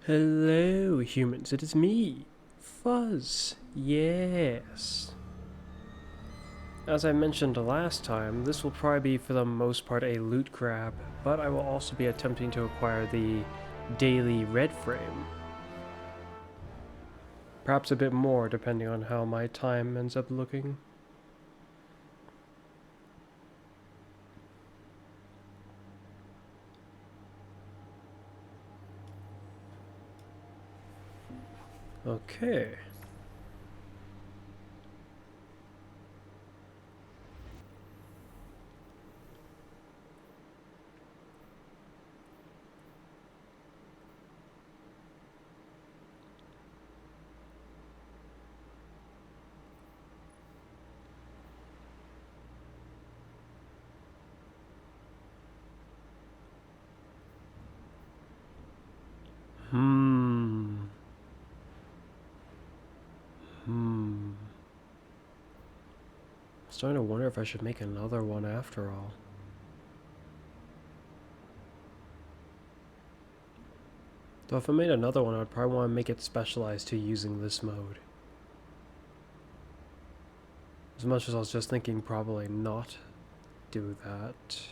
Hello, humans, it is me, Fuzz. Yes. As I mentioned last time, this will probably be for the most part a loot grab, but I will also be attempting to acquire the daily red frame. Perhaps a bit more depending on how my time ends up looking. Okay. Hmm. Starting to wonder if I should make another one after all. Though if I made another one, I'd probably want to make it specialized to using this mode. As much as I was just thinking probably not do that.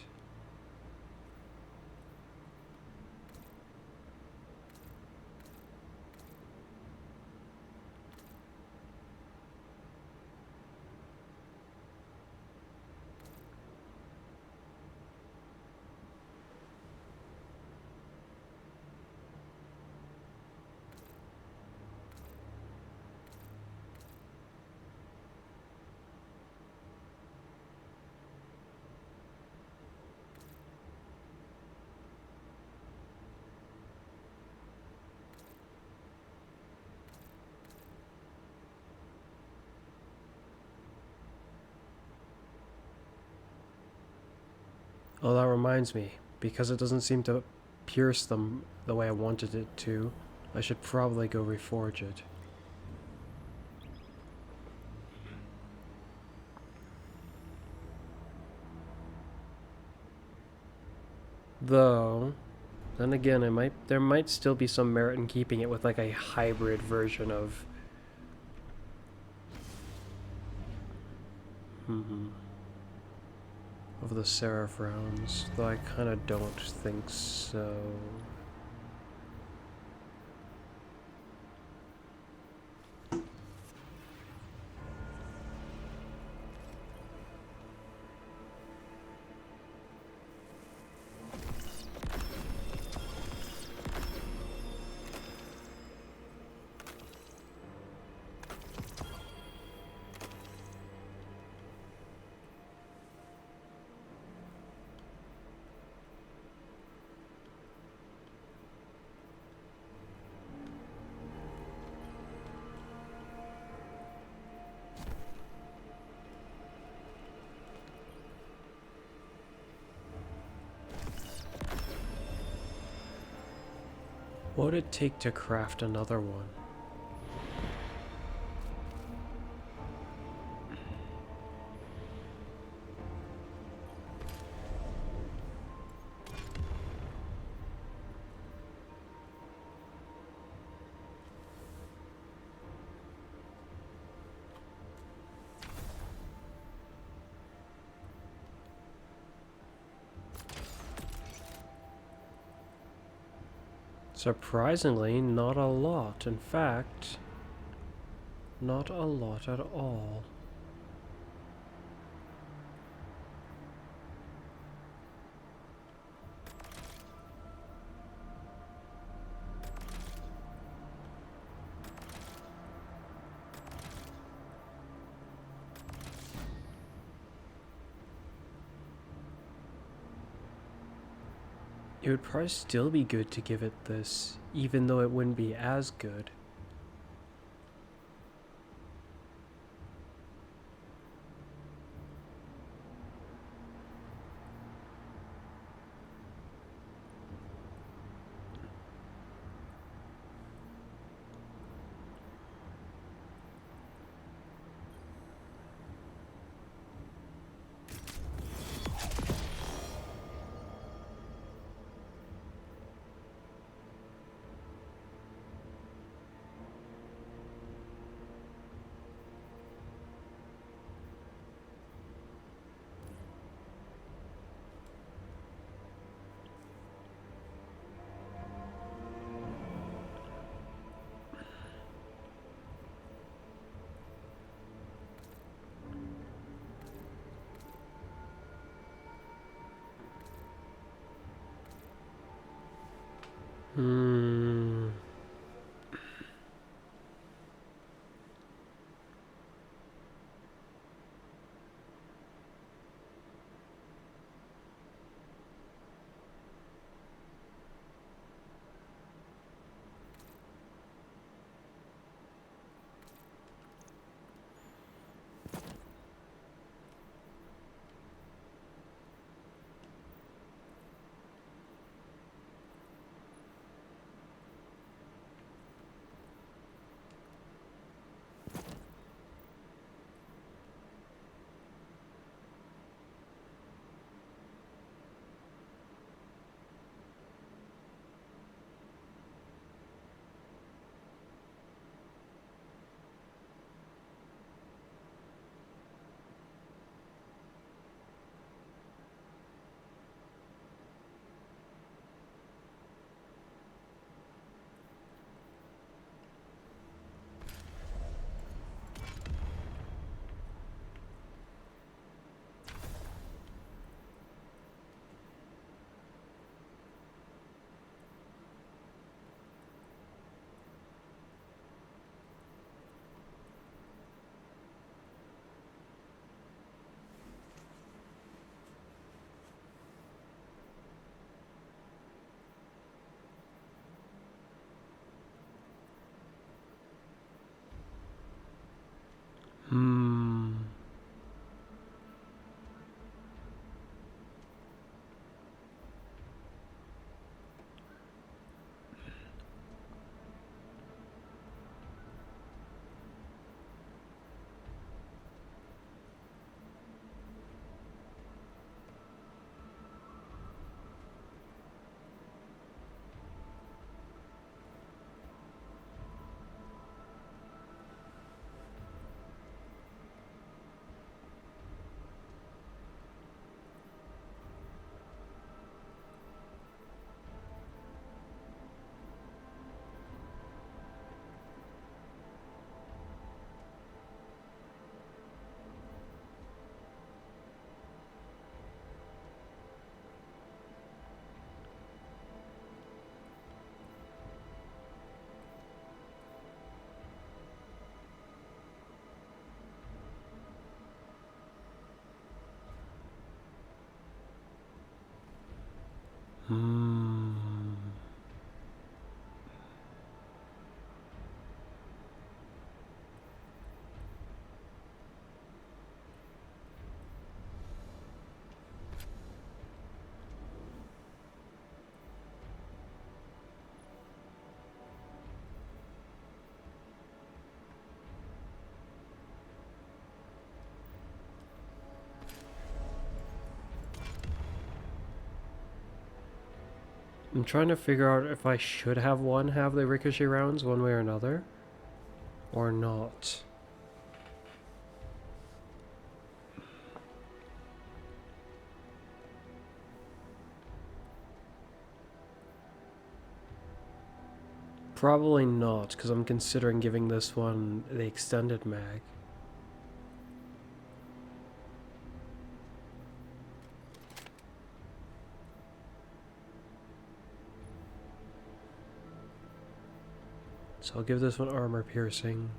Oh, that reminds me, because it doesn't seem to pierce them the way I wanted it to, I should probably go reforge it. Though, then again, there might still be some merit in keeping it with like a hybrid version of of the seraph rounds, though I kind of don't think so. What would it take to craft another one? Surprisingly, not a lot. In fact, not a lot at all. It would probably still be good to give it this, even though it wouldn't be as good. Hmm. Hmm. Hmm. I'm trying to figure out if I should have the ricochet rounds one way or another, or not. Probably not, because I'm considering giving this one the extended mag. So I'll give this one armor piercing.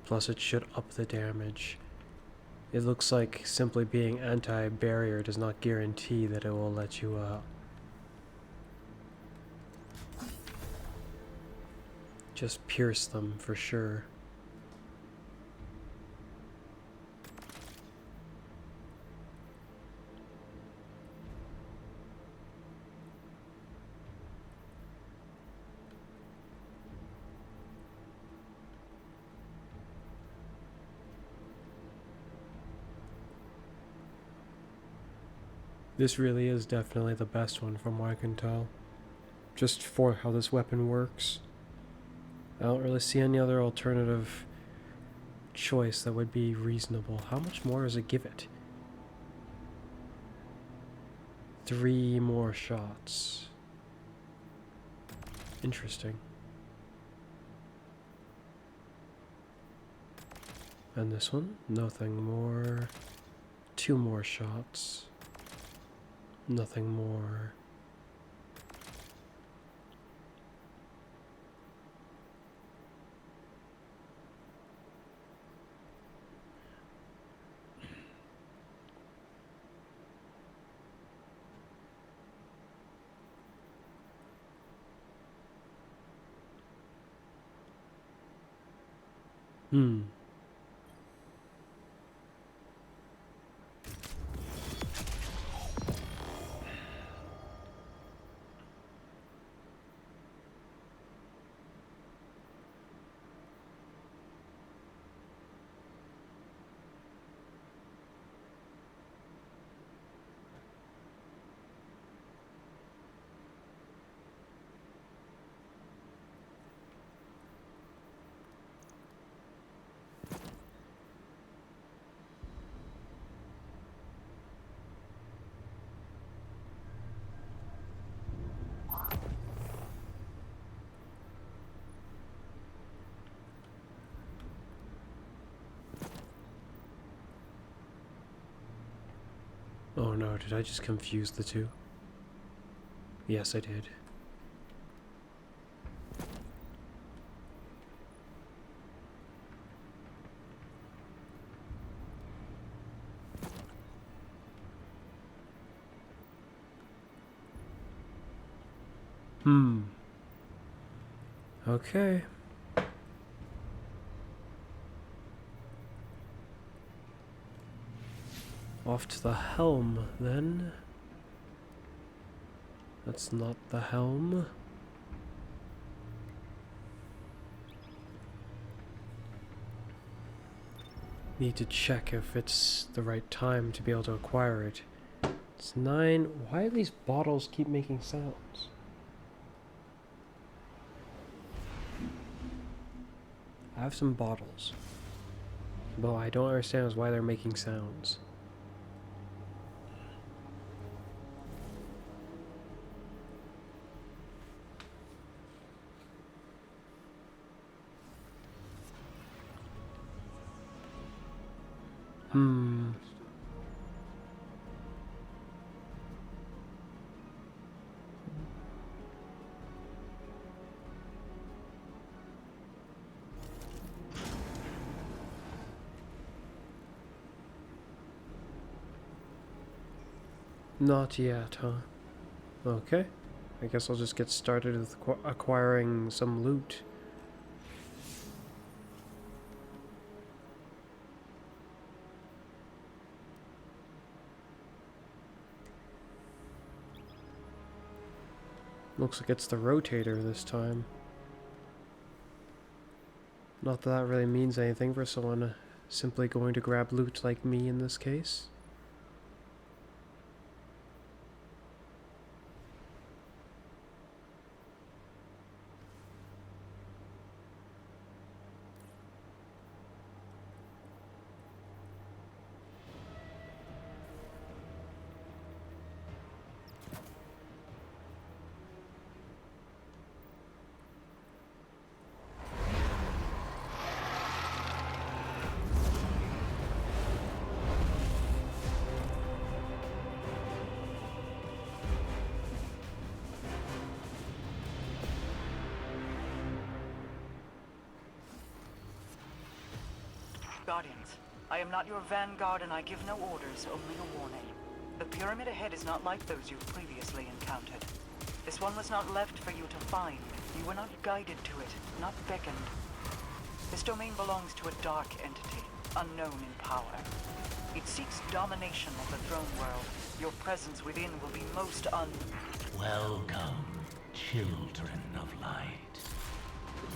Plus it should up the damage. It looks like simply being anti-barrier does not guarantee that it will let you just pierce them for sure. This really is definitely the best one from what I can tell. Just for how this weapon works. I don't really see any other alternative choice that would be reasonable. How much more does it give it? 3 more shots. Interesting. And this one? Nothing more. 2 more shots. Nothing more. Hmm. Oh no, did I just confuse the two? Yes, I did. Hmm. Okay. Off to the helm, then. That's not the helm. Need to check if it's the right time to be able to acquire it. It's 9. Why do these bottles keep making sounds? I have some bottles. But what I don't understand is why they're making sounds. Hmm. Not yet, huh? Okay. I guess I'll just get started with acquiring some loot. Looks like it's the rotator this time. Not that that really means anything for someone simply going to grab loot like me in this case. Guardians, I am not your vanguard and I give no orders, only a warning. The pyramid ahead is not like those you've previously encountered. This one was not left for you to find. You were not guided to it, not beckoned. This domain belongs to a dark entity, unknown in power. It seeks domination of the throne world. Your presence within will be most Welcome, children of light.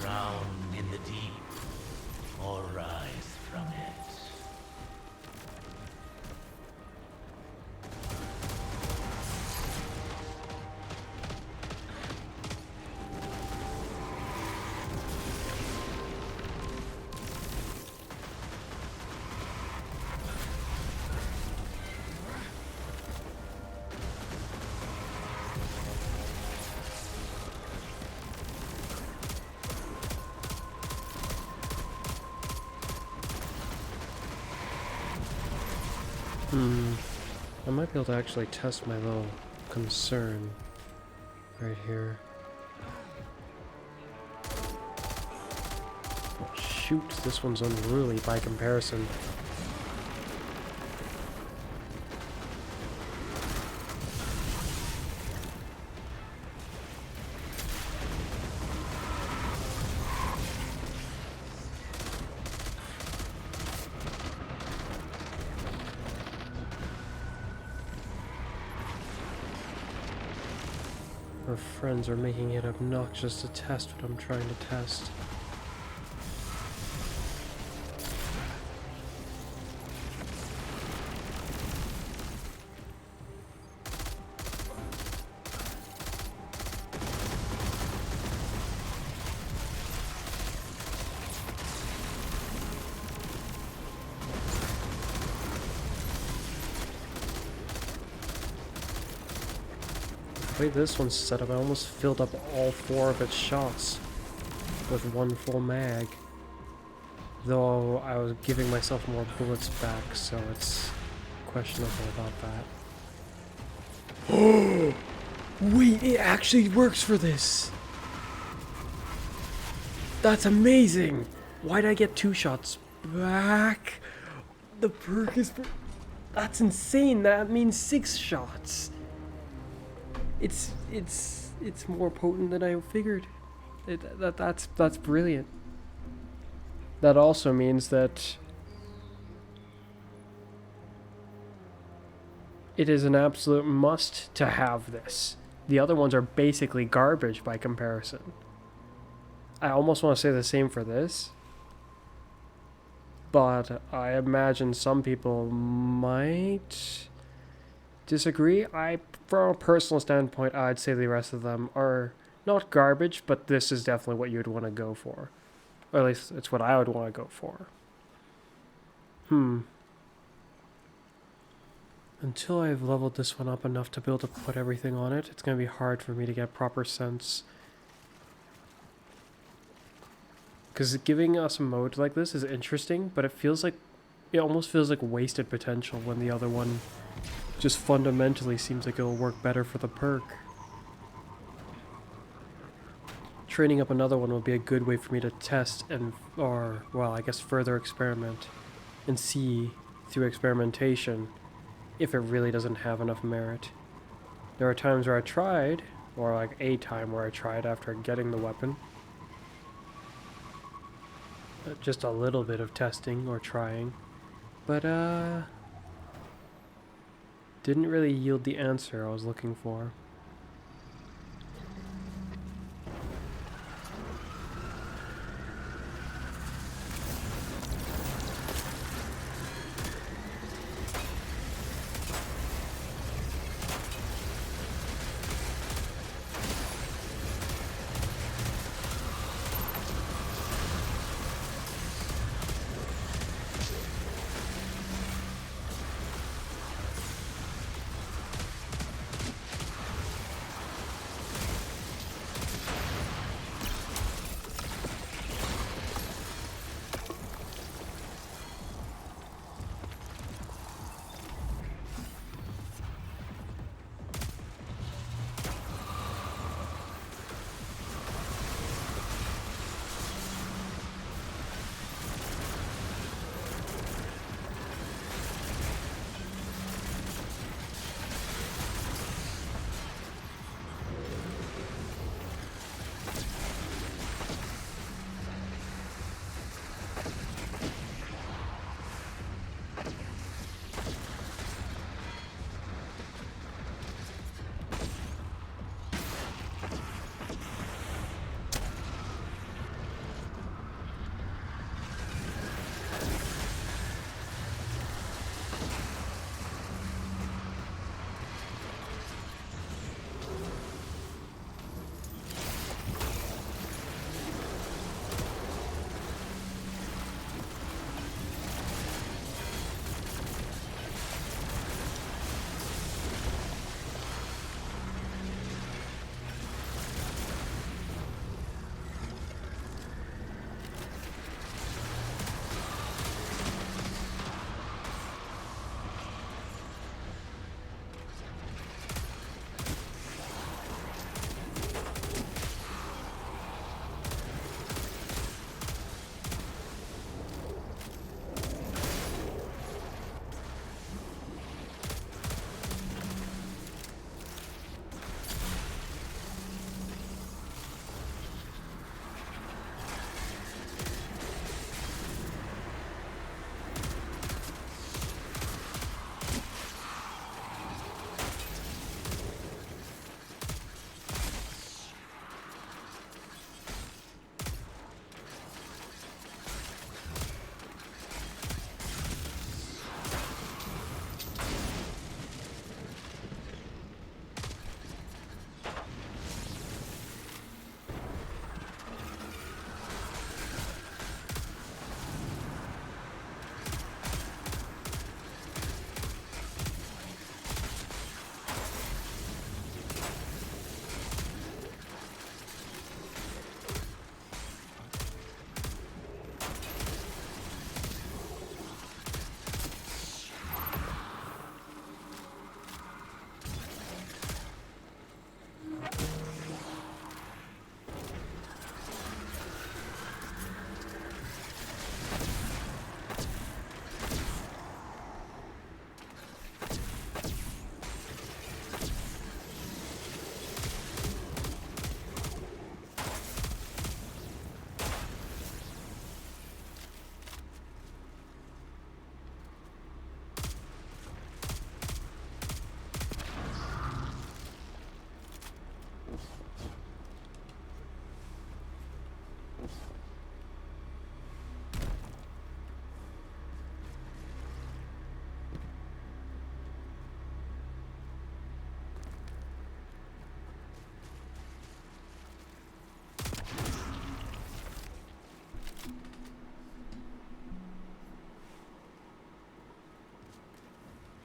Drown in the deep, or rise from it. I might be able to actually test my little concern right here. Oh, shoot, this one's unruly by comparison. her friends are making it obnoxious to test what I'm trying to test. The way this one's set up, I almost filled up all 4 of its shots with 1 full mag. Though I was giving myself more bullets back, so it's questionable about that. Oh! Wait, it actually works for this! That's amazing! Why'd I get 2 shots back? The perk is... That's insane! That means 6 shots! It's more potent than I figured. That's brilliant. That also means that it is an absolute must to have this. The other ones are basically garbage by comparison. I almost want to say the same for this, but I imagine some people might disagree. From a personal standpoint, I'd say the rest of them are not garbage, but this is definitely what you'd want to go for. Or at least it's what I would want to go for. Until I've leveled this one up enough to be able to put everything on it, it's going to be hard for me to get proper sense. Because giving us a mode like this is interesting, but it almost feels like wasted potential when the other one just fundamentally seems like it'll work better for the perk. Training up another one will be a good way for me to test I guess further experiment and see through experimentation if it really doesn't have enough merit. There are times where I tried, or like a time where I tried after getting the weapon. Just a little bit of testing or trying, but didn't really yield the answer I was looking for.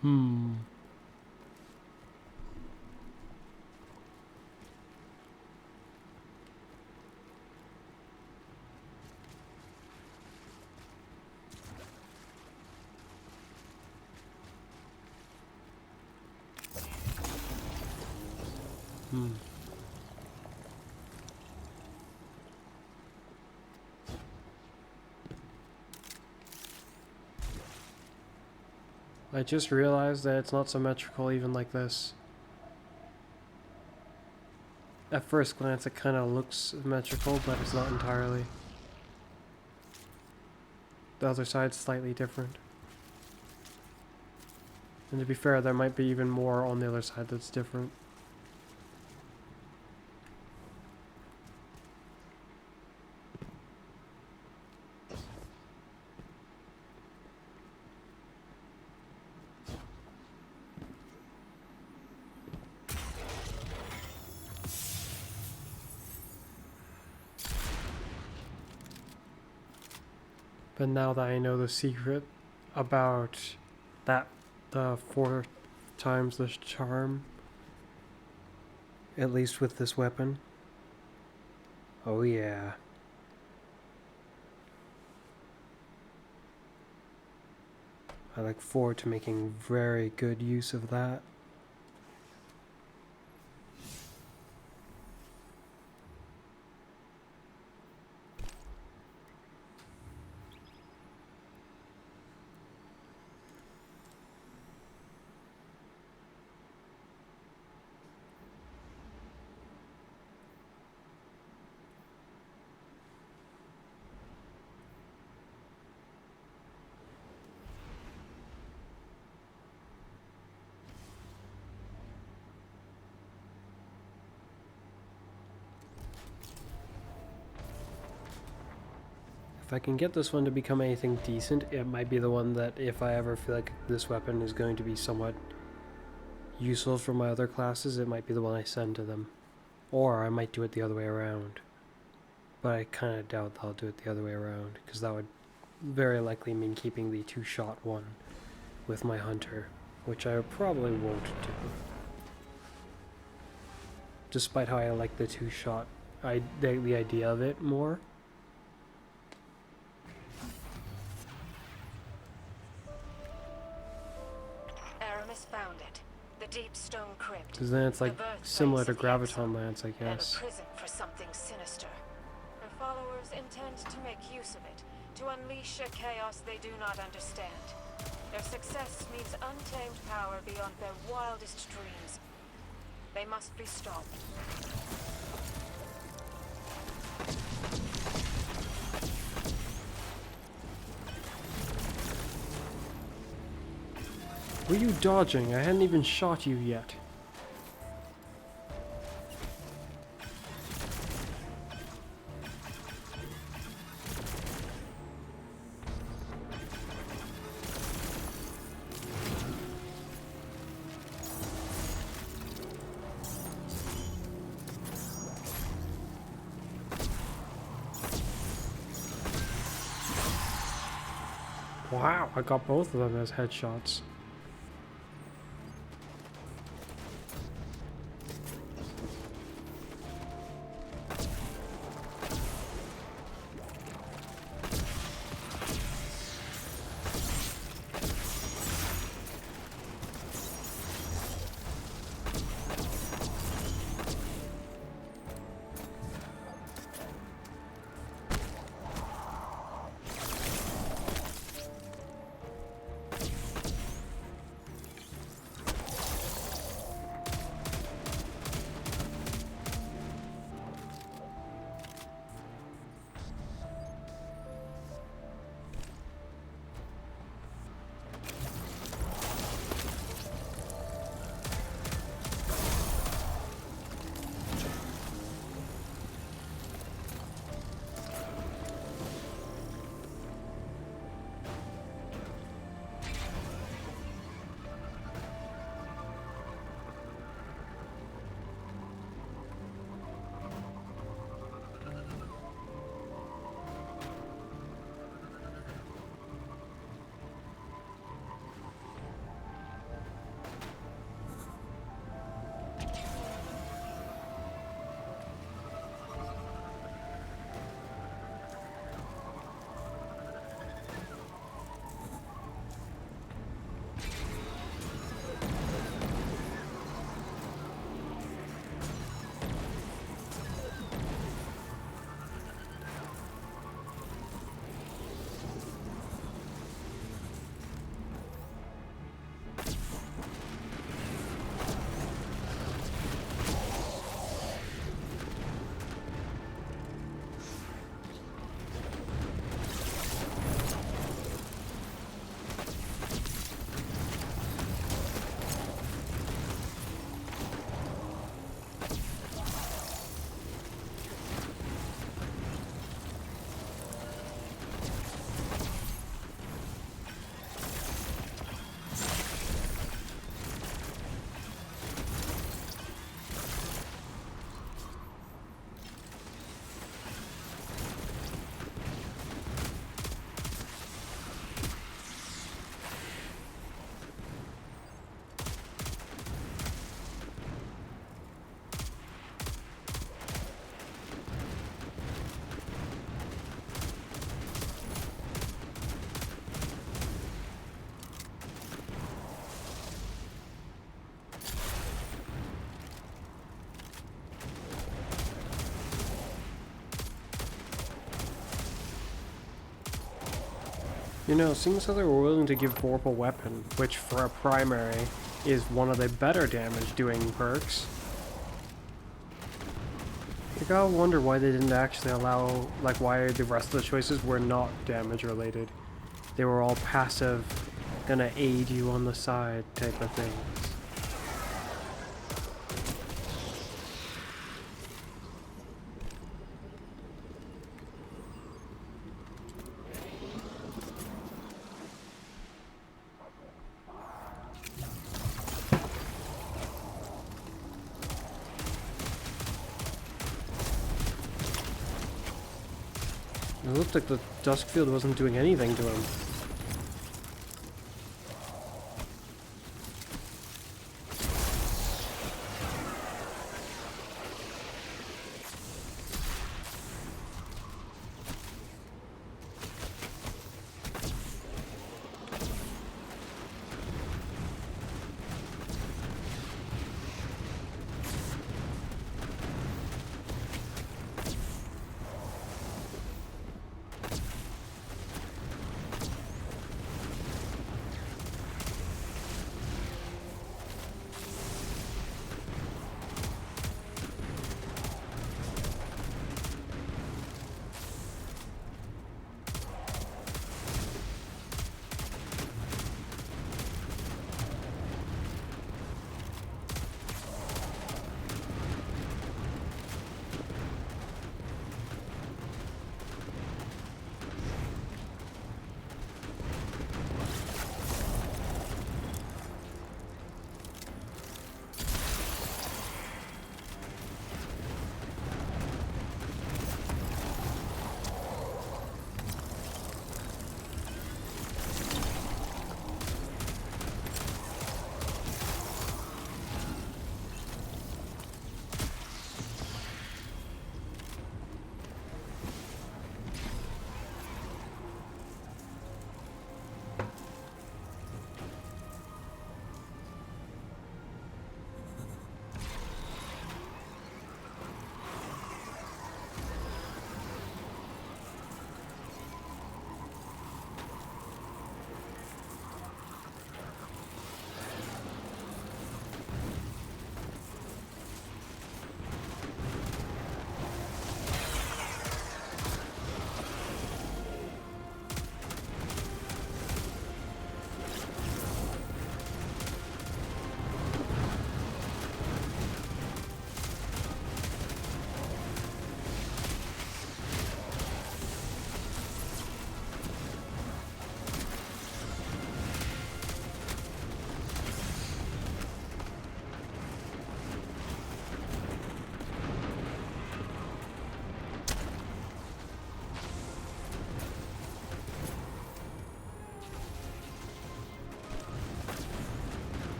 Hmm. Hmm. I just realized that it's not symmetrical even like this. At first glance it kind of looks symmetrical, but it's not entirely. The other side's slightly different. And to be fair, there might be even more on the other side that's different. But now that I know the secret about that, the 4 times the charm, at least with this weapon. Oh yeah. I look forward to making very good use of that. If I can get this one to become anything decent, it might be the one that if I ever feel like this weapon is going to be somewhat useful for my other classes, it might be the one I send to them. Or I might do it the other way around. But I kind of doubt I'll do it the other way around, because that would very likely mean keeping the 2-shot one with my hunter, which I probably won't do. Despite how I like the 2-shot, the idea of it more. Found it. The deep stone crypt. Because then it's like similar to Graviton Lance, I And guess. a prison for something sinister. Her followers intend to make use of it, to unleash a chaos they do not understand. Their success means untamed power beyond their wildest dreams. They must be stopped. Were you dodging? I hadn't even shot you yet. Wow, I got both of them as headshots. You know, seeing as how they were willing to give Vorp a weapon, which for a primary is one of the better damage doing perks, you gotta wonder why they didn't actually allow, like why the rest of the choices were not damage related. They were all passive, gonna aid you on the side type of things. It looked like the Duskfield wasn't doing anything to him.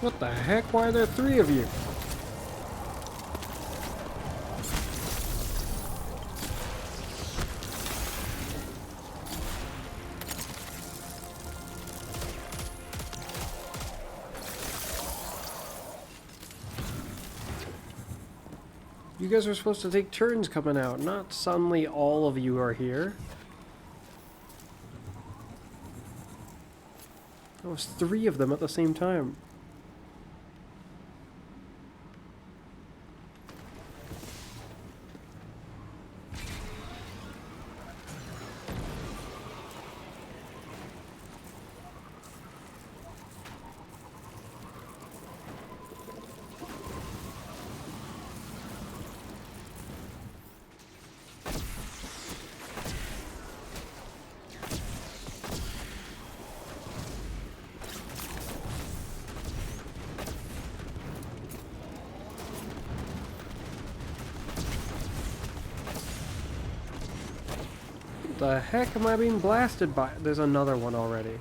What the heck? Why are there 3 of you? You guys are supposed to take turns coming out, not suddenly all of you are here. There was 3 of them at the same time. The heck am I being blasted by? There's another one already.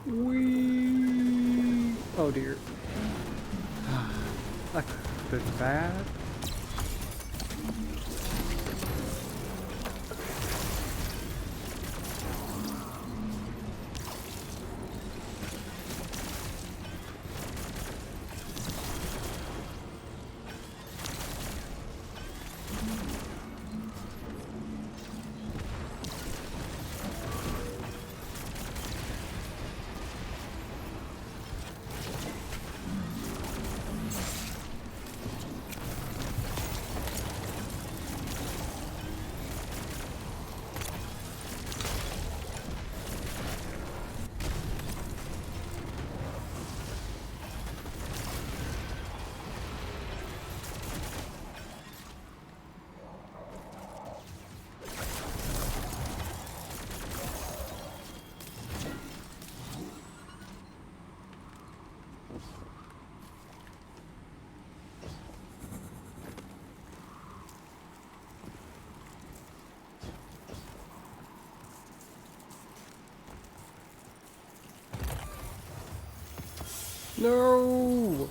Whee! Oh dear. That could be bad. No!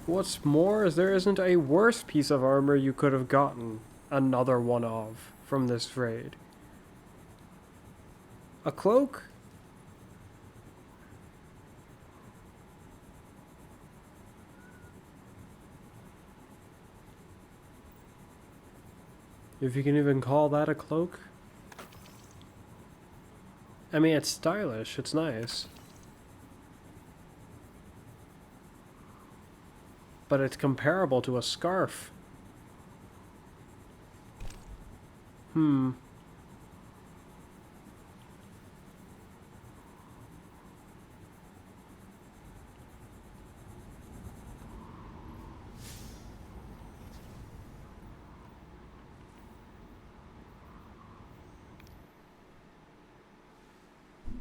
What's more is there isn't a worse piece of armor you could have gotten another one of from this raid. A cloak? If you can even call that a cloak? I mean, it's stylish, it's nice. But it's comparable to a scarf.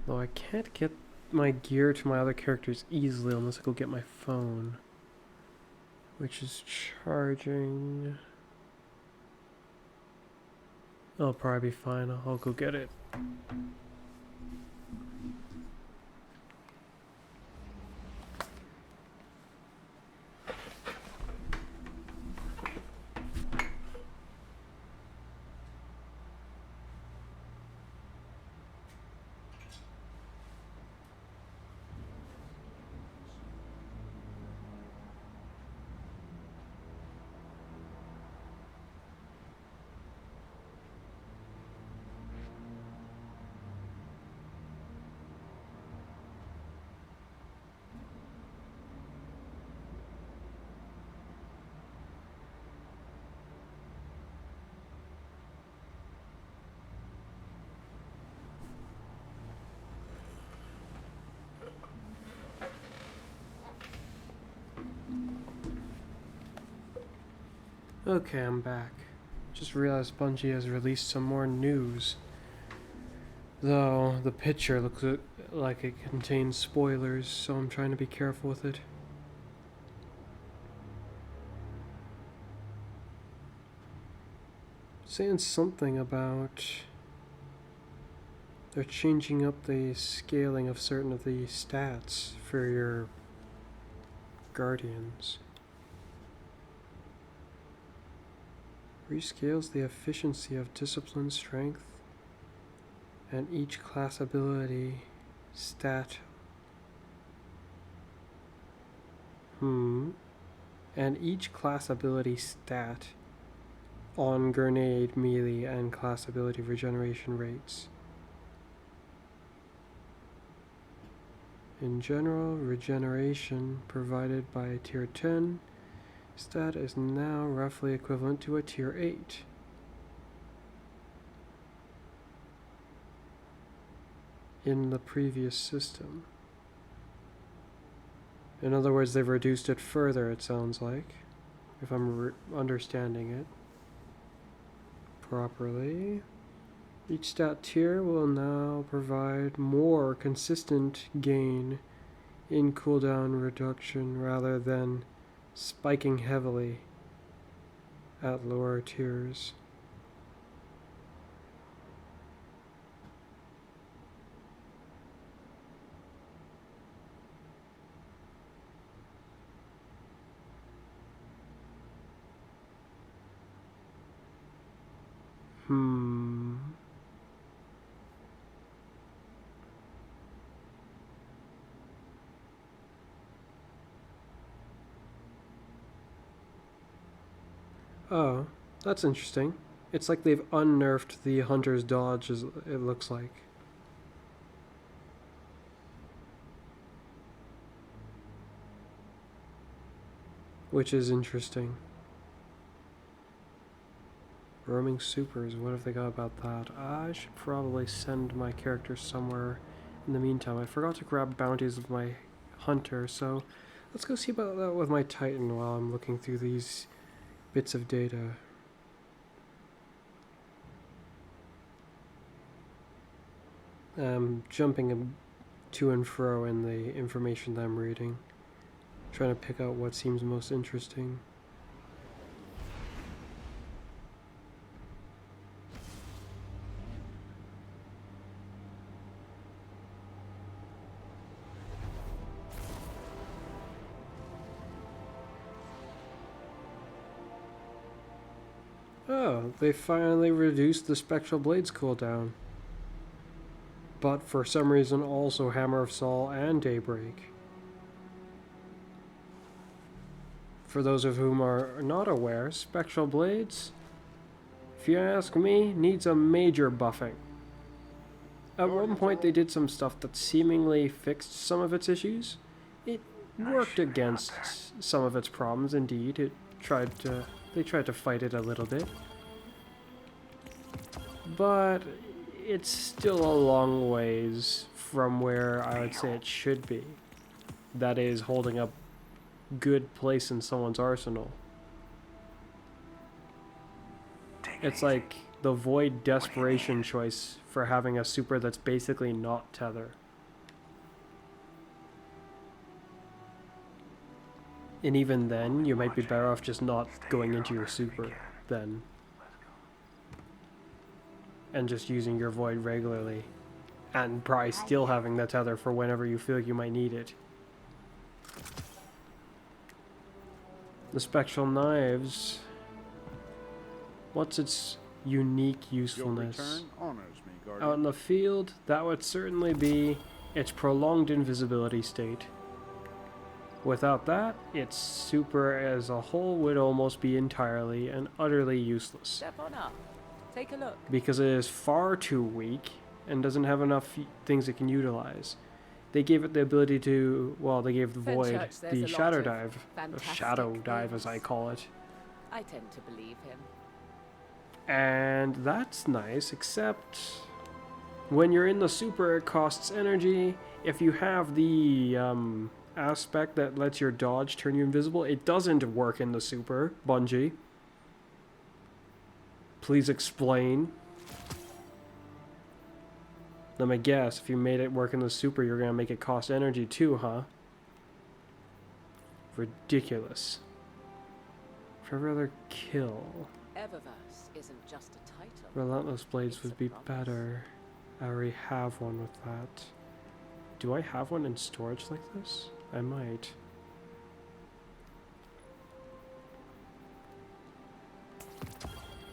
Though I can't get my gear to my other characters easily unless I go get my phone. Which is charging. I'll probably be fine. I'll go get it. Okay, I'm back. Just realized Bungie has released some more news. Though, the picture looks like it contains spoilers, so I'm trying to be careful with it. Saying something about they're changing up the scaling of certain of the stats for your guardians. Rescales the efficiency of discipline, strength, and each class ability stat. And each class ability stat on grenade, melee, and class ability regeneration rates. In general, regeneration provided by a tier 10 stat is now roughly equivalent to a tier 8. In the previous system. In other words, they've reduced it further, it sounds like, if I'm understanding it properly. Each stat tier will now provide more consistent gain in cooldown reduction rather than spiking heavily at lower tiers. Hmm. Oh, that's interesting. It's like they've unnerfed the hunter's dodge, as it looks like. Which is interesting. Roaming supers, what have they got about that? I should probably send my character somewhere in the meantime. I forgot to grab bounties of my hunter, so let's go see about that with my Titan while I'm looking through these bits of data. Jumping to and fro in the information that I'm reading, trying to pick out what seems most interesting. Oh, they finally reduced the Spectral Blade's cooldown. But for some reason also Hammer of Saul and Daybreak. For those of whom are not aware, Spectral Blades, if you ask me, needs a major buffing. At one point they did some stuff that seemingly fixed some of its issues. It worked against some of its problems, indeed. They tried to fight it a little bit. But it's still a long ways from where I would say it should be. That is, holding a good place in someone's arsenal. It's like the Void Desperation choice for having a super that's basically not Tether. And even then, you might be better off just not going into your super then. And just using your Void regularly. And probably still having the Tether for whenever you feel you might need it. The Spectral Knives. What's its unique usefulness? Out in the field, that would certainly be its prolonged invisibility state. Without that, its super as a whole would almost be entirely and utterly useless. Step on up. Take a look. Because it is far too weak and doesn't have enough things it can utilize. They gave it the ability to, well, they gave the Void the Shadow Dive, or Shadow Dive as I call it. I tend to believe him. And that's nice, except when you're in the super it costs energy. If you have the aspect that lets your dodge turn you invisible, it doesn't work in the super, Bungie. Please explain. Let me guess, if you made it work in the super, you're going to make it cost energy too, huh? Ridiculous. For every other kill. Eververse isn't just a title. Relentless Blades It's would a be promise. better. I already have one with that. Do I have one in storage like this? I might.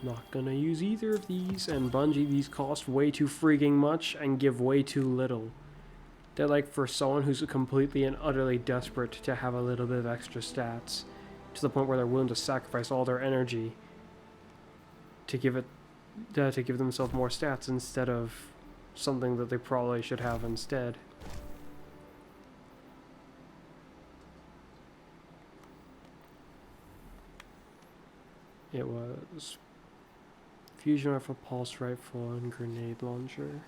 Not gonna use either of these, and Bungie, these cost way too freaking much and give way too little. They're like for someone who's completely and utterly desperate to have a little bit of extra stats, to the point where they're willing to sacrifice all their energy to give themselves more stats instead of something that they probably should have instead. It was fusion rifle, pulse rifle, and grenade launcher.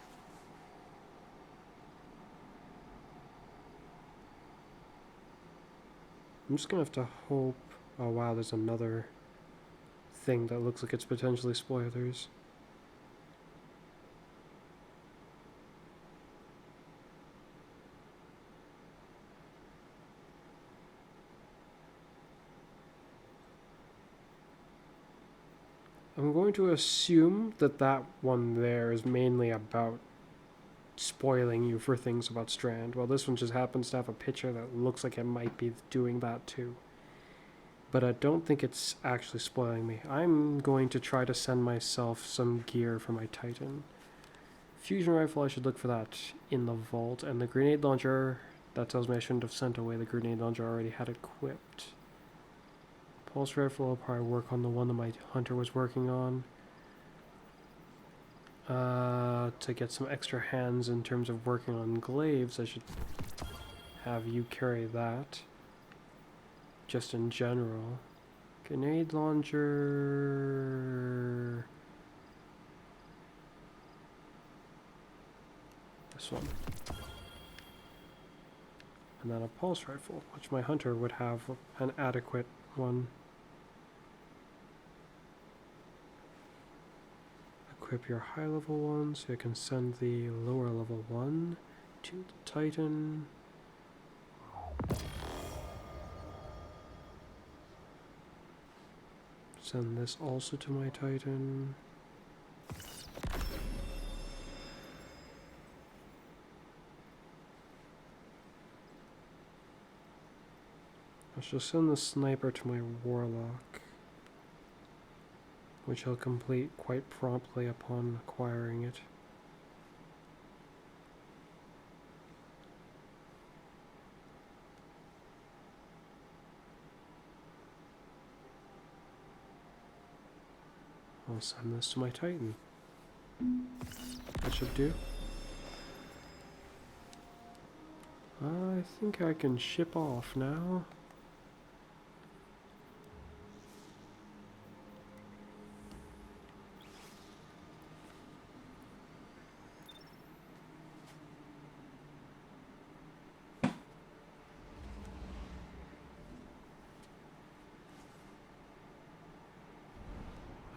I'm just gonna have to hope. Oh wow, there's another thing that looks like it's potentially spoilers. I'm going to assume that that one there is mainly about spoiling you for things about Strand. Well, this one just happens to have a picture that looks like it might be doing that too. but I don't think it's actually spoiling me. I'm going to try to send myself some gear for my Titan. Fusion rifle, I should look for that in the vault, and the grenade launcher, that tells me I shouldn't have sent away the grenade launcher I already had equipped. Pulse rifle, I'll probably work on the one that my hunter was working on. To get some extra hands in terms of working on glaives, I should have you carry that. Just in general. Grenade launcher... This one. And then a pulse rifle, which my hunter would have an adequate one. Equip your high level one so you can send the lower level one to the Titan. Send this also to my Titan. I shall send the sniper to my warlock, which I'll complete quite promptly upon acquiring it. I'll send this to my Titan. That should do. I think I can ship off now.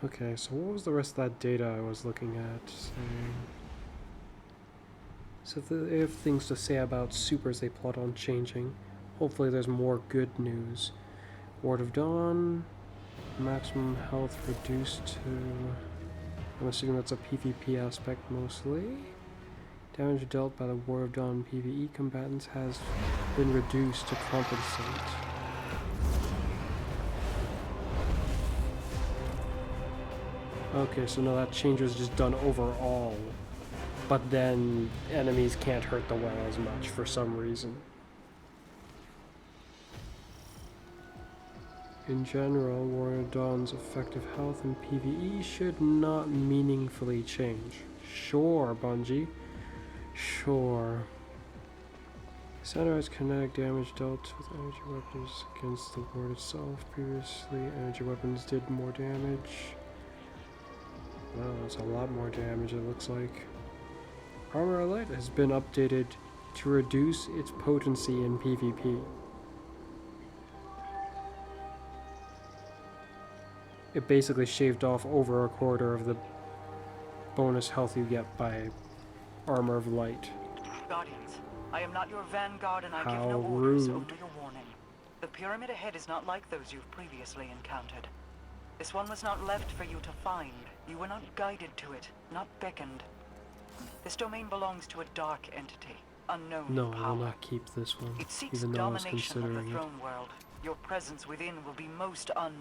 Okay, so what was the rest of that data I was looking at saying? So they have things to say about supers they plot on changing. Hopefully there's more good news. Ward of Dawn, maximum health reduced to... I'm assuming that's a PvP aspect mostly. Damage dealt by the Ward of Dawn PvE combatants has been reduced to compensate. Okay, so now that change was just done overall. But then enemies can't hurt the well as much for some reason. In general, Warrior Dawn's effective health in PvE should not meaningfully change. Sure, Bungie. Sure. Sunrise kinetic damage dealt with energy weapons against the ward itself. Previously, energy weapons did more damage. Wow, that's a lot more damage it looks like. Armor Elite has been updated to reduce its potency in PvP. It basically shaved off over a quarter of the bonus health you get by Armor of Light. Guardians, I am not your vanguard and I give How no orders, rude. only a warning. The pyramid ahead is not like those you've previously encountered. This one was not left for you to find. You were not guided to it, not beckoned. This domain belongs to a dark entity, unknown No, in I power. will not keep this one, It seeks even though I was domination of the considering it. throne world. Your presence within will be most Should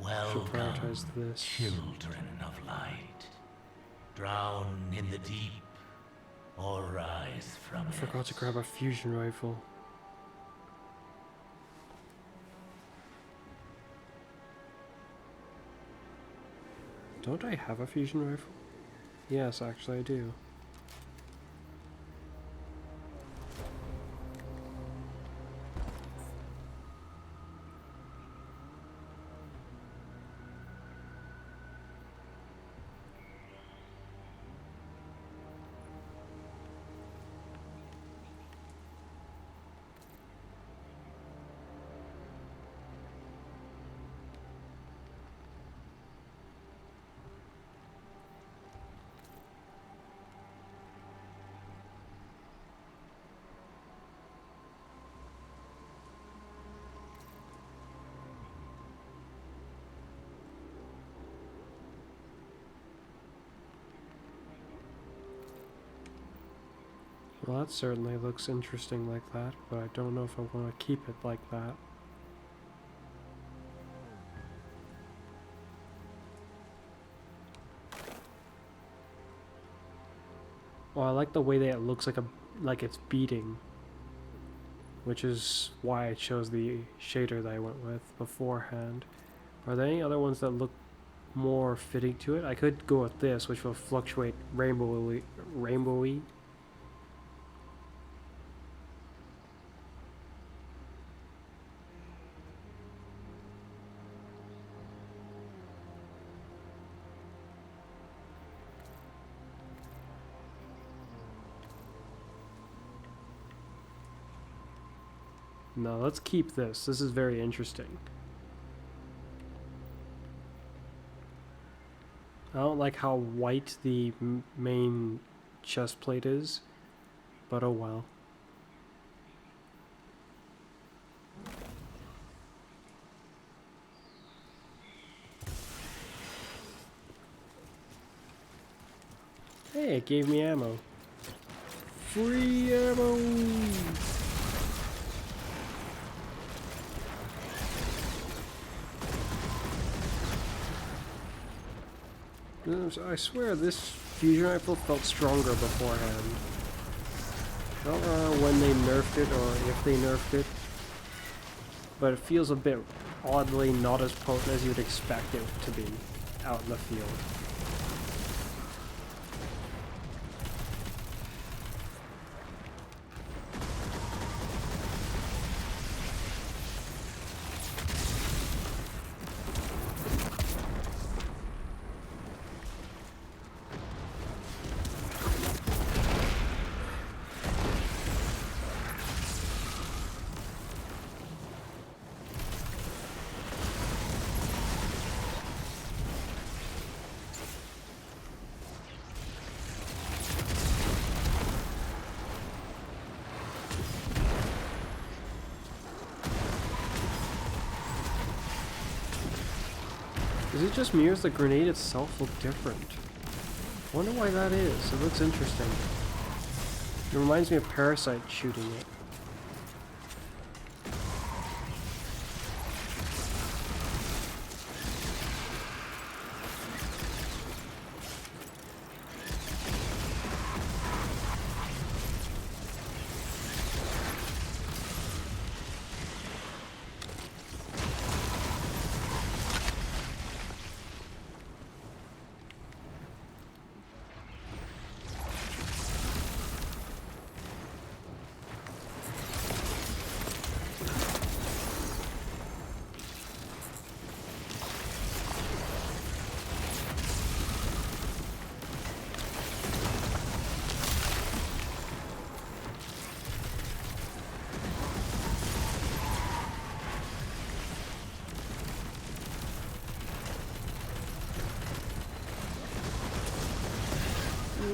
Welcome, prioritize this. children of light. Drown in the deep, or rise from I it. forgot to grab a fusion rifle. Don't I have a fusion rifle? Yes, actually I do. Well, that certainly looks interesting like that, but I don't know if I want to keep it like that. Oh, I like the way that it looks like it's beating, which is why I chose the shader that I went with beforehand. Are there any other ones that look more fitting to it? I could go with this, which will fluctuate rainbowy. No, let's keep this. This is very interesting. I don't like how white the main chest plate is, but oh well. Hey, it gave me ammo. Free ammo! I swear this fusion rifle felt stronger beforehand. I don't know when they nerfed it or if they nerfed it, but it feels a bit oddly not as potent as you would expect it to be out in the field. Is it just me or does the grenade itself look different? I wonder why that is. It looks interesting. It reminds me of Parasite shooting it.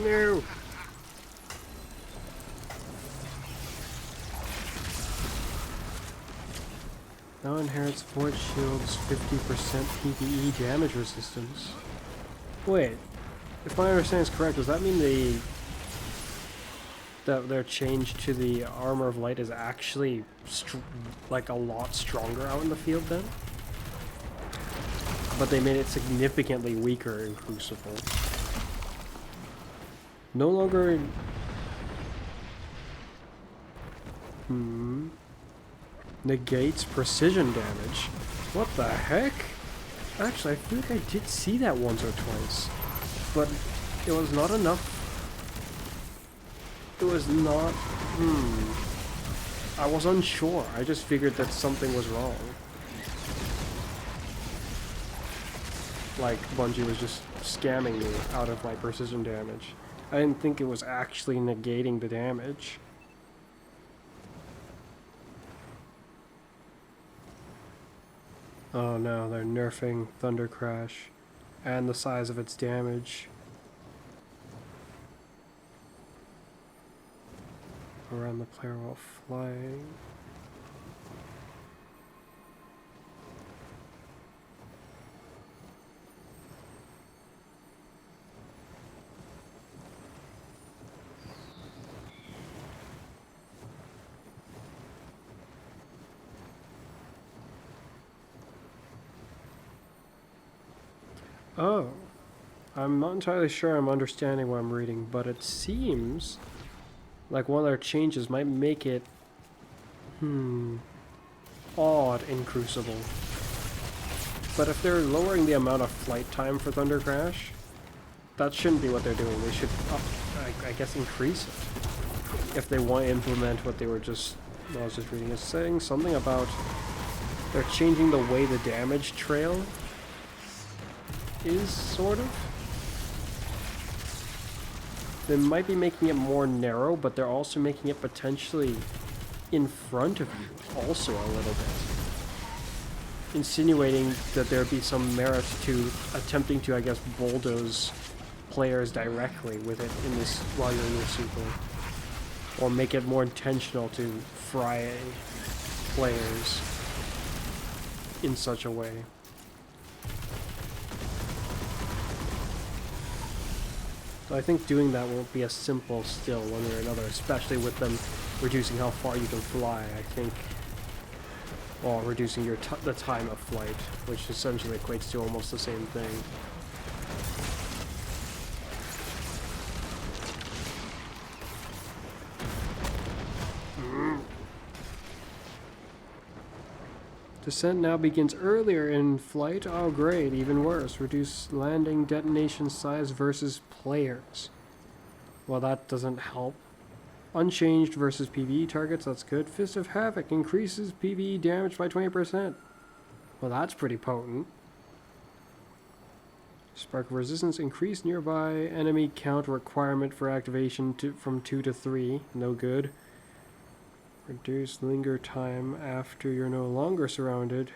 No! Now inherits Force Shield's 50% PvE damage resistance. Wait, if my understanding is correct, does that mean that their change to the Armor of Light is actually like a lot stronger out in the field then? But they made it significantly weaker in Crucible. No longer... Negates precision damage. What the heck? Actually, I feel like I did see that once or twice. But it was not enough. It was not... I was unsure. I just figured that something was wrong. Like, Bungie was just scamming me out of my precision damage. I didn't think it was actually negating the damage. Oh no, they're nerfing Thunder Crash and the size of its damage. Around the player while flying. Oh, I'm not entirely sure I'm understanding what I'm reading, but it seems like one of their changes might make it, odd in Crucible. But if they're lowering the amount of flight time for Thunder Crash, that shouldn't be what they're doing. They should, I guess, increase it. If they want to implement what they were just, I was just reading, it's saying something about they're changing the way the damage trail is, sort of. They might be making it more narrow, but they're also making it potentially in front of you, also a little bit. Insinuating that there'd be some merit to attempting to, I guess, bulldoze players directly with it in this while you're in your super. Or make it more intentional to fry players in such a way. So I think doing that won't be as simple still one way or another, especially with them reducing how far you can fly, I think. Or reducing your the time of flight, which essentially equates to almost the same thing. Descent now begins earlier in flight. Oh great, even worse. Reduce landing detonation size versus players. Well, that doesn't help. Unchanged versus PvE targets, that's good. Fist of Havoc increases PvE damage by 20%. Well, that's pretty potent. Spark of Resistance, increase nearby enemy count requirement for activation from 2 to 3. No good. Reduce linger time after you're no longer surrounded.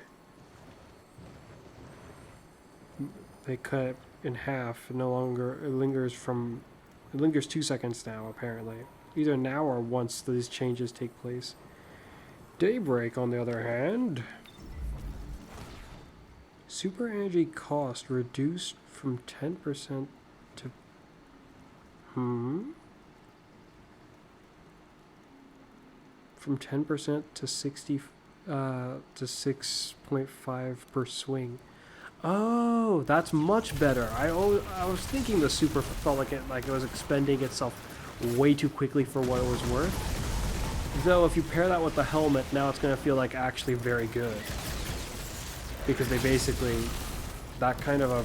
They cut it in half. No longer, it lingers 2 seconds now, apparently. Either now or once these changes take place. Daybreak, on the other hand. Super energy cost reduced from 10% to... From 10% to 60... to 6.5 per swing. Oh, that's much better. I was thinking the super felt like it was expending itself way too quickly for what it was worth. Though if you pair that with the helmet, now it's going to feel like actually very good. Because they basically, that kind of a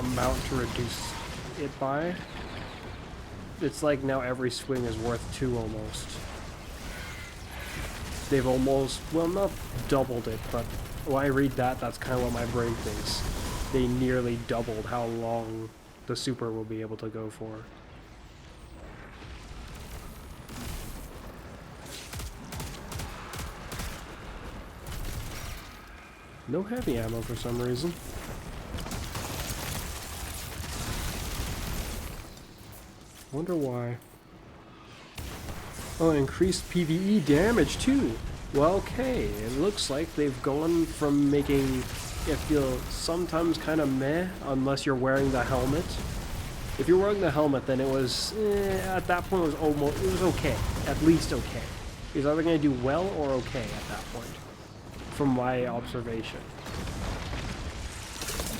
amount to reduce it by, it's like now every swing is worth 2 almost. They've almost, well, not doubled it, but when I read that, that's kind of what my brain thinks. They nearly doubled how long the super will be able to go for. No heavy ammo for some reason. Wonder why. Oh, increased PvE damage too. Well, okay, it looks like they've gone from making it feel sometimes kind of meh unless you're wearing the helmet. If you're wearing the helmet, then it was, at that point it was okay. At least okay. It was either going to do well or okay at that point, from my observation.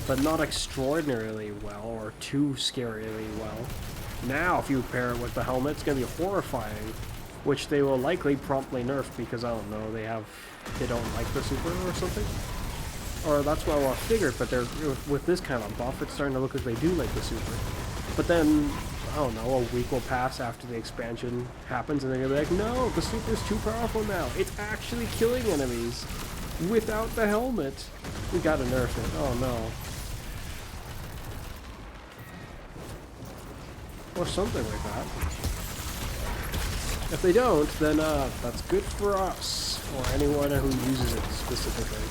But not extraordinarily well or too scarily well. Now, if you pair it with the helmet, it's going to be horrifying, which they will likely promptly nerf because, I don't know, they don't like the super or something. Or that's what I figured, but with this kind of buff, it's starting to look like they do like the super. But then, I don't know, a week will pass after the expansion happens, and they're going to be like, no, the super's too powerful now. It's actually killing enemies without the helmet. We gotta nerf it. Oh no. Or something like that. If they don't, then that's good for us, or anyone who uses it specifically.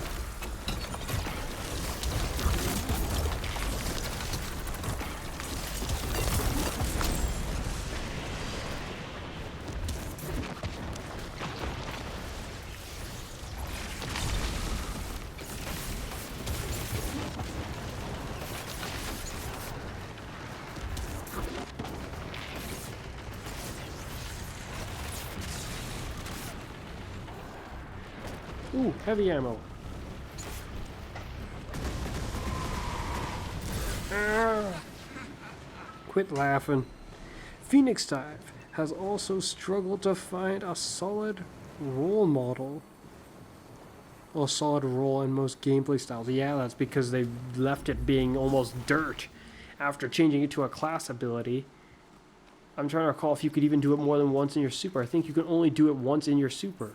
Ooh, heavy ammo. Quit laughing. Phoenix Dive has also struggled to find a solid role model. Well, solid role in most gameplay styles. Yeah, that's because they left it being almost dirt after changing it to a class ability. I'm trying to recall if you could even do it more than once in your super. I think you can only do it once in your super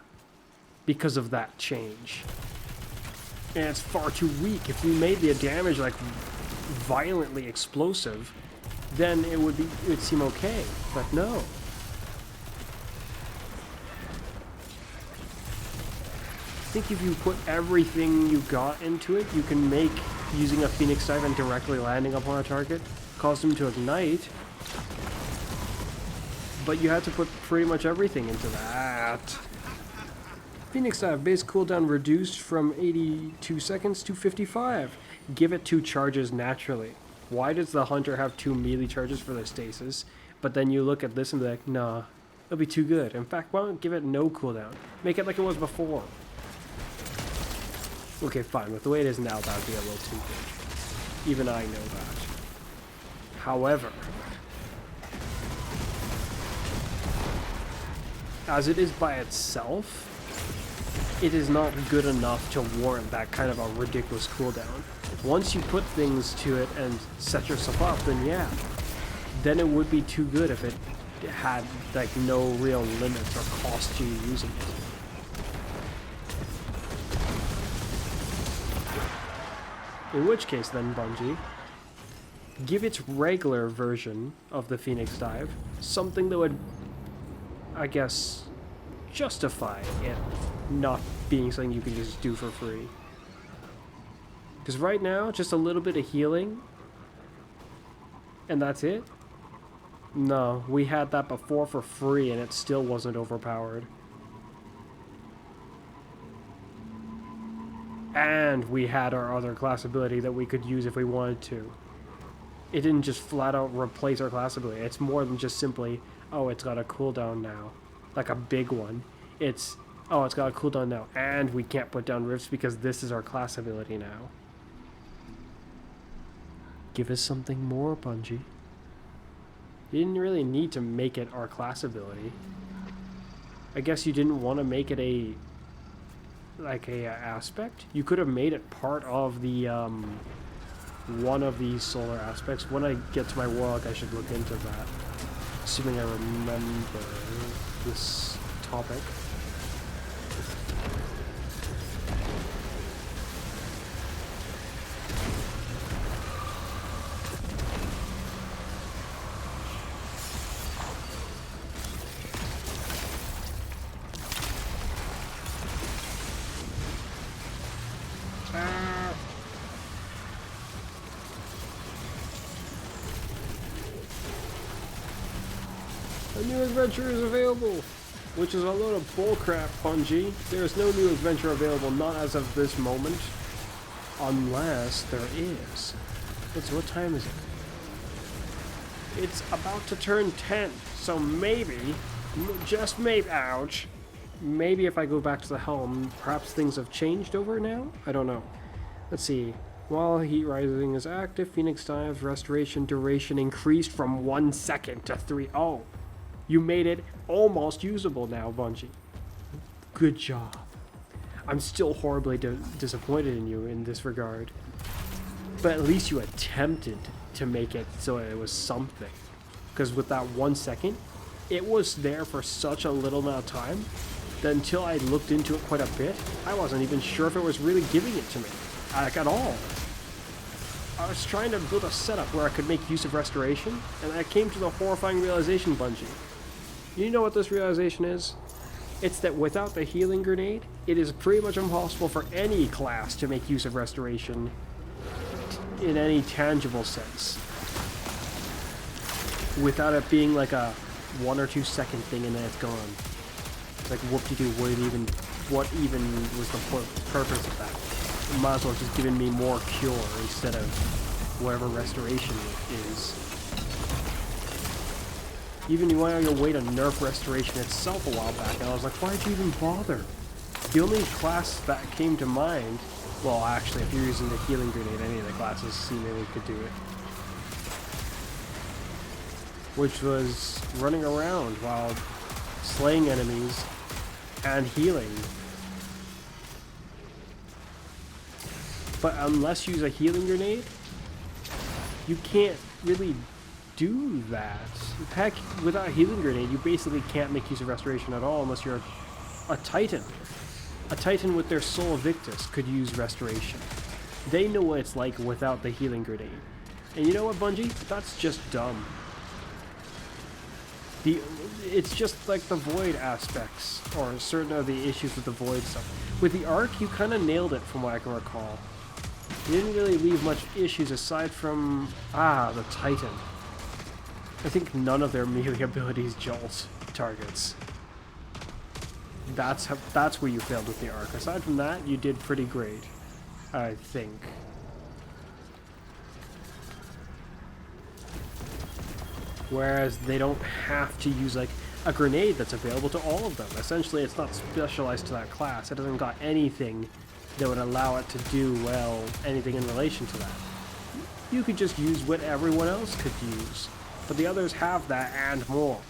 because of that change. And it's far too weak. If we made the damage like violently explosive, then it would seem okay. But no. I think if you put everything you got into it, you can make using a Phoenix Dive and directly landing upon a target cause them to ignite. But you have to put pretty much everything into that. Phoenix Dive base cooldown reduced from 82 seconds to 55. Give it 2 charges naturally. Why does the hunter have 2 melee charges for their stasis? But then you look at this and be like, nah, it'll be too good. In fact, why don't give it no cooldown? Make it like it was before. Okay, fine. With the way it is now, that would be a little too good. Even I know that. However, as it is by itself, it is not good enough to warrant that kind of a ridiculous cooldown. Once you put things to it and set yourself up, then yeah. Then it would be too good if it had like no real limits or cost you using it. In which case then, Bungie, give its regular version of the Phoenix Dive something that would, I guess, justify it not being something you can just do for free. Because right now, just a little bit of healing, and that's it? No, we had that before for free and it still wasn't overpowered. And we had our other class ability that we could use if we wanted to. It didn't just flat out replace our class ability. It's more than just simply, oh, it's got a cooldown now. Like a big one. It's, oh, it's got a cooldown now. And we can't put down rifts because this is our class ability now. Give us something more, Bungie. You didn't really need to make it our class ability. I guess you didn't want to make it a aspect. You could have made it part of the one of these solar aspects. When I get to my warlock, I should look into that, assuming I remember this topic. A new adventure is available, which is a load of bullcrap, Bungie. There is no new adventure available, not as of this moment, unless there is. So what time is it? It's about to turn 10, so maybe, just maybe, ouch, maybe if I go back to the helm, perhaps things have changed over now? I don't know. Let's see. While Heat Rising is active, Phoenix Dive restoration duration increased from 1 second to 3. Oh. You made it almost usable now, Bungie. Good job. I'm still horribly disappointed in you in this regard. But at least you attempted to make it so it was something. Because with that 1 second, it was there for such a little amount of time that until I looked into it quite a bit, I wasn't even sure if it was really giving it to me. Like, at all. I was trying to build a setup where I could make use of restoration, and I came to the horrifying realization, Bungie. You know what this realization is? It's that without the healing grenade, it is pretty much impossible for any class to make use of restoration in any tangible sense. Without it being like a 1 or 2 second thing and then it's gone. It's like whoop-de-doo, what even was the purpose of that? It might as well have just given me more cure instead of whatever restoration is. Even you went out of your way to nerf restoration itself a while back, and I was like, why'd you even bother? The only class that came to mind, well, actually, if you're using the healing grenade, any of the classes seemingly could do it. which was running around while slaying enemies and healing. But unless you use a healing grenade, you can't really do that. Heck, without a healing grenade, you basically can't make use of restoration at all unless you're a Titan. A Titan with their Soul Victus could use restoration. They know what it's like without the healing grenade. And you know what, Bungie? That's just dumb. It's just like the Void aspects, or certain of the issues with the Void stuff. With the Arc, you kind of nailed it from what I can recall. You didn't really leave much issues aside from, the Titan. I think none of their melee abilities jolt targets. That's where you failed with the Arc. Aside from that, you did pretty great, I think. Whereas they don't have to use like a grenade that's available to all of them. Essentially, it's not specialized to that class. It hasn't got anything that would allow it to do, well, anything in relation to that. You could just use what everyone else could use. But the others have that and more.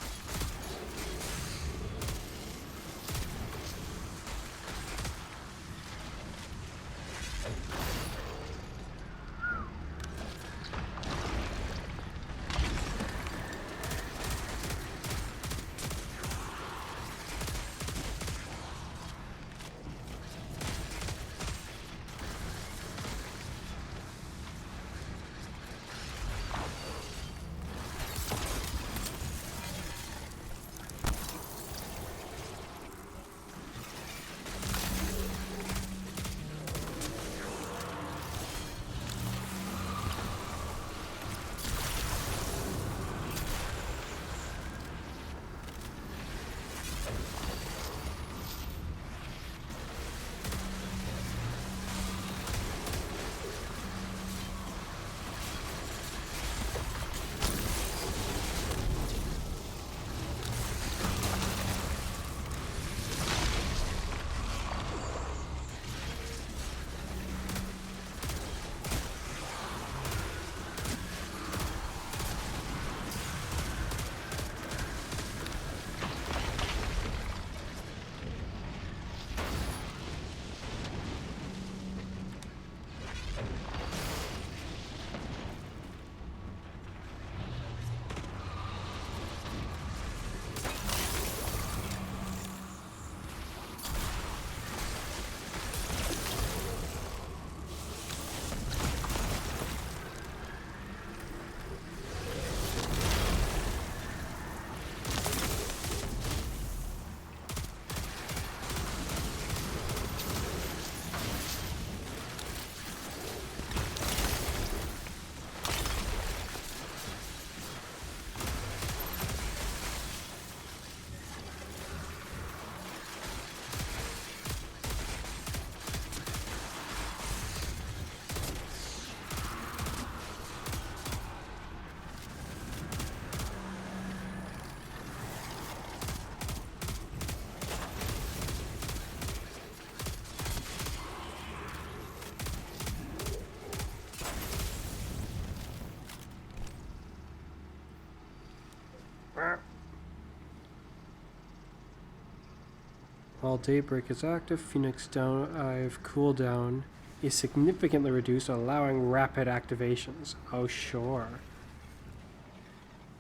While Daybreak is active, Phoenix Dive cooldown is significantly reduced, allowing rapid activations. Oh, sure.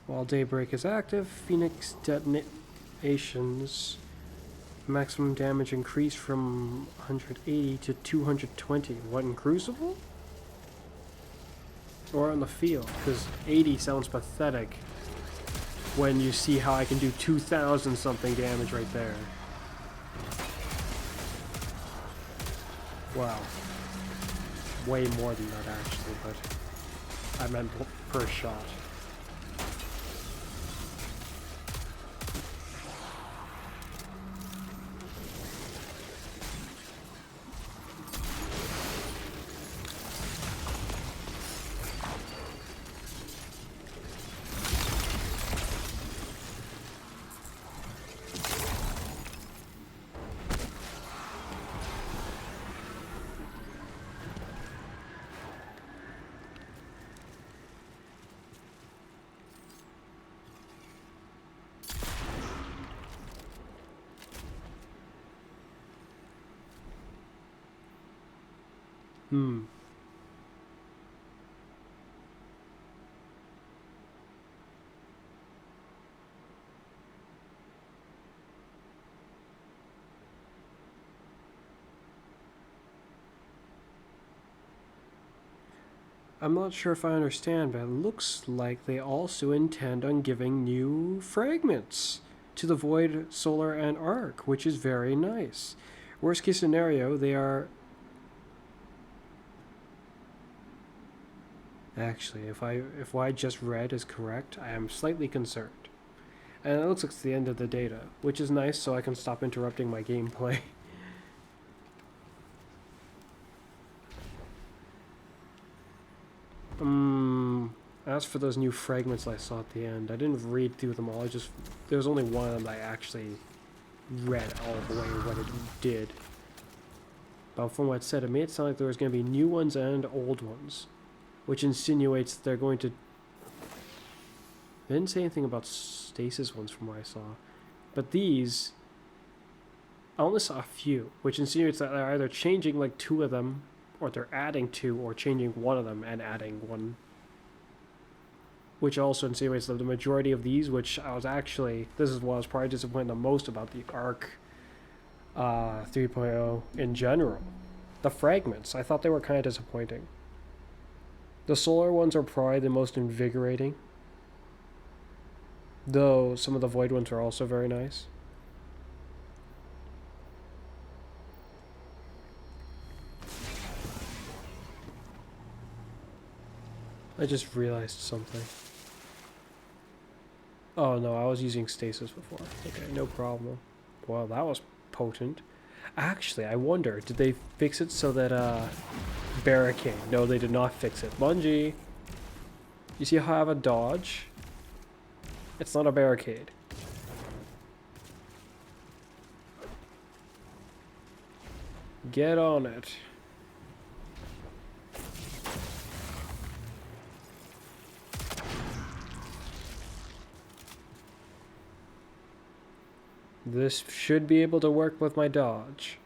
While Daybreak is active, Phoenix detonations maximum damage increased from 180 to 220. What, in Crucible? Or on the field? Because 80 sounds pathetic when you see how I can do 2,000 something damage right there. Wow. Way more than that actually, but I meant per shot. I'm not sure if I understand, but it looks like they also intend on giving new fragments to the Void, Solar, and Arc, which is very nice. Worst case scenario, they are... Actually, if what I just read is correct, I am slightly concerned. And it looks like it's the end of the data, which is nice so I can stop interrupting my gameplay. As for those new fragments I saw at the end, I didn't read through them all. There was only one of them that I actually read all the way what it did. But from what it said, it made it sound like there was going to be new ones and old ones, which insinuates they're going to... They didn't say anything about stasis ones from what I saw. But these... I only saw a few, which insinuates that they're either changing like 2 of them, or they're adding 2, or changing 1 of them and adding 1. Which also insinuates that the majority of these, which I was actually... This is what I was probably disappointed the most about the Arc 3.0 in general. The fragments. I thought they were kind of disappointing. The solar ones are probably the most invigorating. Though some of the void ones are also very nice. I just realized something. Oh no, I was using stasis before. Okay, no problem. Well, that was potent. Actually, I wonder, did they fix it so that, barricade? No, they did not fix it. Bungie! You see how I have a dodge? It's not a barricade. Get on it. This should be able to work with my dodge.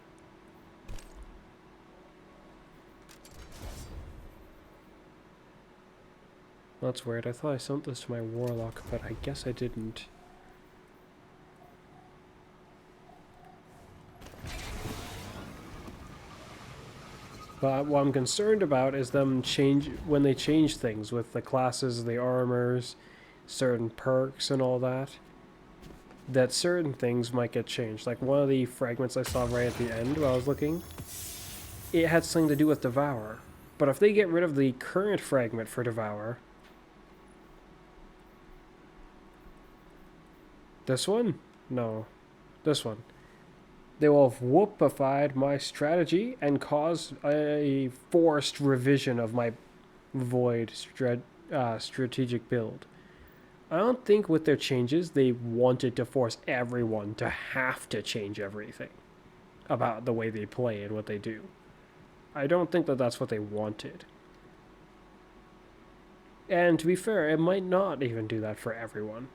That's weird. I thought I sent this to my warlock, but I guess I didn't. But what I'm concerned about is them when they change things with the classes, the armors, certain perks and all that. That certain things might get changed. Like one of the fragments I saw right at the end while I was looking, it had something to do with Devour. But if they get rid of the current fragment for Devour... This one? No. This one. They will have whoopified my strategy and cause a forced revision of my Void strategic build. I don't think with their changes they wanted to force everyone to have to change everything about the way they play and what they do. I don't think that that's what they wanted. And to be fair, it might not even do that for everyone.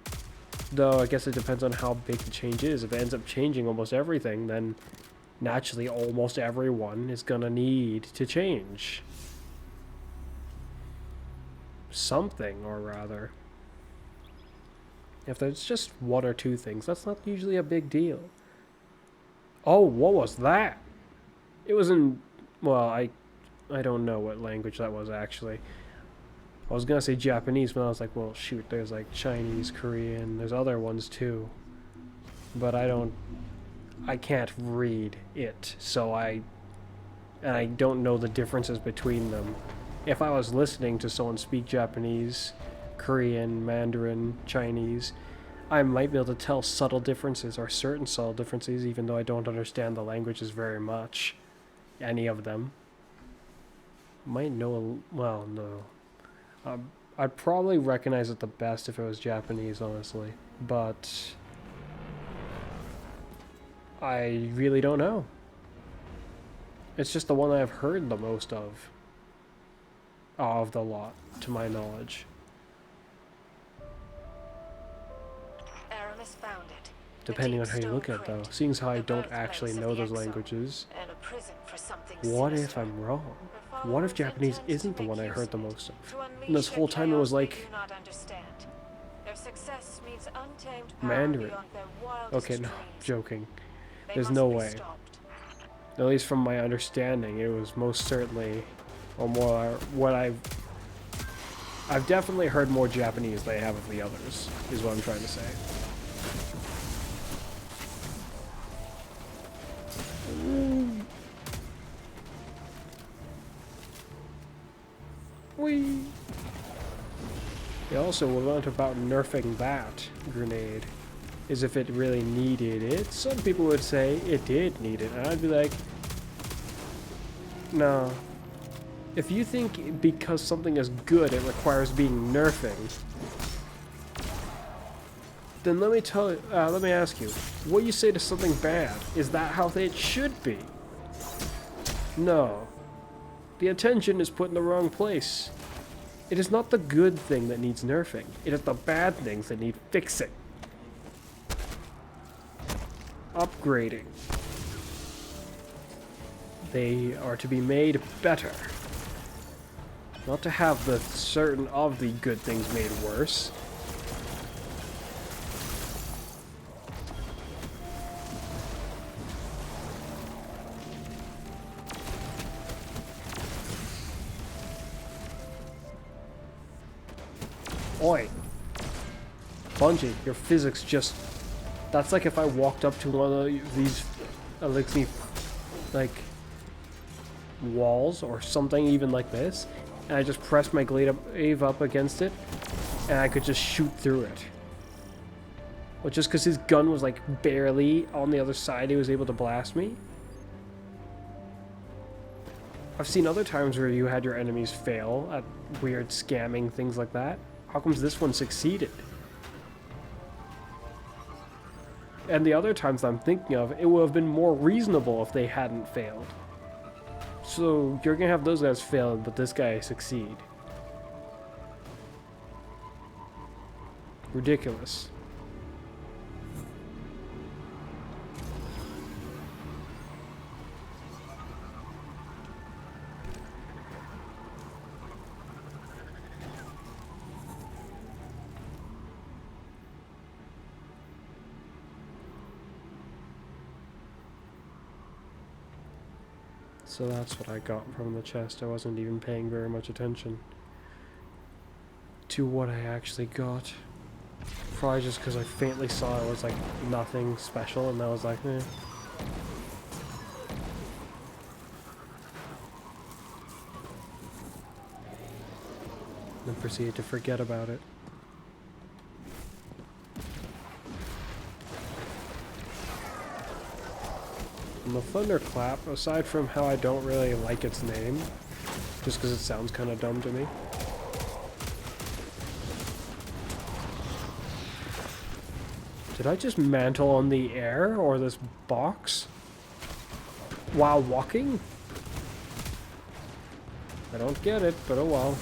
Though I guess it depends on how big the change is. If it ends up changing almost everything, then naturally almost everyone is gonna need to change something, or rather. If there's just 1 or 2 things, that's not usually a big deal. Oh, what was that? It was in... Well, I don't know what language that was, actually. I was gonna say Japanese, but I was like, well, shoot, there's like Chinese, Korean, there's other ones too. But I can't read it, so I don't know the differences between them. If I was listening to someone speak Japanese, Korean, Mandarin, Chinese, I might be able to tell subtle differences or certain subtle differences, even though I don't understand the languages very much. Any of them. Might know, well, no. I'd probably recognize it the best if it was Japanese, honestly. But I really don't know. It's just the one I've heard the most of the lot, to my knowledge. Aramis found it. Depending on how you look at it, though. Seeing as how I don't actually know those languages, And a prison for something what if sinister. I'm wrong? Her What if followers Japanese intend to isn't the make one I use heard the of it, most of? to And unleash this whole a time it was chaos they like do not understand. Their success means untamed power Mandarin. beyond their wildest Okay, no, dreams. joking. They There's must no be way. stopped. At least from my understanding, it was most certainly, or more, what I've definitely heard more Japanese than I have of the others, is what I'm trying to say. Whee! They also went about nerfing that grenade, as if it really needed it. Some people would say it did need it, and I'd be like, no. If you think because something is good it requires being nerfing, then let me ask you, what you say to something bad, is that how it should be? No. The attention is put in the wrong place. It is not the good thing that needs nerfing. It is the bad things that need fixing. Upgrading. They are to be made better. Not to have the certain of the good things made worse. Oi. Bungie, your physics just... That's like if I walked up to one of these elixir, like, walls or something even like this, and I just pressed my glaive up against it, and I could just shoot through it. Well, just because his gun was like barely on the other side, he was able to blast me. I've seen other times where you had your enemies fail at weird scamming things like that. How comes this one succeeded? And the other times I'm thinking of, it would have been more reasonable if they hadn't failed. So you're gonna have those guys fail, but this guy succeed. Ridiculous. So that's what I got from the chest. I wasn't even paying very much attention to what I actually got. Probably just because I faintly saw it was like nothing special, and I was like, eh. Then proceeded to forget about it. And the thunderclap, aside from how I don't really like its name, just because it sounds kind of dumb to me. Did I just mantle on the air, or this box, while walking? I don't get it, but oh well.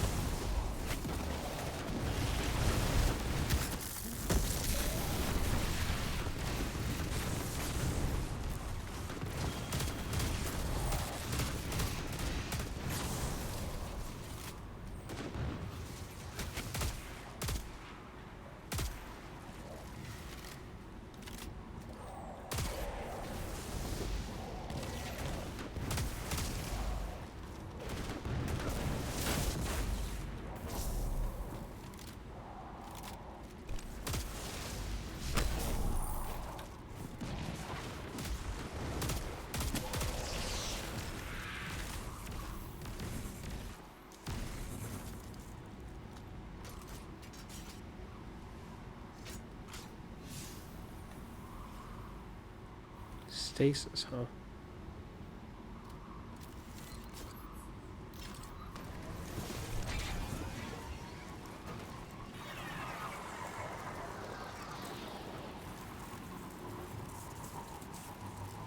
Stasis, huh?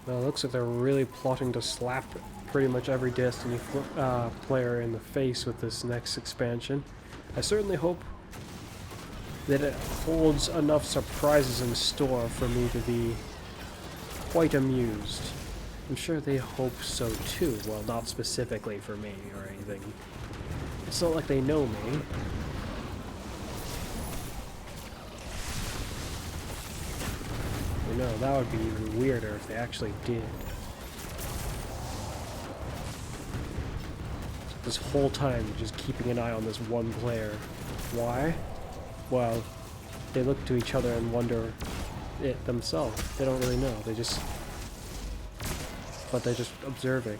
Well, it looks like they're really plotting to slap pretty much every Destiny player in the face with this next expansion. I certainly hope that it holds enough surprises in store for me to be quite amused. I'm sure they hope so too. Well, not specifically for me or anything. It's not like they know me. You know, that would be even weirder if they actually did. So this whole time, just keeping an eye on this one player. Why? Well, they look to each other and wonder it themselves. They don't really know. They just... But they're just observing.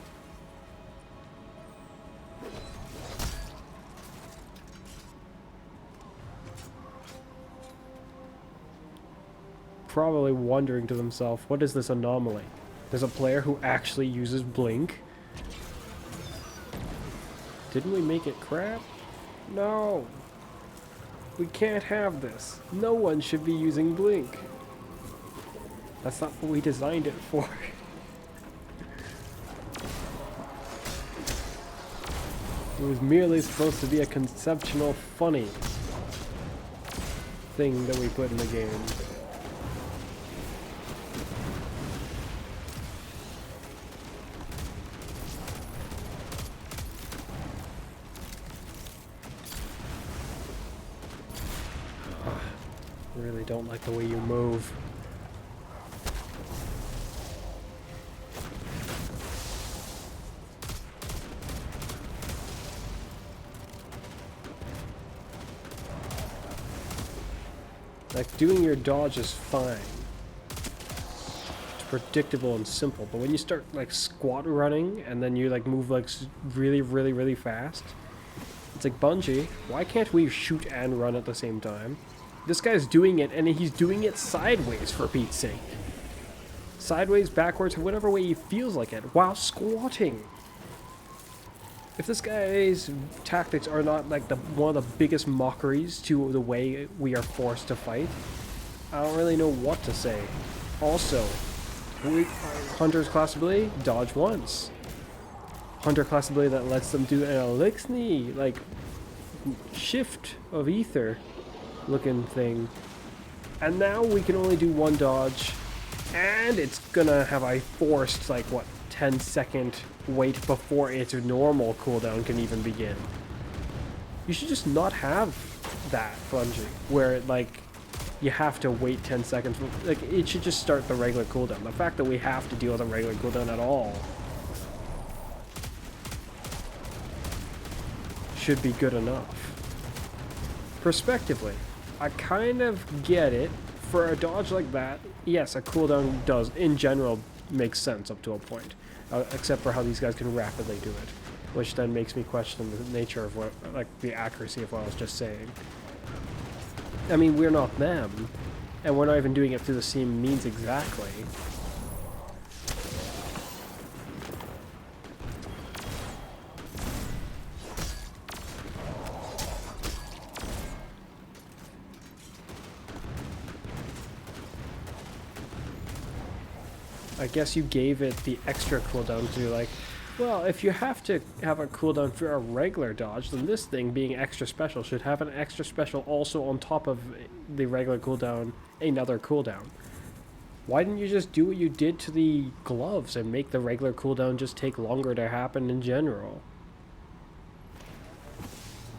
Probably wondering to themselves, what is this anomaly? There's a player who actually uses blink? Didn't we make it crap? No! We can't have this. No one should be using blink. That's not what we designed it for. It was merely supposed to be a conceptual funny thing that we put in the game. I really don't like the way you move. Like, doing your dodge is fine. It's predictable and simple, but when you start, like, squat running, and then you, like, move, like, really, really, really fast, it's like, Bungie, why can't we shoot and run at the same time? This guy's doing it, and he's doing it sideways, for Pete's sake. Sideways, backwards, whatever way he feels like it, while squatting. If this guy's tactics are not like one of the biggest mockeries to the way we are forced to fight, I don't really know what to say. Also, Hunter's class ability, dodge once. Hunter class ability that lets them do an elixir, like shift of ether looking thing. And now we can only do one dodge, and it's gonna have a forced, like, what, 10-second wait before its normal cooldown can even begin. You should just not have that, Bungie, where, like, you have to wait 10 seconds. Like, it should just start the regular cooldown. The fact that we have to deal with a regular cooldown at all should be good enough. Prospectively, I kind of get it. For a dodge like that, yes, a cooldown does, in general, make sense up to a point. Except for how these guys can rapidly do it. Which then makes me question the nature of what, like, the accuracy of what I was just saying. I mean, we're not them. And we're not even doing it through the same means exactly. I guess you gave it the extra cooldown to, like, well, if you have to have a cooldown for a regular dodge, then this thing, being extra special, should have an extra special also on top of the regular cooldown, another cooldown. Why didn't you just do what you did to the gloves and make the regular cooldown just take longer to happen in general?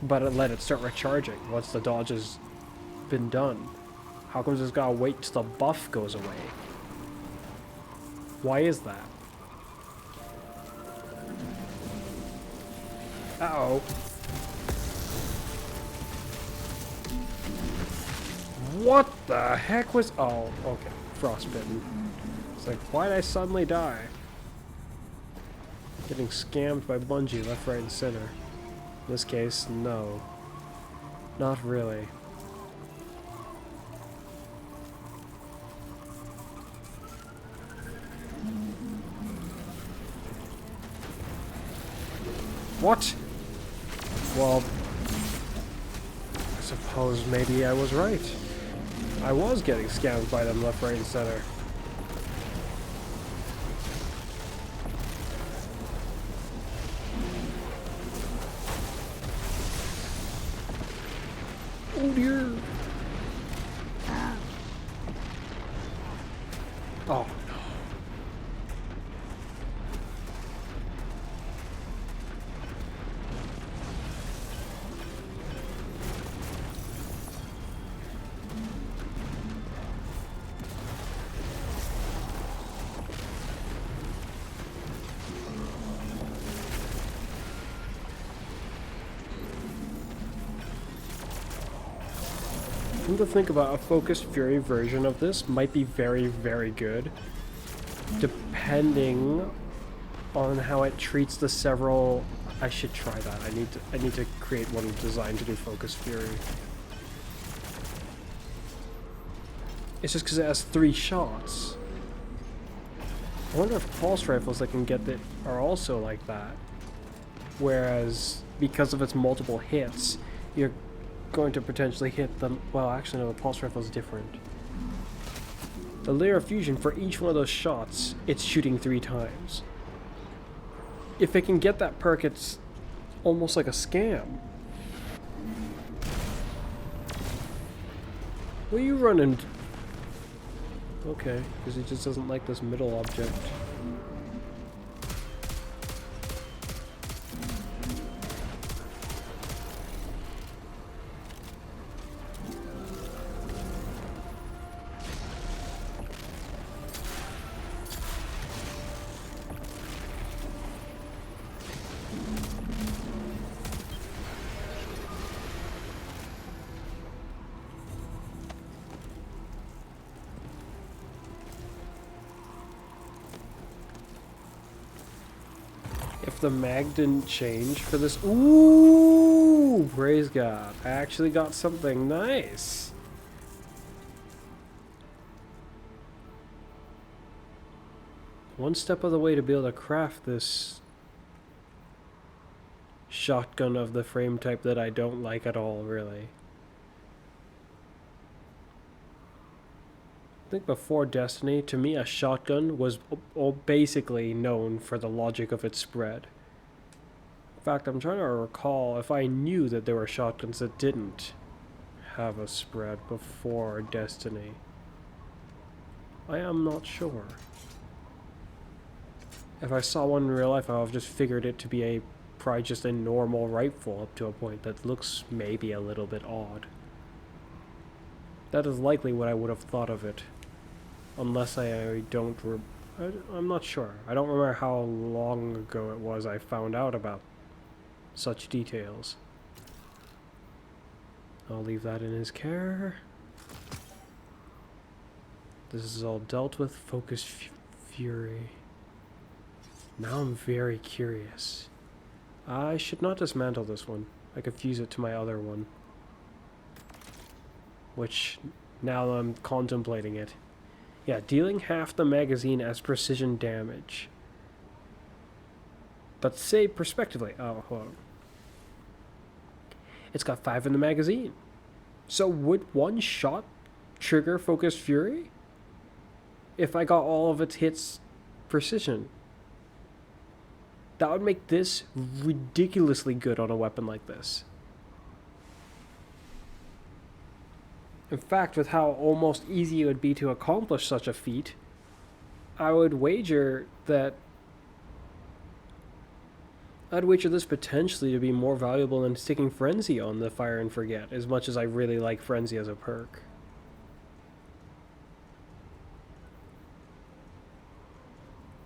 But let it start recharging once the dodge has been done. How comes it's gotta wait till the buff goes away? Why is that? Uh-oh. What the heck was... Oh, okay. Frostbitten. It's like, why did I suddenly die? Getting scammed by Bungie left, right, and center. In this case, no. Not really. What? Well, I suppose maybe I was right. I was getting scammed by them left, right, and center. Oh dear. Oh, come to think about, a focused fury version of this might be very, very good, depending on how it treats the several. I should try that. I need to create one designed to do focused fury. It's just because it has 3 shots. I wonder if pulse rifles that can get that are also like that. Whereas, because of its multiple hits, you're going to potentially hit them. Well, actually, no, the pulse rifle is different. The layer of fusion, for each one of those shots, it's shooting 3 times. If it can get that perk, it's almost like a scam. Where are you running? Okay, because he just doesn't like this middle object. If the mag didn't change for this... Ooh! Praise God. I actually got something nice. One step of the way to be able to craft this shotgun of the frame type that I don't like at all, really. I think before Destiny, to me a shotgun was basically known for the logic of its spread. In fact, I'm trying to recall if I knew that there were shotguns that didn't have a spread before Destiny. I am not sure. If I saw one in real life, I would have just figured it to be probably just a normal rifle up to a point that looks maybe a little bit odd. That is likely what I would have thought of it. Unless I'm not sure. I don't remember how long ago it was I found out about such details. I'll leave that in his care. This is all dealt with. Focus fury. Now I'm very curious. I should not dismantle this one. I could fuse it to my other one. Which, now I'm contemplating it. Yeah, dealing half the magazine as precision damage. But say prospectively. Oh, hold on. It's got 5 in the magazine. So would one shot trigger Focused Fury? If I got all of its hits precision. That would make this ridiculously good on a weapon like this. In fact, with how almost easy it would be to accomplish such a feat, I would wager that... I'd wager this potentially to be more valuable than sticking Frenzy on the Fire and Forget, as much as I really like Frenzy as a perk.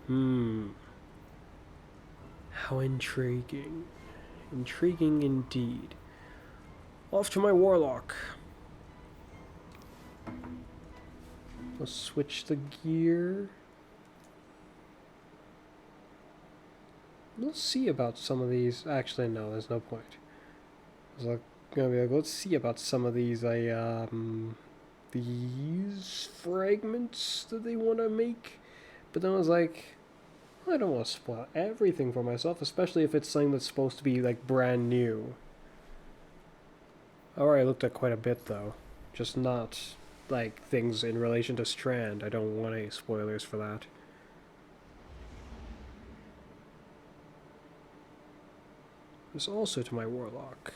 How intriguing. Intriguing indeed. Off to my Warlock. Let's switch the gear. Let's see about some of these. Actually, no, there's no point. I was like, gonna be like, let's see about some of these. These fragments that they want to make. But then I was like, I don't want to spoil everything for myself, especially if it's something that's supposed to be like brand new. I already looked at quite a bit though, just not like things in relation to Strand. I don't want any spoilers for that. There's also to my Warlock.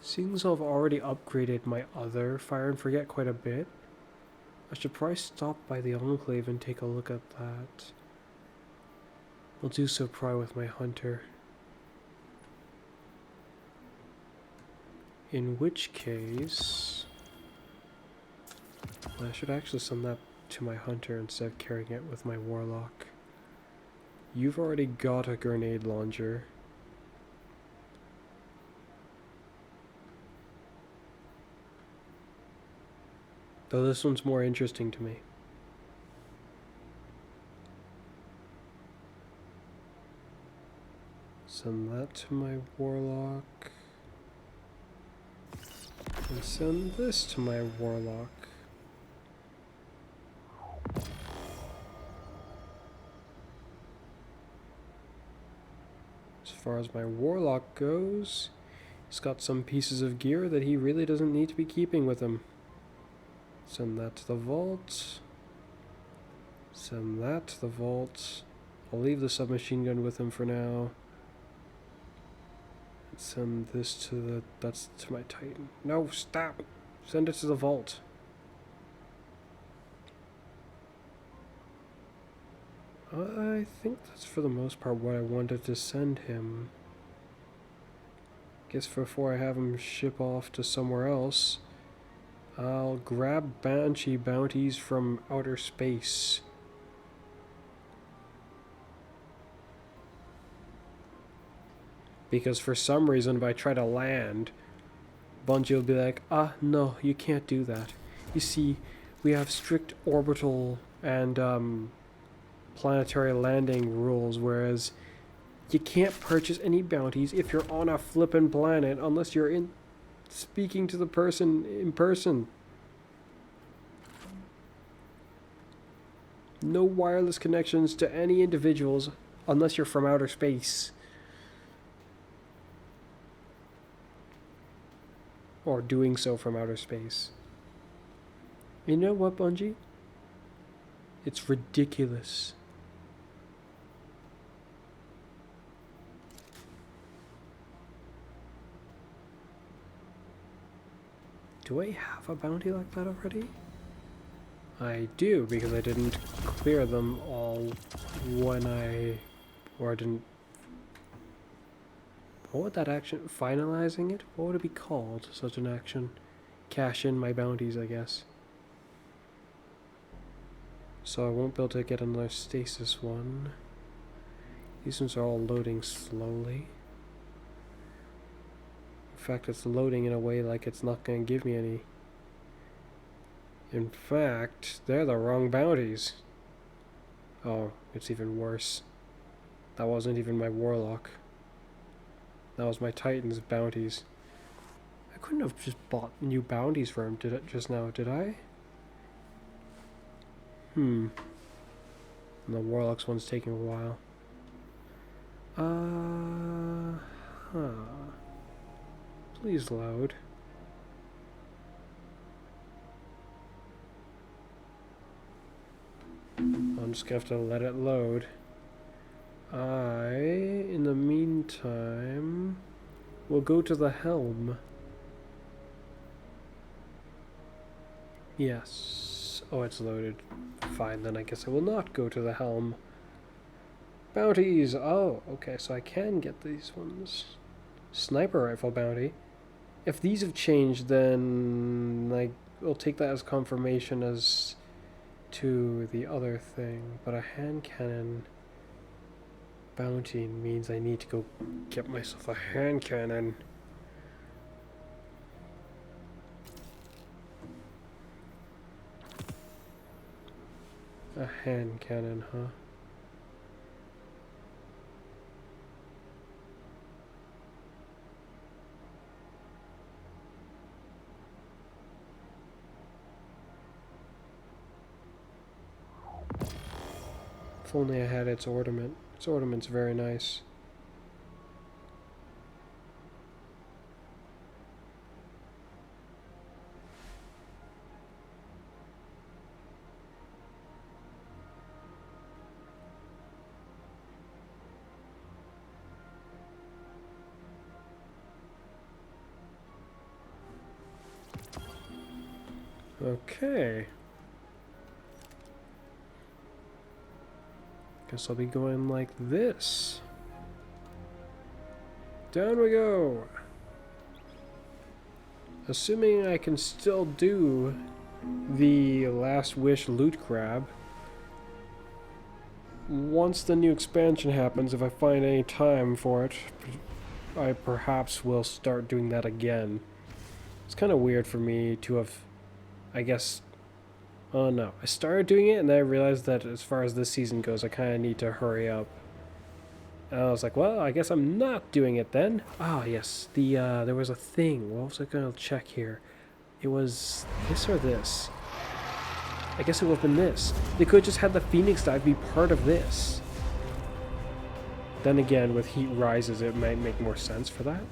Seeing as I've already upgraded my other Fire and Forget quite a bit, I should probably stop by the Enclave and take a look at that. I'll do so probably with my Hunter. In which case, I should actually send that to my Hunter instead of carrying it with my Warlock. You've already got a grenade launcher. Though this one's more interesting to me. Send that to my Warlock. And send this to my Warlock. As far as my Warlock goes, he's got some pieces of gear that he really doesn't need to be keeping with him. Send that to the vault. Send that to the vault. I'll leave the submachine gun with him for now. Send this to the... that's to my Titan. No, stop! Send it to the vault. I think that's for the most part what I wanted to send him. Guess before I have him ship off to somewhere else, I'll grab Banshee bounties from outer space. Because for some reason, if I try to land, Bungie will be like, ah, no, you can't do that. You see, we have strict orbital and planetary landing rules, whereas you can't purchase any bounties if you're on a flippin' planet unless you're speaking to the person in person. No wireless connections to any individuals unless you're from outer space. Or doing so from outer space. You know what, Bungie? It's ridiculous. Do I have a bounty like that already? I do, because I didn't clear them all when or I didn't... What would that action... finalizing it? What would it be called, such an action? Cash in my bounties, I guess. So I won't be able to get another stasis one. These ones are all loading slowly. In fact, it's loading in a way like it's not going to give me any. In fact, they're the wrong bounties. Oh, it's even worse. That wasn't even my Warlock. That was my Titan's bounties. I couldn't have just bought new bounties for him just now, did I? And the Warlock's one's taking a while. Please load. I'm just gonna have to let it load. In the meantime, will go to the helm. Yes. Oh, it's loaded. Fine, then I guess I will not go to the helm. Bounties! Oh, okay, so I can get these ones. Sniper rifle bounty. If these have changed, then I will take that as confirmation as to the other thing. But a hand cannon bounty means I need to go get myself a hand cannon. A hand cannon, huh? If only I had its ornament. Its ornament's very nice. Okay. Guess I'll be going like this. Down we go. Assuming I can still do the Last Wish loot grab. Once the new expansion happens, if I find any time for it, I perhaps will start doing that again. It's kind of weird for me to have, I guess, oh no. I started doing it and then I realized that as far as this season goes, I kind of need to hurry up. And I was like, well, I guess I'm not doing it then. Ah, yes, there was a thing. What was I going to check here? It was this or this. I guess it would have been this. They could have just had the Phoenix Dive be part of this. Then again, with Heat Rises, it might make more sense for that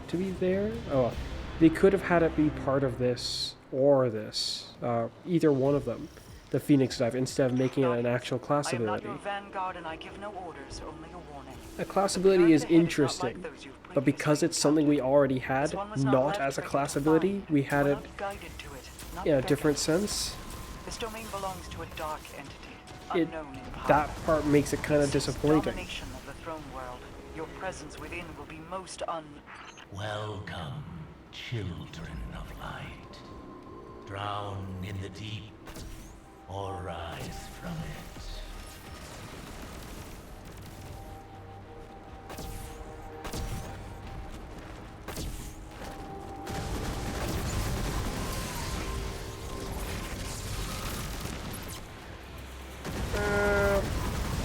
to be there. Oh, they could have had it be part of this or this. Either one of them. The Phoenix Dive, instead of making it an actual class I am not ability. your vanguard and I give no orders, only a warning. A class ability is interesting, but because it's something we already had, not as a class ability, we had it in a different sense. This domain belongs to a dark entity, It, unknown in power. that part makes it kind of disappointing. Domination of the throne world. Your presence within will be most Welcome, children of light. Drown in the deep or rise from it.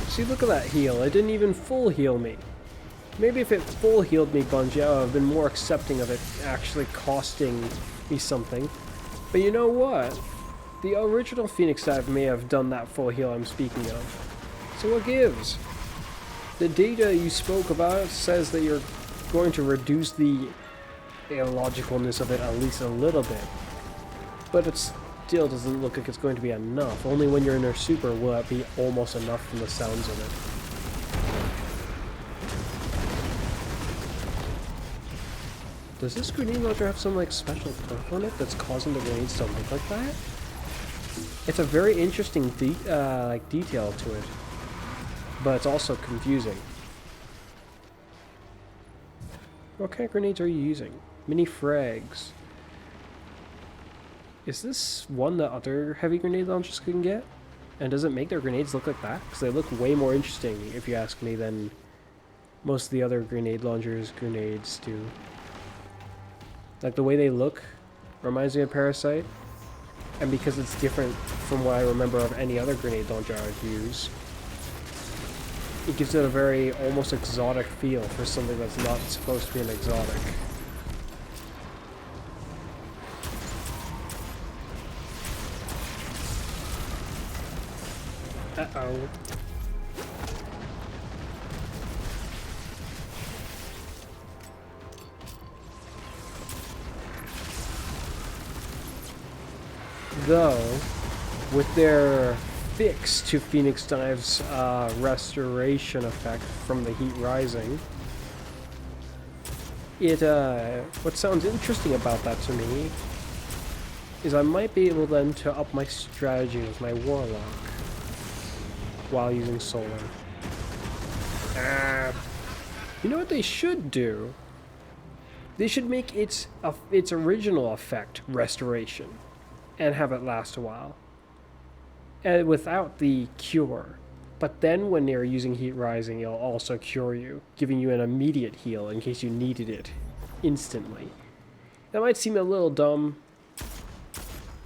See, look at that heal. It didn't even full heal me. Maybe if it full healed me, Bungie, I would have been more accepting of it actually costing me something. But you know what? The original Phoenix Dive may have done that full heal I'm speaking of. So what gives? The data you spoke about says that you're going to reduce the illogicalness of it at least a little bit. But it still doesn't look like it's going to be enough. Only when you're in your super will it be almost enough from the sounds of it. Does this grenade launcher have some like special perk on it that's causing the grenades to look like that? It's a very interesting detail to it, but it's also confusing. What kind of grenades are you using? Mini frags. Is this one that other heavy grenade launchers can get? And does it make their grenades look like that? Because they look way more interesting, if you ask me, than most of the other grenade launchers' grenades do. Like, the way they look reminds me of Parasite. And because it's different from what I remember of any other grenade launcher I'd use, it gives it a very almost exotic feel for something that's not supposed to be an exotic. Uh-oh. Though, with their fix to Phoenix Dive's restoration effect from the heat rising, what sounds interesting about that to me is I might be able then to up my strategy with my Warlock while using Solar. You know what they should do? They should make its original effect restoration and have it last a while, and without the cure. But then when you're using Heat Rising, it'll also cure you, giving you an immediate heal in case you needed it instantly. That might seem a little dumb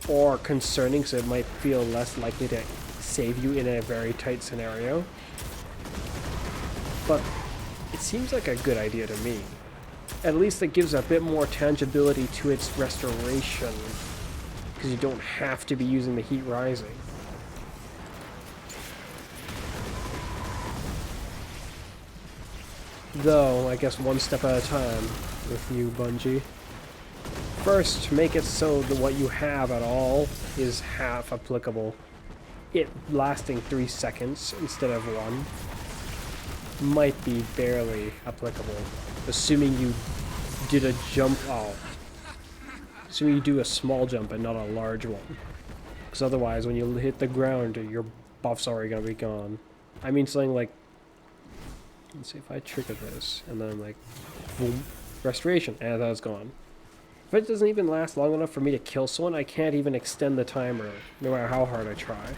or concerning, so it might feel less likely to save you in a very tight scenario. But it seems like a good idea to me. At least it gives a bit more tangibility to its restoration, because you don't have to be using the Heat Rising. Though, I guess one step at a time with you, Bungie. First, make it so that what you have at all is half applicable. It lasting 3 seconds instead of 1 might be barely applicable, assuming you did a jump. Oh. So you do a small jump and not a large one. Because otherwise, when you hit the ground, your buff's already gonna be gone. I mean something like... Let's see if I trigger this, and then like... Boom. Restoration, and that's gone. If it doesn't even last long enough for me to kill someone, I can't even extend the timer, no matter how hard I try.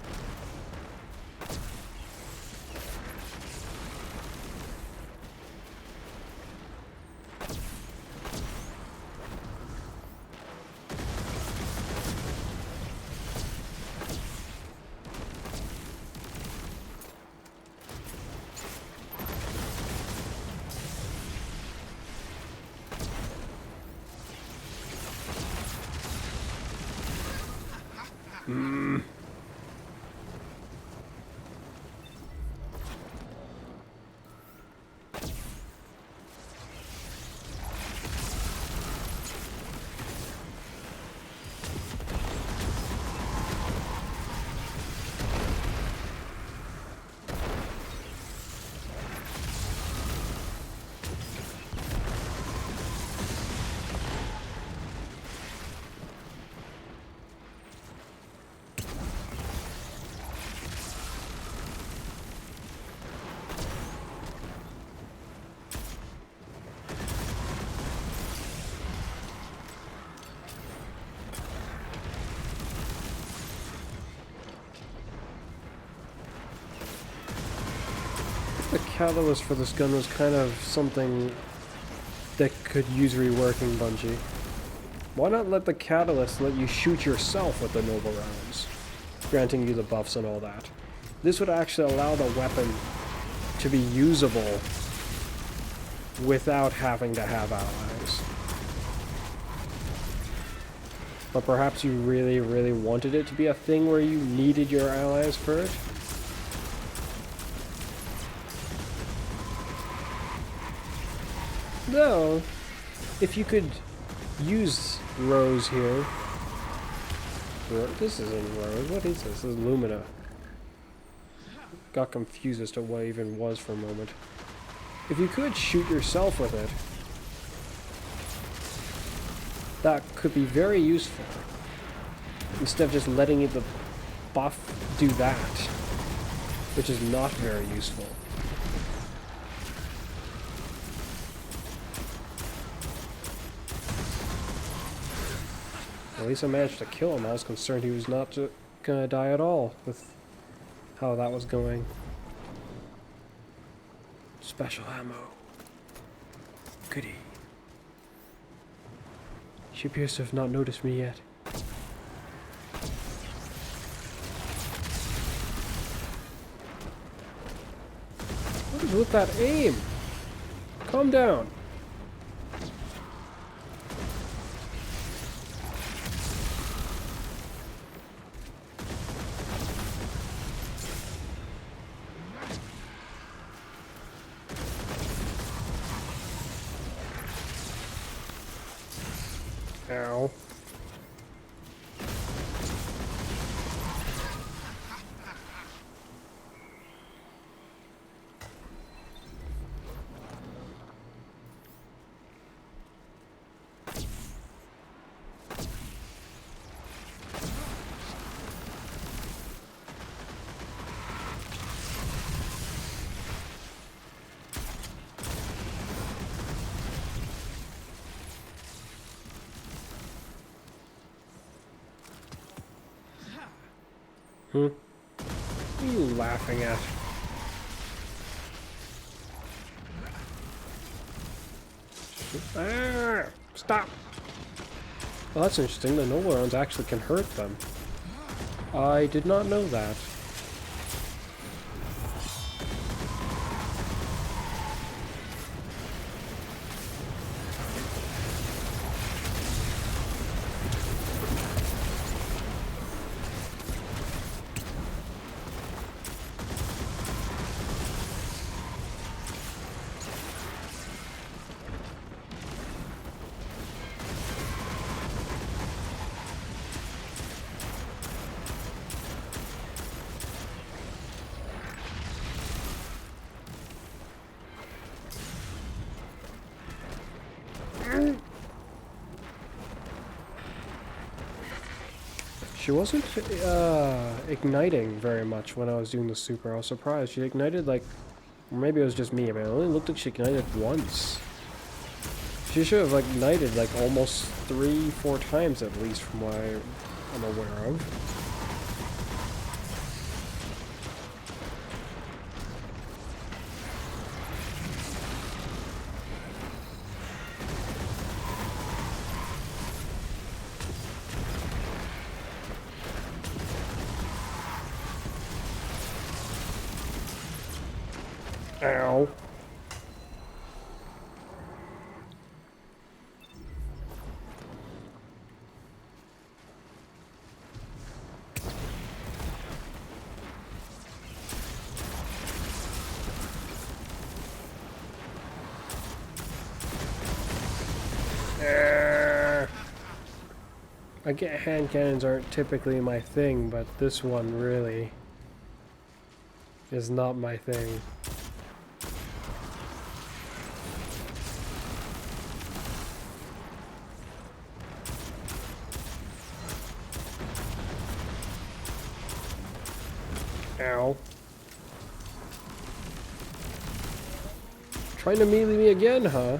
The catalyst for this gun was kind of something that could use reworking, Bungie. Why not let the catalyst let you shoot yourself with the noble rounds, granting you the buffs and all that? This would actually allow the weapon to be usable without having to have allies. But perhaps you really, really wanted it to be a thing where you needed your allies for it? Though, if you could use Rose here... This isn't Rose, what is this? This is Lumina. Got confused as to what it even was for a moment. If you could shoot yourself with it, that could be very useful. Instead of just letting the buff do that, which is not very useful. At least I managed to kill him. I was concerned he was not gonna die at all with how that was going. Special ammo. Goody. She appears to have not noticed me yet. What is with that aim? Calm down. Ow. What are you laughing at? Ah, stop! Well, that's interesting. The noble rounds actually can hurt them. I did not know that. She wasn't igniting very much when I was doing the super. I was surprised. She ignited like, or maybe it was just me, but it only looked like she ignited once. She should have ignited like almost 3-4 times at least from what I'm aware of. Ow. I get hand cannons aren't typically my thing, but this one really is not my thing. Ow. Trying to melee me again, huh?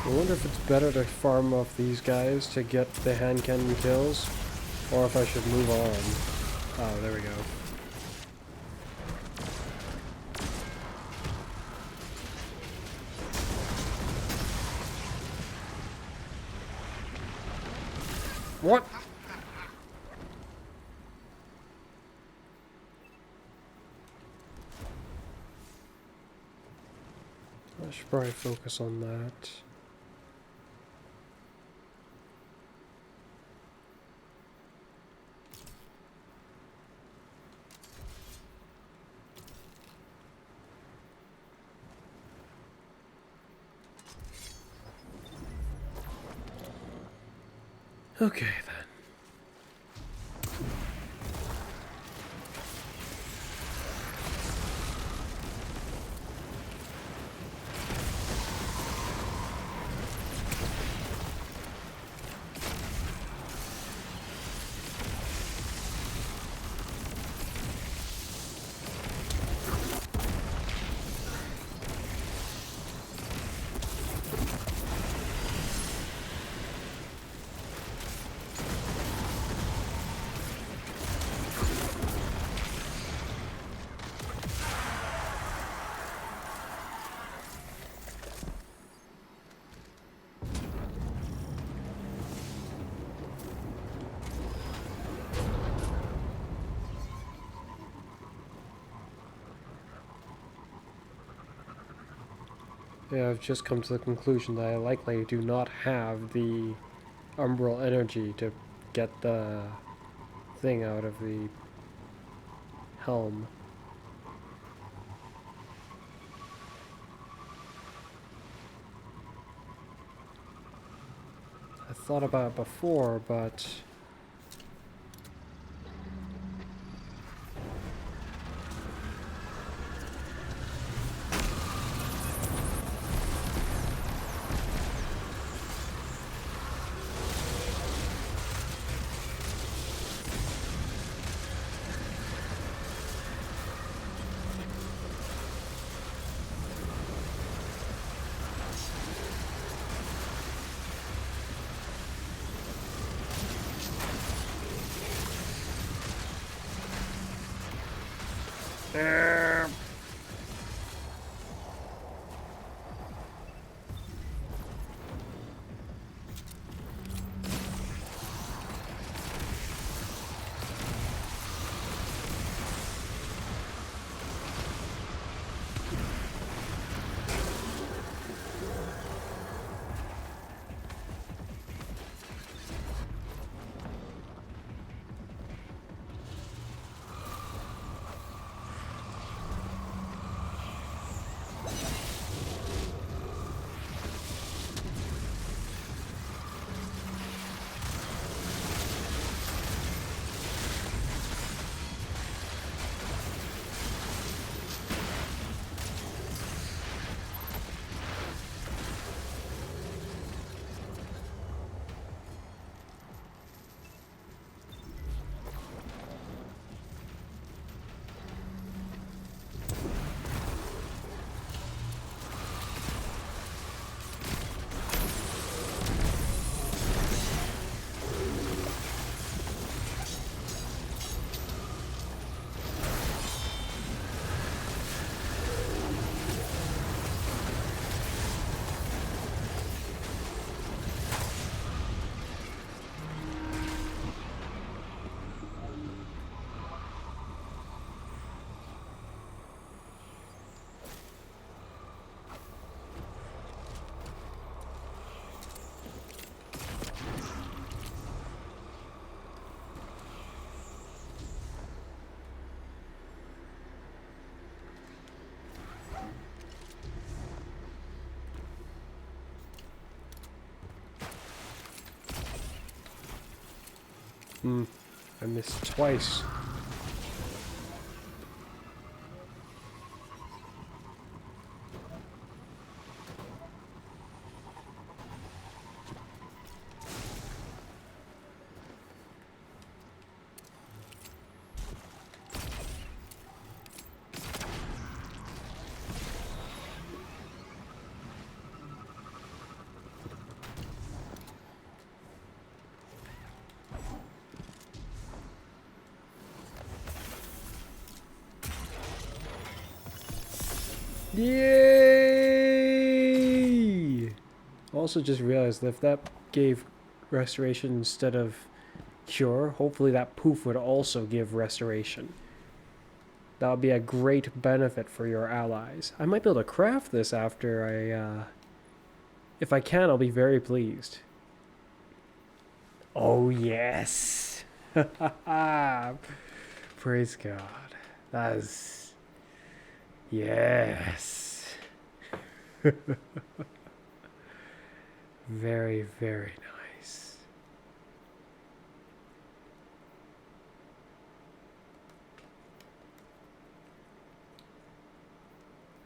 I wonder if it's better to farm off these guys to get the hand cannon kills, or if I should move on. Oh, there we go. What? I should probably focus on that. Okay then. Yeah, I've just come to the conclusion that I likely do not have the umbral energy to get the thing out of the helm. I thought about it before, but I missed twice. Yay! Also just realized that if that gave restoration instead of cure, hopefully that poof would also give restoration. That would be a great benefit for your allies. I might be able to craft this after I, if I can, I'll be very pleased. Oh, yes! Praise God. That is... Yes! Very, very nice.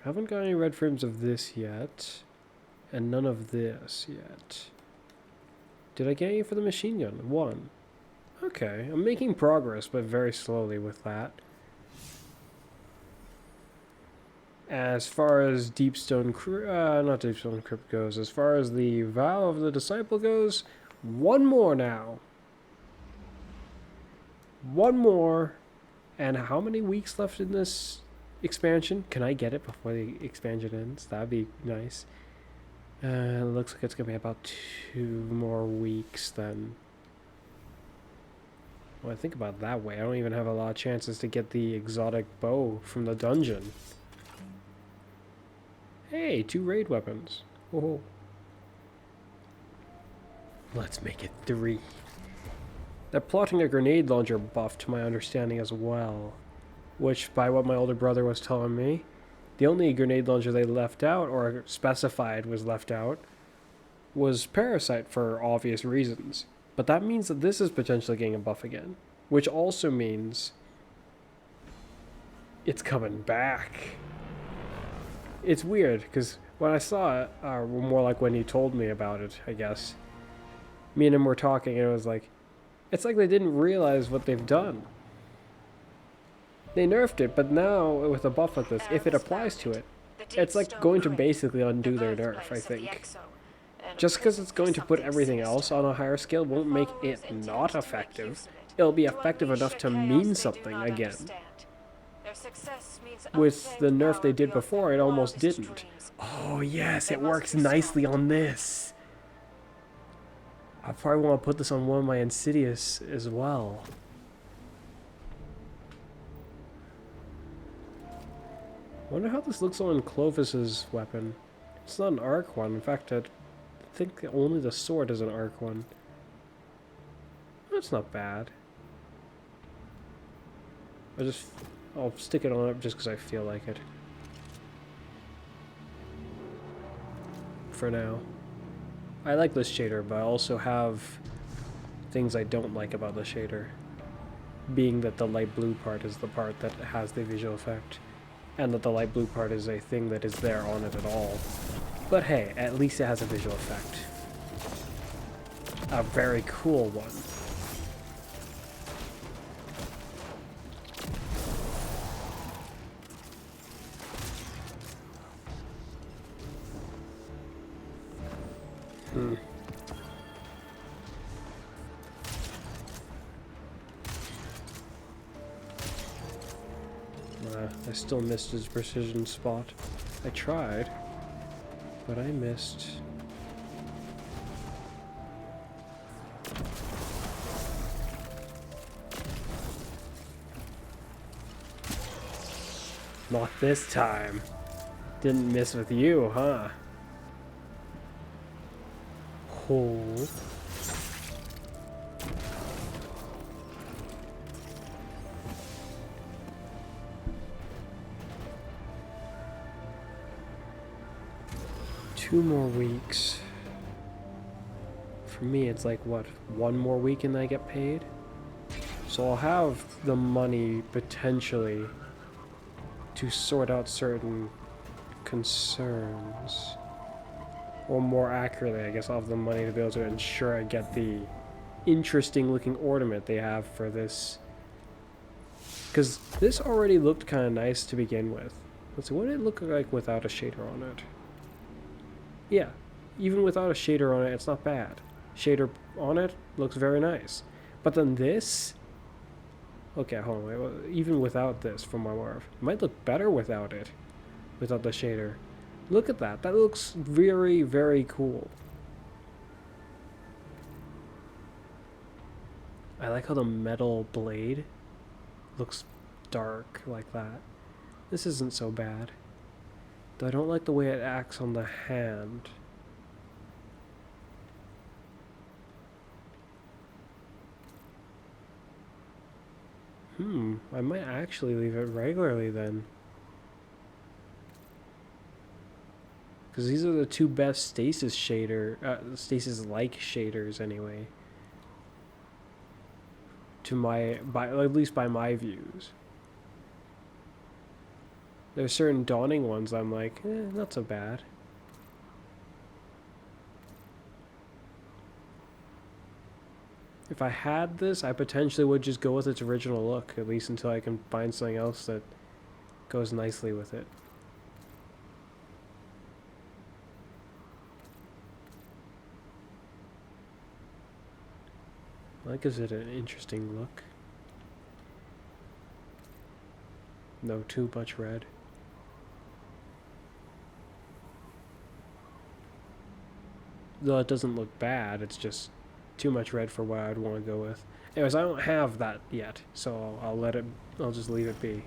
Haven't got any red frames of this yet, and none of this yet. Did I get any for the machine gun? One. Okay, I'm making progress, but very slowly with that. As far as not Deepstone Crypt goes, as far as the Vow of the Disciple goes, one more now. One more. And how many weeks left in this expansion? Can I get it before the expansion ends? That'd be nice. Looks like it's gonna be about 2 more weeks then. Well, I think about it that way. I don't even have a lot of chances to get the exotic bow from the dungeon. Hey, 2 raid weapons. Oh. Let's make it 3. They're plotting a grenade launcher buff to my understanding as well. Which, by what my older brother was telling me, the only grenade launcher they left out, or specified was left out, was Parasite for obvious reasons. But that means that this is potentially getting a buff again. Which also means it's coming back. It's weird, because when I saw it, or more like when he told me about it, I guess, me and him were talking, and it was like, it's like they didn't realize what they've done. They nerfed it, but now, with a buff like this, if it applies to it, it's like going to basically undo their nerf, I think. Just because it's going to put everything else on a higher scale won't make it not effective. It'll be effective enough to mean something again. With the nerf they did before, it almost didn't. Oh yes, it works nicely on this. I probably want to put this on one of my Insidious as well. Wonder how this looks on Clovis's weapon. It's not an arc one. In fact, I think only the sword is an arc one. That's not bad. I'll stick it on it just because I feel like it. For now. I like this shader, but I also have things I don't like about the shader. Being that the light blue part is the part that has the visual effect. And that the light blue part is a thing that is there on it at all. But hey, at least it has a visual effect. A very cool one. I still missed his precision spot. I tried, but I missed. Not this time. Didn't miss with you, huh? Oh. Two more weeks. For me, it's like, what, 1 more week and then I get paid? So I'll have the money, potentially, to sort out certain concerns. Or more accurately, I guess I'll have the money to be able to ensure I get the interesting looking ornament they have for this. Because this already looked kind of nice to begin with. Let's see, what did it look like without a shader on it? Yeah, even without a shader on it, it's not bad. Shader on it looks very nice. But then this... Okay, hold on, wait, even without this from my Marv, it might look better without it. Without the shader. Look at that, that looks very, very cool. I like how the metal blade looks dark like that. This isn't so bad. Though I don't like the way it acts on the hand. I might actually leave it regularly then. Because these are the 2 best stasis stasis-like shaders anyway. At least by my views. There's certain dawning ones I'm like, not so bad. If I had this, I potentially would just go with its original look, at least until I can find something else that goes nicely with it. That gives it an interesting look. No too much red. Though it doesn't look bad, it's just too much red for what I'd want to go with. Anyways, I don't have that yet, so I'll just leave it be.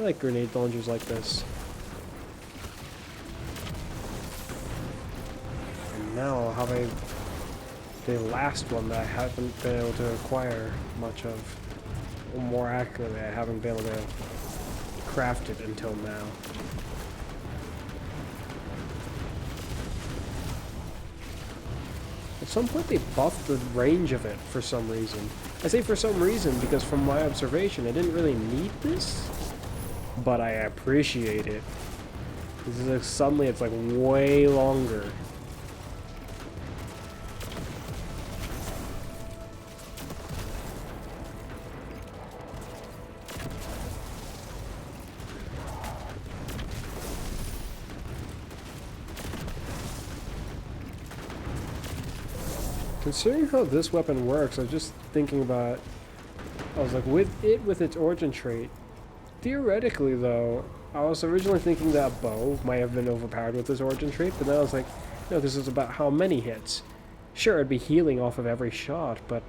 I like grenade launchers like this. And now I'll have the last one that I haven't been able to acquire much of. Or more accurately, I haven't been able to craft it until now. At some point they buffed the range of it for some reason. I say for some reason because from my observation I didn't really need this, but I appreciate it. This is like, suddenly it's like way longer. Considering how this weapon works, I was just thinking about, I was like, with its origin trait, theoretically though, I was originally thinking that bow might have been overpowered with this origin trait, but then I was like, no, this is about how many hits. Sure, it'd be healing off of every shot, but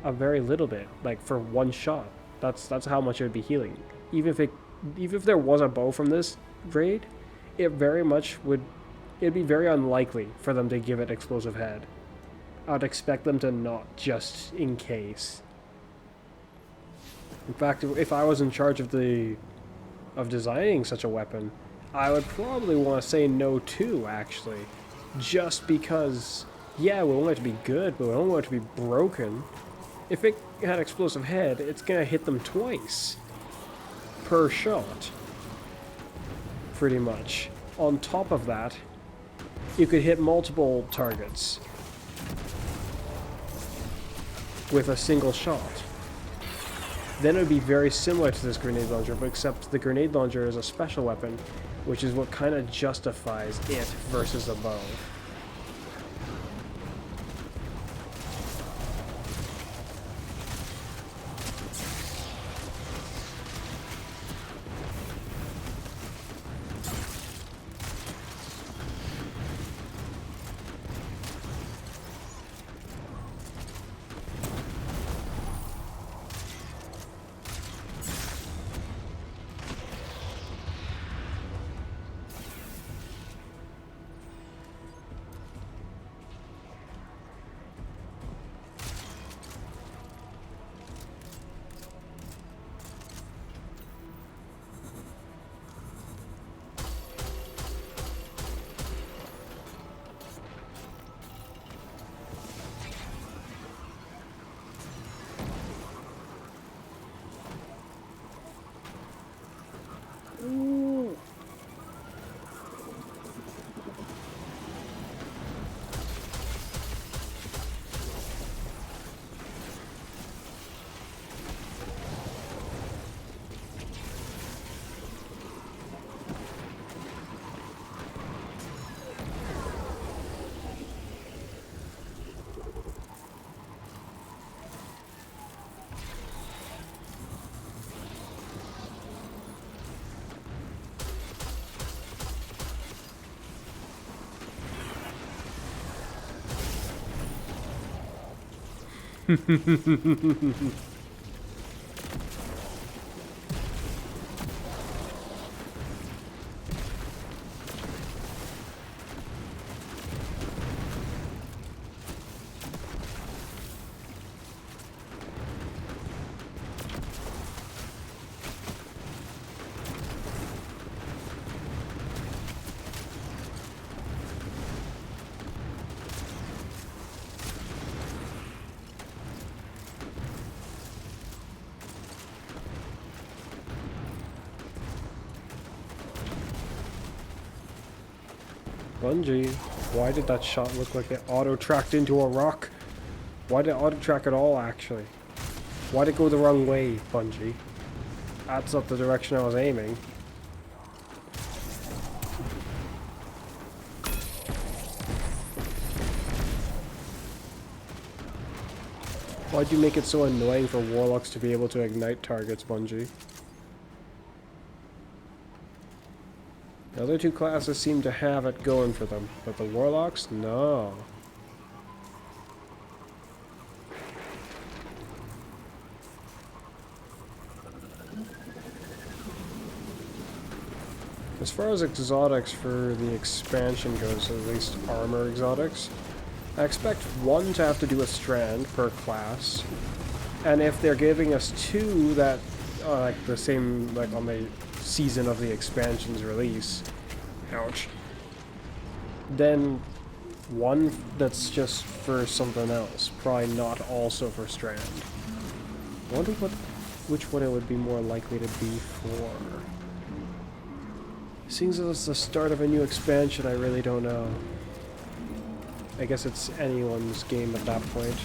a very little bit, like for one shot. That's how much it would be healing. Even if there was a bow from this raid, it'd be very unlikely for them to give it explosive head. I'd expect them to not, just in case. In fact, if I was in charge of designing such a weapon, I would probably want to say no too, actually. Just because, yeah, we want it to be good, but we don't want it to be broken. If it had explosive head, it's gonna hit them twice per shot. Pretty much. On top of that, you could hit multiple targets with a single shot. Then it would be very similar to this grenade launcher, but except the grenade launcher is a special weapon, which is what kind of justifies it versus a bow. Bungie, why did that shot look like it auto-tracked into a rock? Why did it auto-track at all, actually? Why did it go the wrong way, Bungie? That's not the direction I was aiming. Why'd you make it so annoying for warlocks to be able to ignite targets, Bungie? The other two classes seem to have it going for them, but the warlocks, no. As far as exotics for the expansion goes, at least armor exotics, I expect one to have to do a strand per class, and if they're giving us two that are like the same, like on the season of the expansion's release, ouch, then one that's just for something else, probably not also for strand. I wonder which one it would be more likely to be for. Seeing as it's the start of a new expansion, I really don't know. I guess it's anyone's game at that point.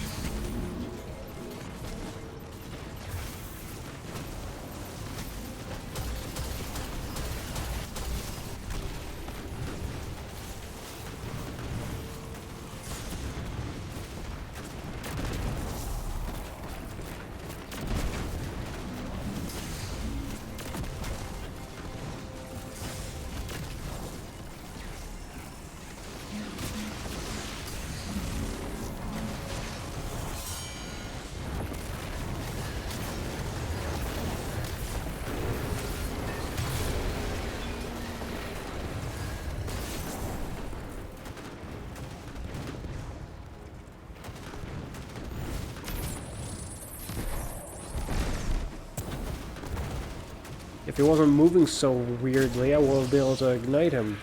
If he wasn't moving so weirdly, I would be able to ignite him.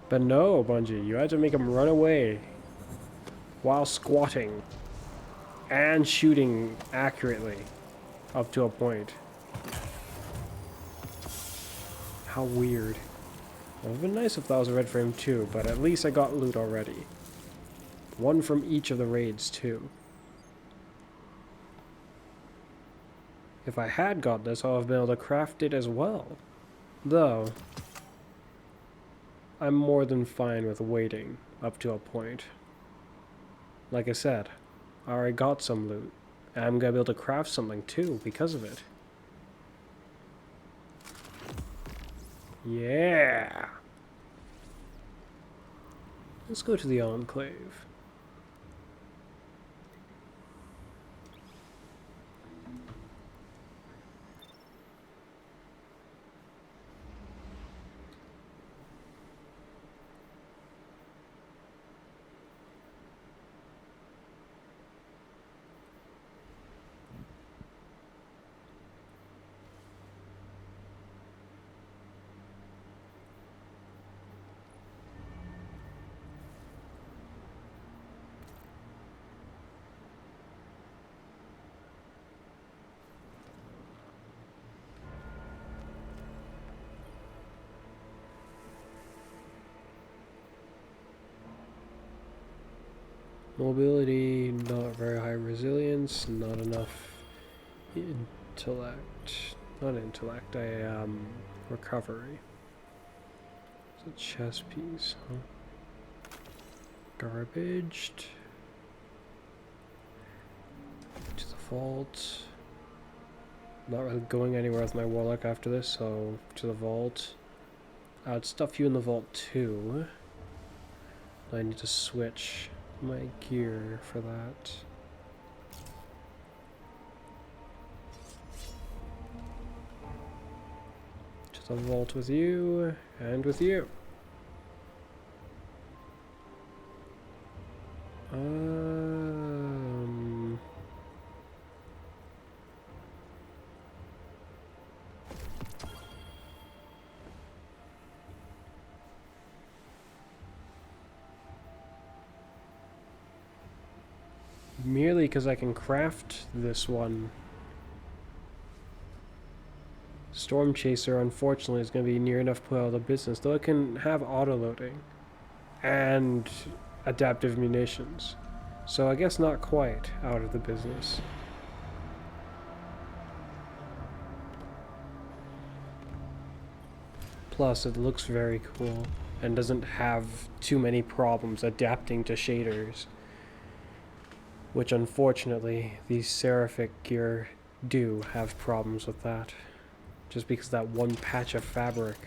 But no, Bungie, you had to make him run away while squatting and shooting accurately up to a point. How weird. It would have been nice if that was a red frame too, but at least I got loot already. One from each of the raids too. If I had got this, I would have been able to craft it as well. Though, I'm more than fine with waiting up to a point. Like I said, I already got some loot. And I'm going to be able to craft something too because of it. Yeah! Let's go to the Enclave. Mobility, not very high resilience, not enough intellect. Not intellect, recovery. It's a chess piece, huh? Garbaged. To the vault. Not really going anywhere with my warlock after this, so to the vault. I'd stuff you in the vault too. I need to switch my gear for that. To the vault with you, and with you. Merely because I can craft this one. Storm Chaser, unfortunately, is going to be near enough put out of the business, though it can have auto-loading and adaptive munitions. So I guess not quite out of the business. Plus, it looks very cool and doesn't have too many problems adapting to shaders. Which, unfortunately, these Seraphic gear do have problems with that. Just because of that one patch of fabric.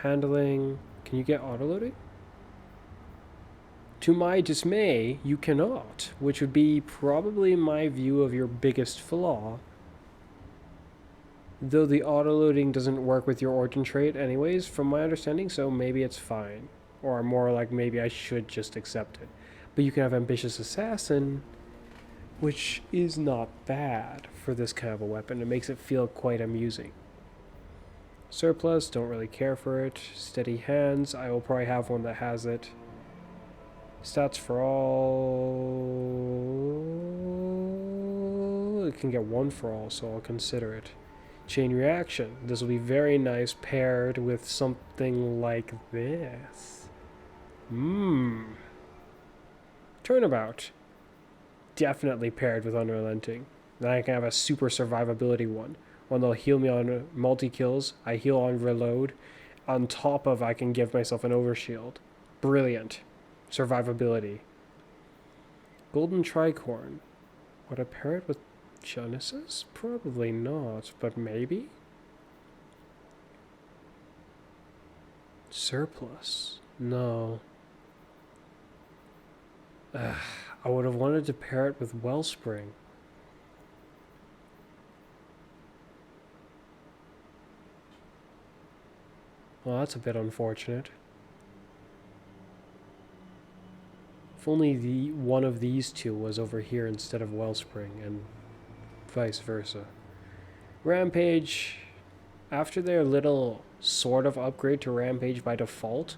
Handling... Can you get autoloading? To my dismay, you cannot. Which would be probably my view of your biggest flaw. Though the auto-loading doesn't work with your origin trait anyways, from my understanding, so maybe it's fine. Or more like maybe I should just accept it. But you can have Ambitious Assassin, which is not bad for this kind of a weapon. It makes it feel quite amusing. Surplus, don't really care for it. Steady Hands, I will probably have one that has it. Stats for all... It can get one for all, so I'll consider it. Chain Reaction, this will be very nice paired with something like this. Turnabout, definitely paired with Unrelenting. Then I can have a super survivability one that'll heal me on multi-kills, I heal on reload, on top of I can give myself an overshield. Brilliant. Survivability. Golden Tricorn. Would I pair it with Genesis? Probably not, but maybe? Surplus. No. I would have wanted to pair it with Wellspring. Well, that's a bit unfortunate. If only one of these two was over here instead of Wellspring, and vice versa. Rampage, after their little sort of upgrade to Rampage by default,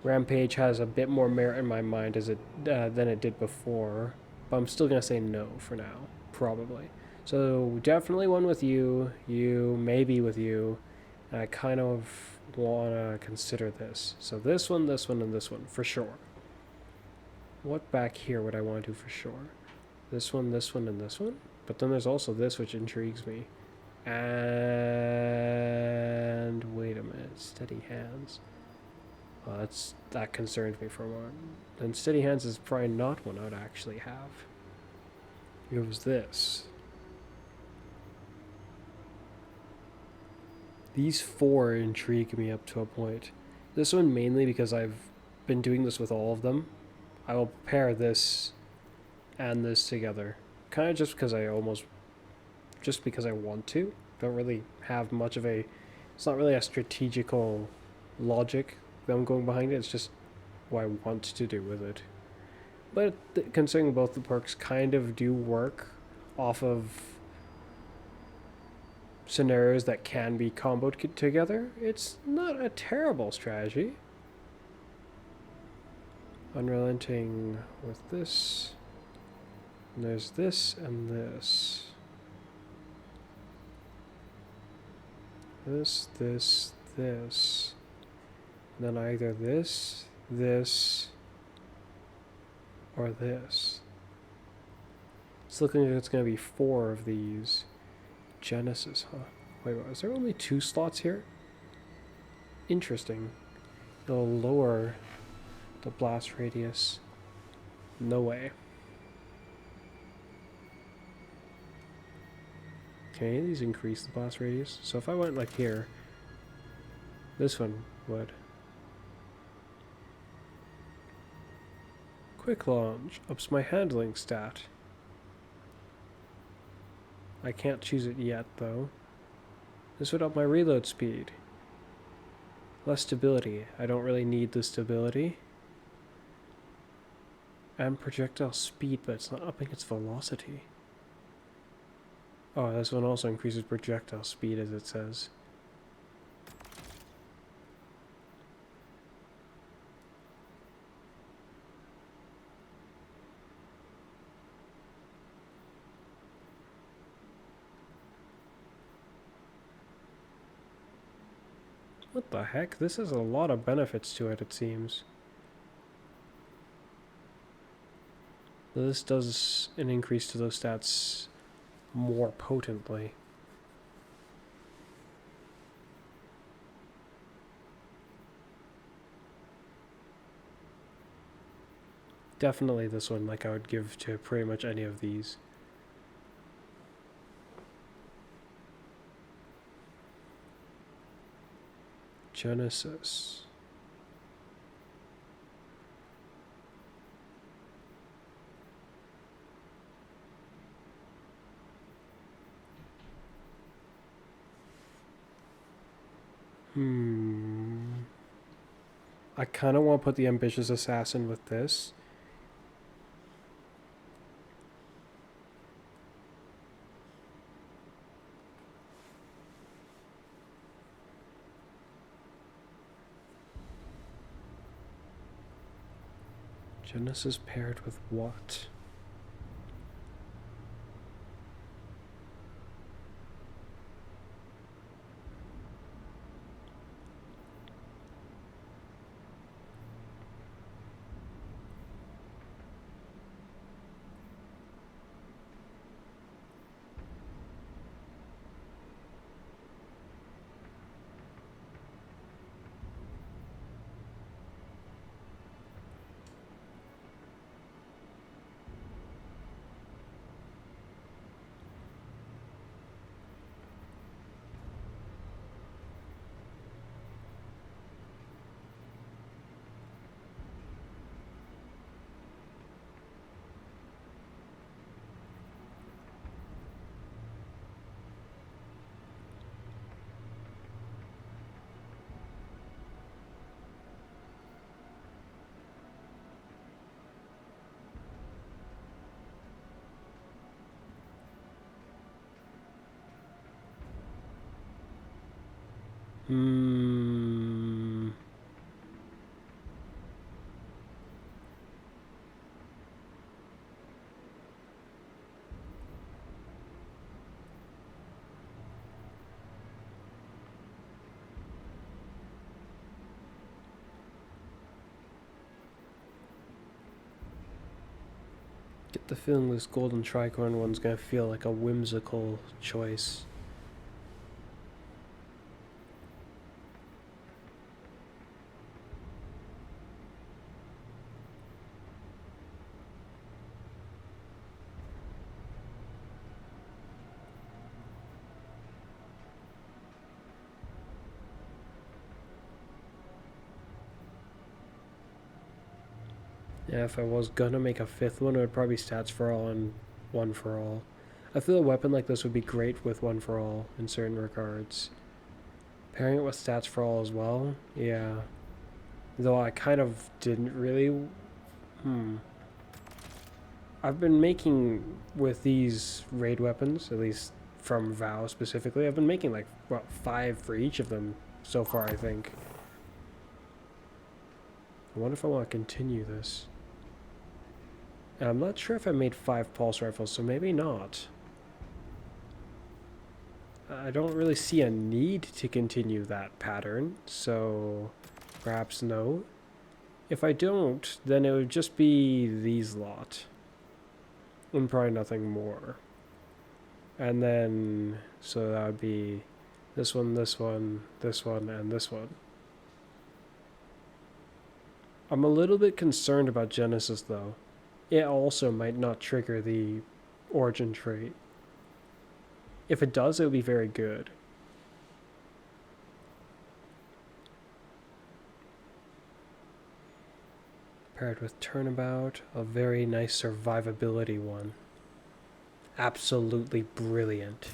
Rampage has a bit more merit in my mind than it did before, but I'm still going to say no for now, probably. So definitely one with you, maybe with you, and I kind of want to consider this. So this one, and this one, for sure. What back here would I want to do for sure? This one, and this one? But then there's also this, which intrigues me. And wait a minute, Steady Hands. That concerns me for a moment. And Steady Hands is probably not one I would actually have. It was this. These four intrigue me up to a point. This one mainly because I've been doing this with all of them. I will pair this and this together. Kind of just because I want to. Don't really have much of a... It's not really a strategical logic that I'm going behind it. It's just what I want to do with it. But considering both the perks kind of do work off of scenarios that can be comboed together, it's not a terrible strategy. Unrelenting with this. And there's this and this. This. And then either this, or this. It's looking like it's going to be 4 of these. Genesis, huh? Wait, is there only 2 slots here? Interesting. It'll lower the blast radius. No way. Okay, these increase the blast radius. So if I went like here, this one would. Quick launch ups my handling stat. I can't choose it yet though. This would up my reload speed. Less stability. I don't really need the stability. And projectile speed, but it's not upping its velocity. Oh, this one also increases projectile speed, as it says. What the heck? This has a lot of benefits to it, it seems. This does an increase to those stats more potently. Definitely this one, like I would give to pretty much any of these. Genesis. I kind of want to put the ambitious assassin with this. Genesis paired with what? Get the feeling this golden tricorn one's gonna feel like a whimsical choice. Yeah, if I was gonna make a fifth one, it would probably be stats for all and one for all. I feel a weapon like this would be great with one for all in certain regards. Pairing it with stats for all as well, yeah. Though I kind of didn't really. I've been making with these raid weapons, at least from VOW specifically, I've been making like, what, 5 for each of them so far, I think. I wonder if I want to continue this. And I'm not sure if I made 5 pulse rifles, so maybe not. I don't really see a need to continue that pattern, so perhaps no. If I don't, then it would just be these lot. And probably nothing more. And then, so that would be this one, this one, this one, and this one. I'm a little bit concerned about Genesis, though. It also might not trigger the origin trait. If it does, it would be very good. Paired with Turnabout, a very nice survivability one. Absolutely brilliant.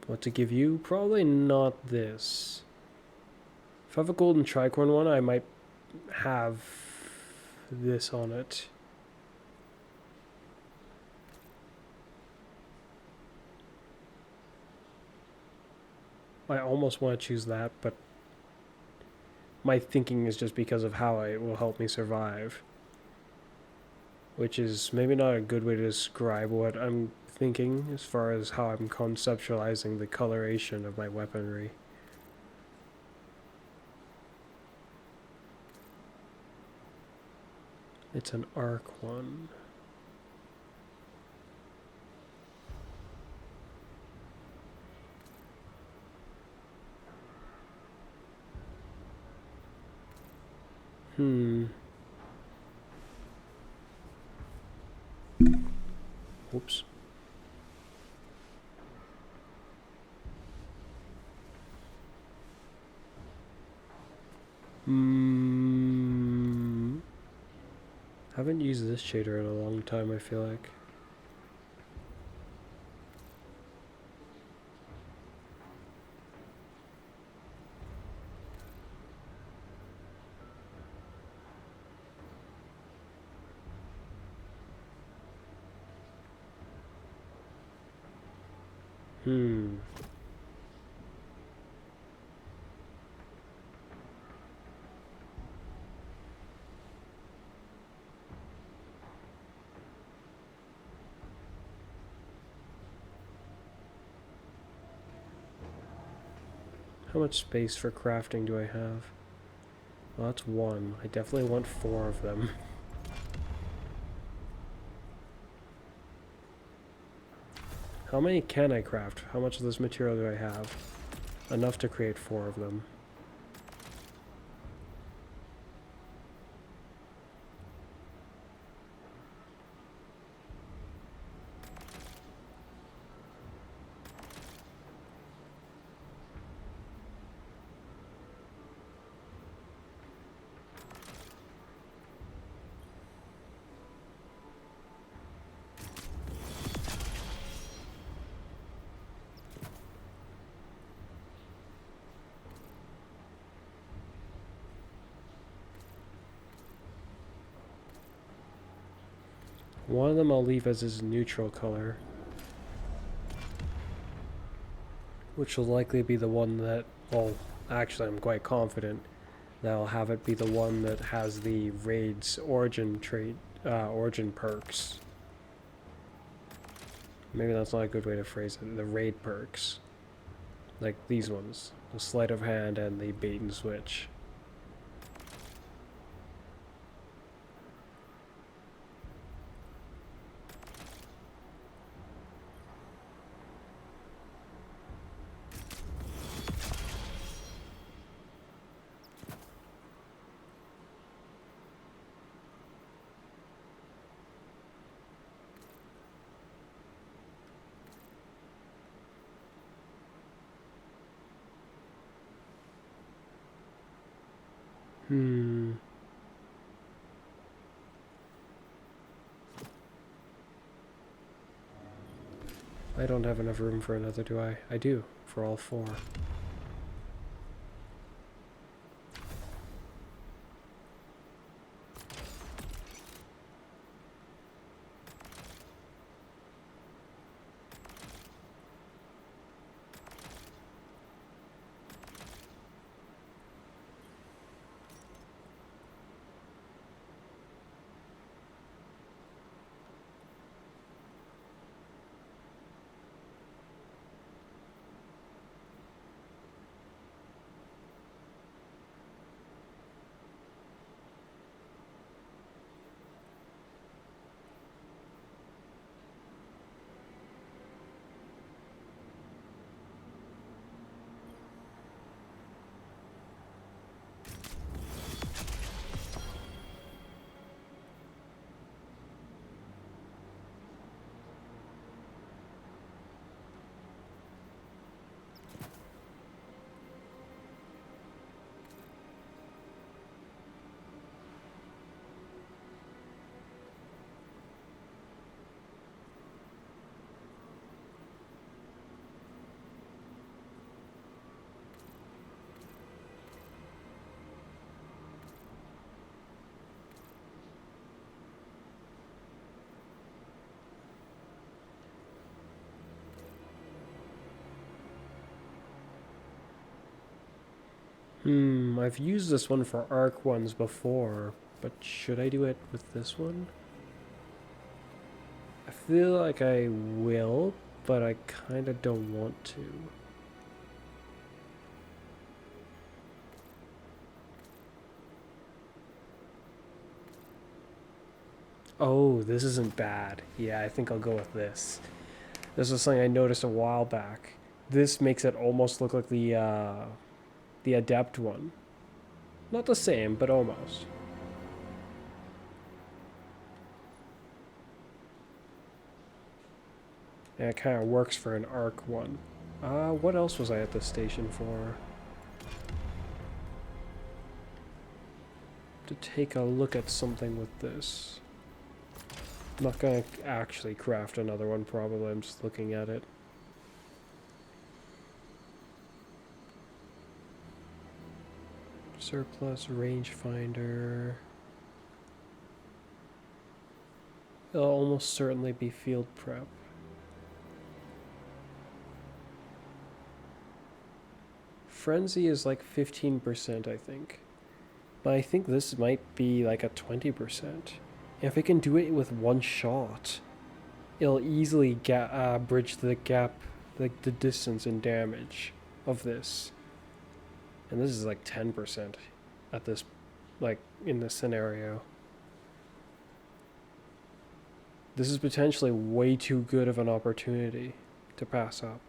What to give you? Probably not this. If I have a golden tricorn one, I might have this on it. I almost want to choose that, but my thinking is just because of how it will help me survive. Which is maybe not a good way to describe what I'm thinking as far as how I'm conceptualizing the coloration of my weaponry. It's an arc one. Oops. Haven't used this shader in a long time, I feel like. Hmm. How much space for crafting do I have? Well, that's one. I definitely want 4 of them. How many can I craft? How much of this material do I have? Enough to create 4 of them. One of them I'll leave as his neutral color, which will likely be the one that, well, actually I'm quite confident that I'll have it be the one that has the raid's origin trait, origin perks. Maybe that's not a good way to phrase it. The raid perks. Like these ones. The sleight of hand and the bait and switch. I don't have enough room for another, do I? I do, for all 4. I've used this one for arc ones before, but should I do it with this one? I feel like I will, but I kind of don't want to. Oh, this isn't bad. Yeah, I think I'll go with this. This was something I noticed a while back. This makes it almost look like the adept one. Not the same, but almost. And it kind of works for an arc one. What else was I at this station for? To take a look at something with this. I'm not gonna actually craft another one probably, I'm just looking at it. Surplus rangefinder. It'll almost certainly be field prep. Frenzy is like 15%, I think. But I think this might be like a 20%. If it can do it with one shot, it'll easily bridge the gap, like the distance in damage of this. And this is like 10% at this, like in this scenario. This is potentially way too good of an opportunity to pass up.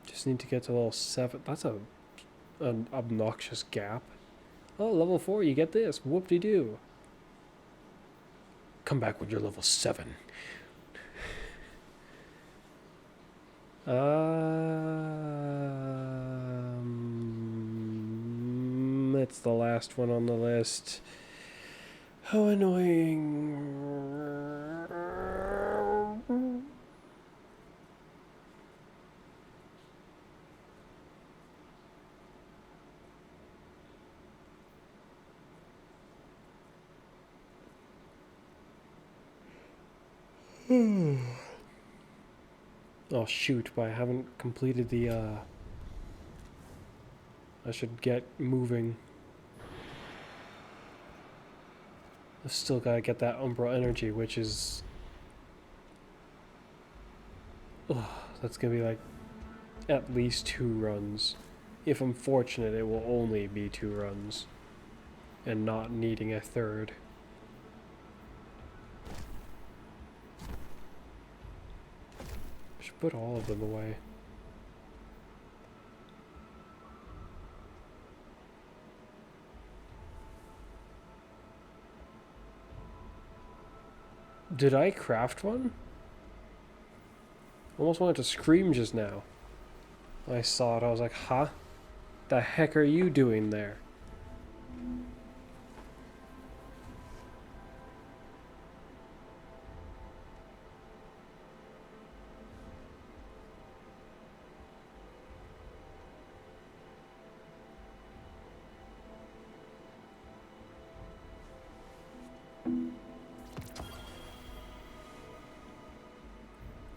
Just need to get to level 7. That's an obnoxious gap. Oh, level 4, you get this. Whoop-de-doo. Come back when you're level 7. It's the last one on the list. How annoying. Oh shoot, but I haven't completed the I should get moving. I've still gotta get that Umbral energy, which is that's gonna be like at least 2 runs. If I'm fortunate, it will only be 2 runs and not needing a third. Should put all of them away. Did I craft one? Almost wanted to scream just now. I saw it, I was like, huh? The heck are you doing there?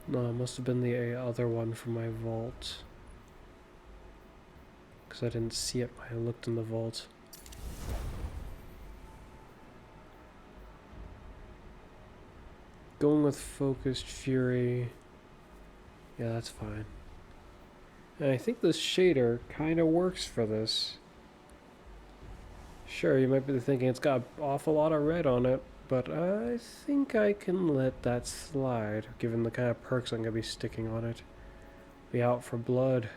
No, it must have been the other one from my vault. Because I didn't see it when I looked in the vault. Going with Focused Fury. Yeah, that's fine. And I think this shader kind of works for this. Sure, you might be thinking it's got an awful lot of red on it, but I think I can let that slide, given the kind of perks I'm going to be sticking on it. Be out for blood.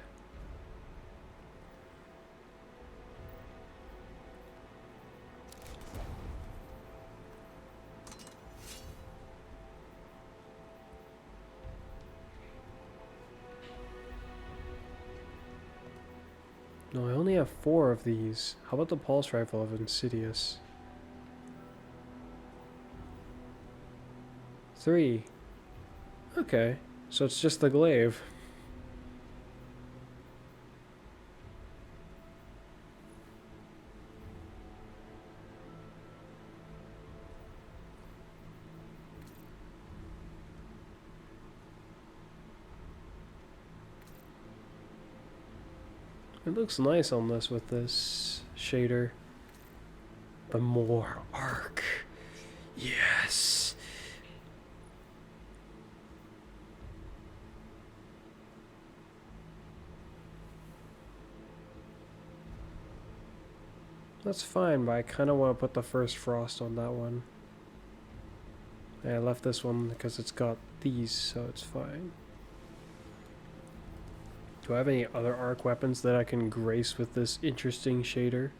No, I only have 4 of these. How about the pulse rifle of Insidious? 3. Okay, so it's just the glaive. It looks nice on this with this shader. But more arc. Yes. That's fine, but I kind of want to put the first frost on that one. And I left this one because it's got these, so it's fine. Do I have any other arc weapons that I can grace with this interesting shader?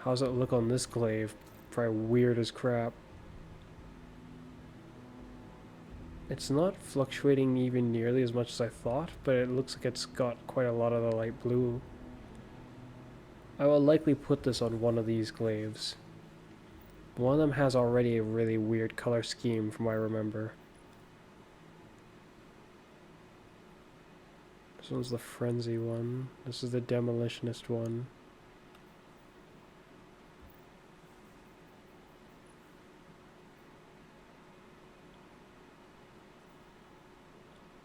How's it look on this glaive? Probably weird as crap. It's not fluctuating even nearly as much as I thought, but it looks like it's got quite a lot of the light blue. I will likely put this on one of these glaives. One of them has already a really weird color scheme from what I remember. This one's the Frenzy one. This is the Demolitionist one.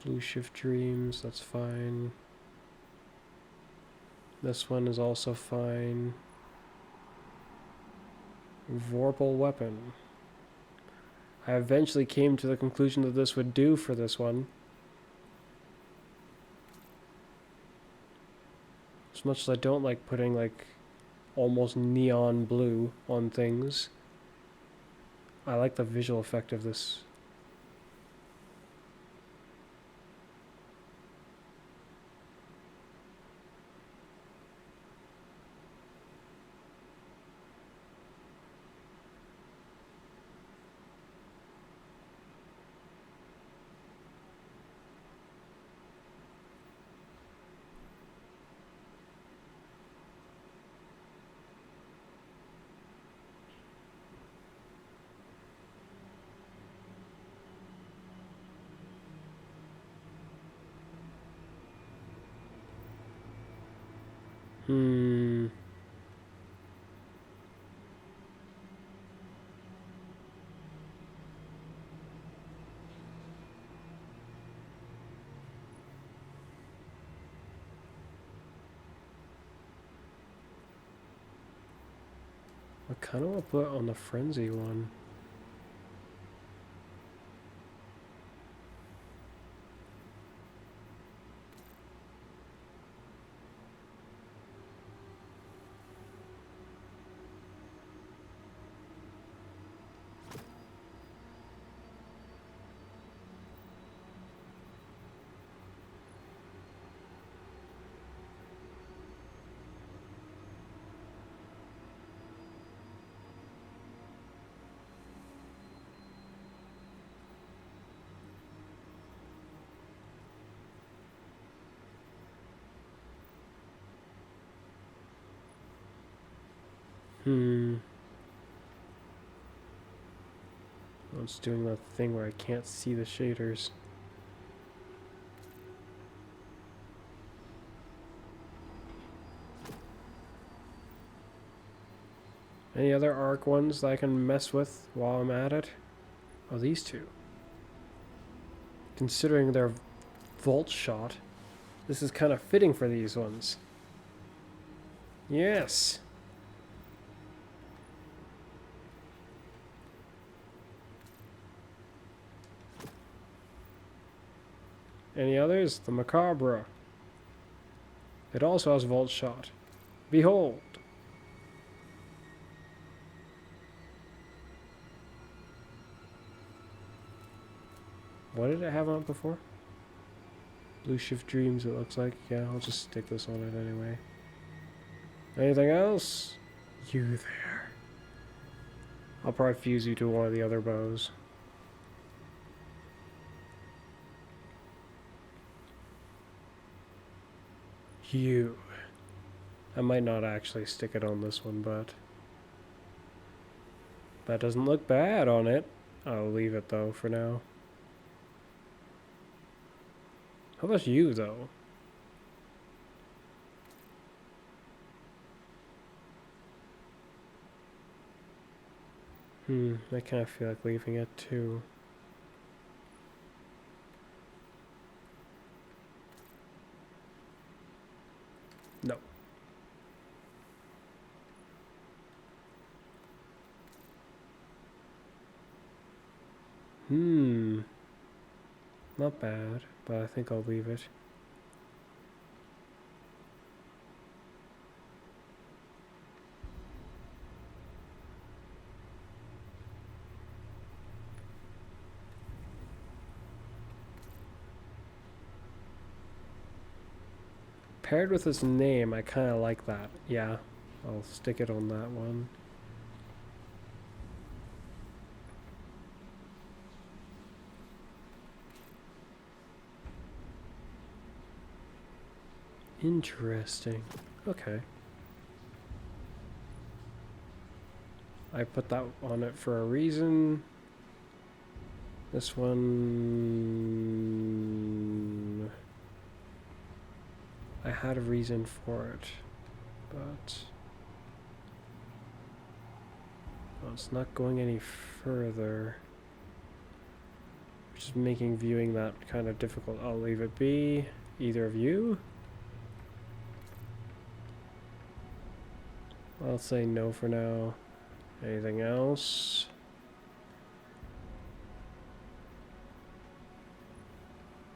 Blue Shift Dreams, that's fine. This one is also fine. Vorpal Weapon. I eventually came to the conclusion that this would do for this one. As much as I don't like putting like almost neon blue on things, I like the visual effect of this. I kind of want to put on the frenzy one. Oh, it's doing that thing where I can't see the shaders. Any other arc ones that I can mess with while I'm at it? Oh, these two. Considering their Volt Shot, this is kind of fitting for these ones. Yes! Any others? The Macabre. It also has Volt Shot. Behold! What did it have on it before? Blue Shift Dreams, it looks like. Yeah, I'll just stick this on it anyway. Anything else? You there. I'll probably fuse you to one of the other bows. You. I might not actually stick it on this one, but that doesn't look bad on it. I'll leave it though for now. How about you though? I kind of feel like leaving it too. No. Not bad, but I think I'll leave it. Paired with his name, I kind of like that. Yeah, I'll stick it on that one. Interesting. Okay. I put that on it for a reason. This one... I had a reason for it, but... well, it's not going any further. which is making viewing that kind of difficult. I'll leave it be. Either of you? I'll say no for now. Anything else?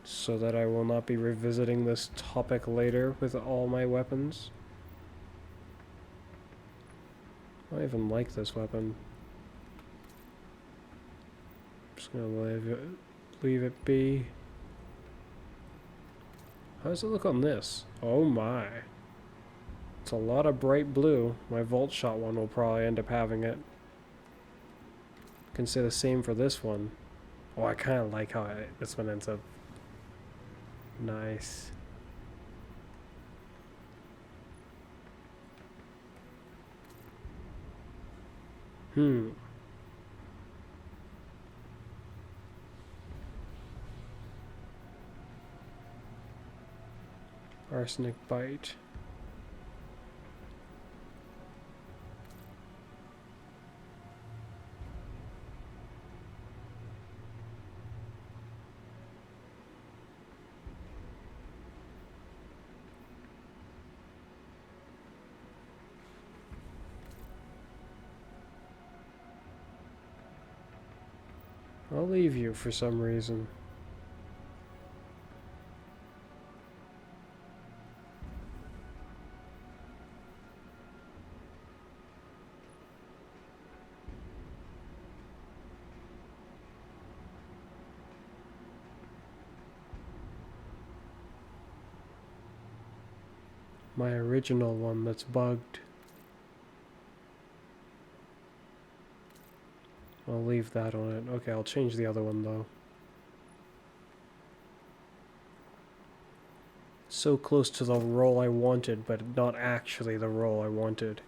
So that I will not be revisiting this topic later with all my weapons. I don't even like this weapon. Just gonna leave it be. How does it look on this? Oh my. It's a lot of bright blue. My Volt Shot one will probably end up having it. Can say the same for this one. Oh, I kind of like how this one ends up. Nice. Arsenic bite. I'll leave you for some reason. My original one that's bugged. I'll leave that on it. Okay, I'll change the other one though. So close to the roll I wanted, but not actually the roll I wanted.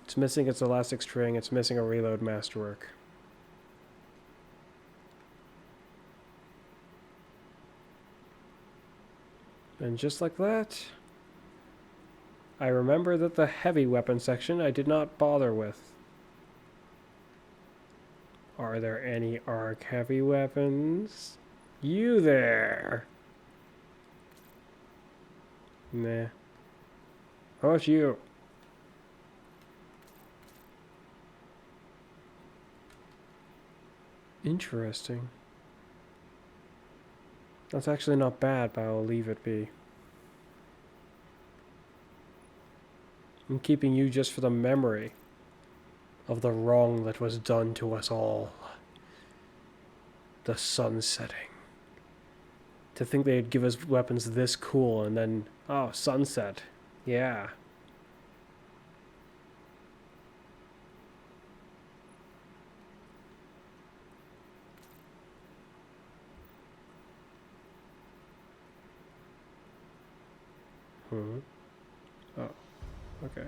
It's missing its elastic string, it's missing a reload masterwork. And just like that, I remember that the heavy weapon section I did not bother with. Are there any arc heavy weapons? You there! Nah. How about you? Interesting. That's actually not bad, but I'll leave it be. I'm keeping you just for the memory of the wrong that was done to us all. The sun setting. To think they'd give us weapons this cool and then, oh, sunset. Yeah. Oh, okay.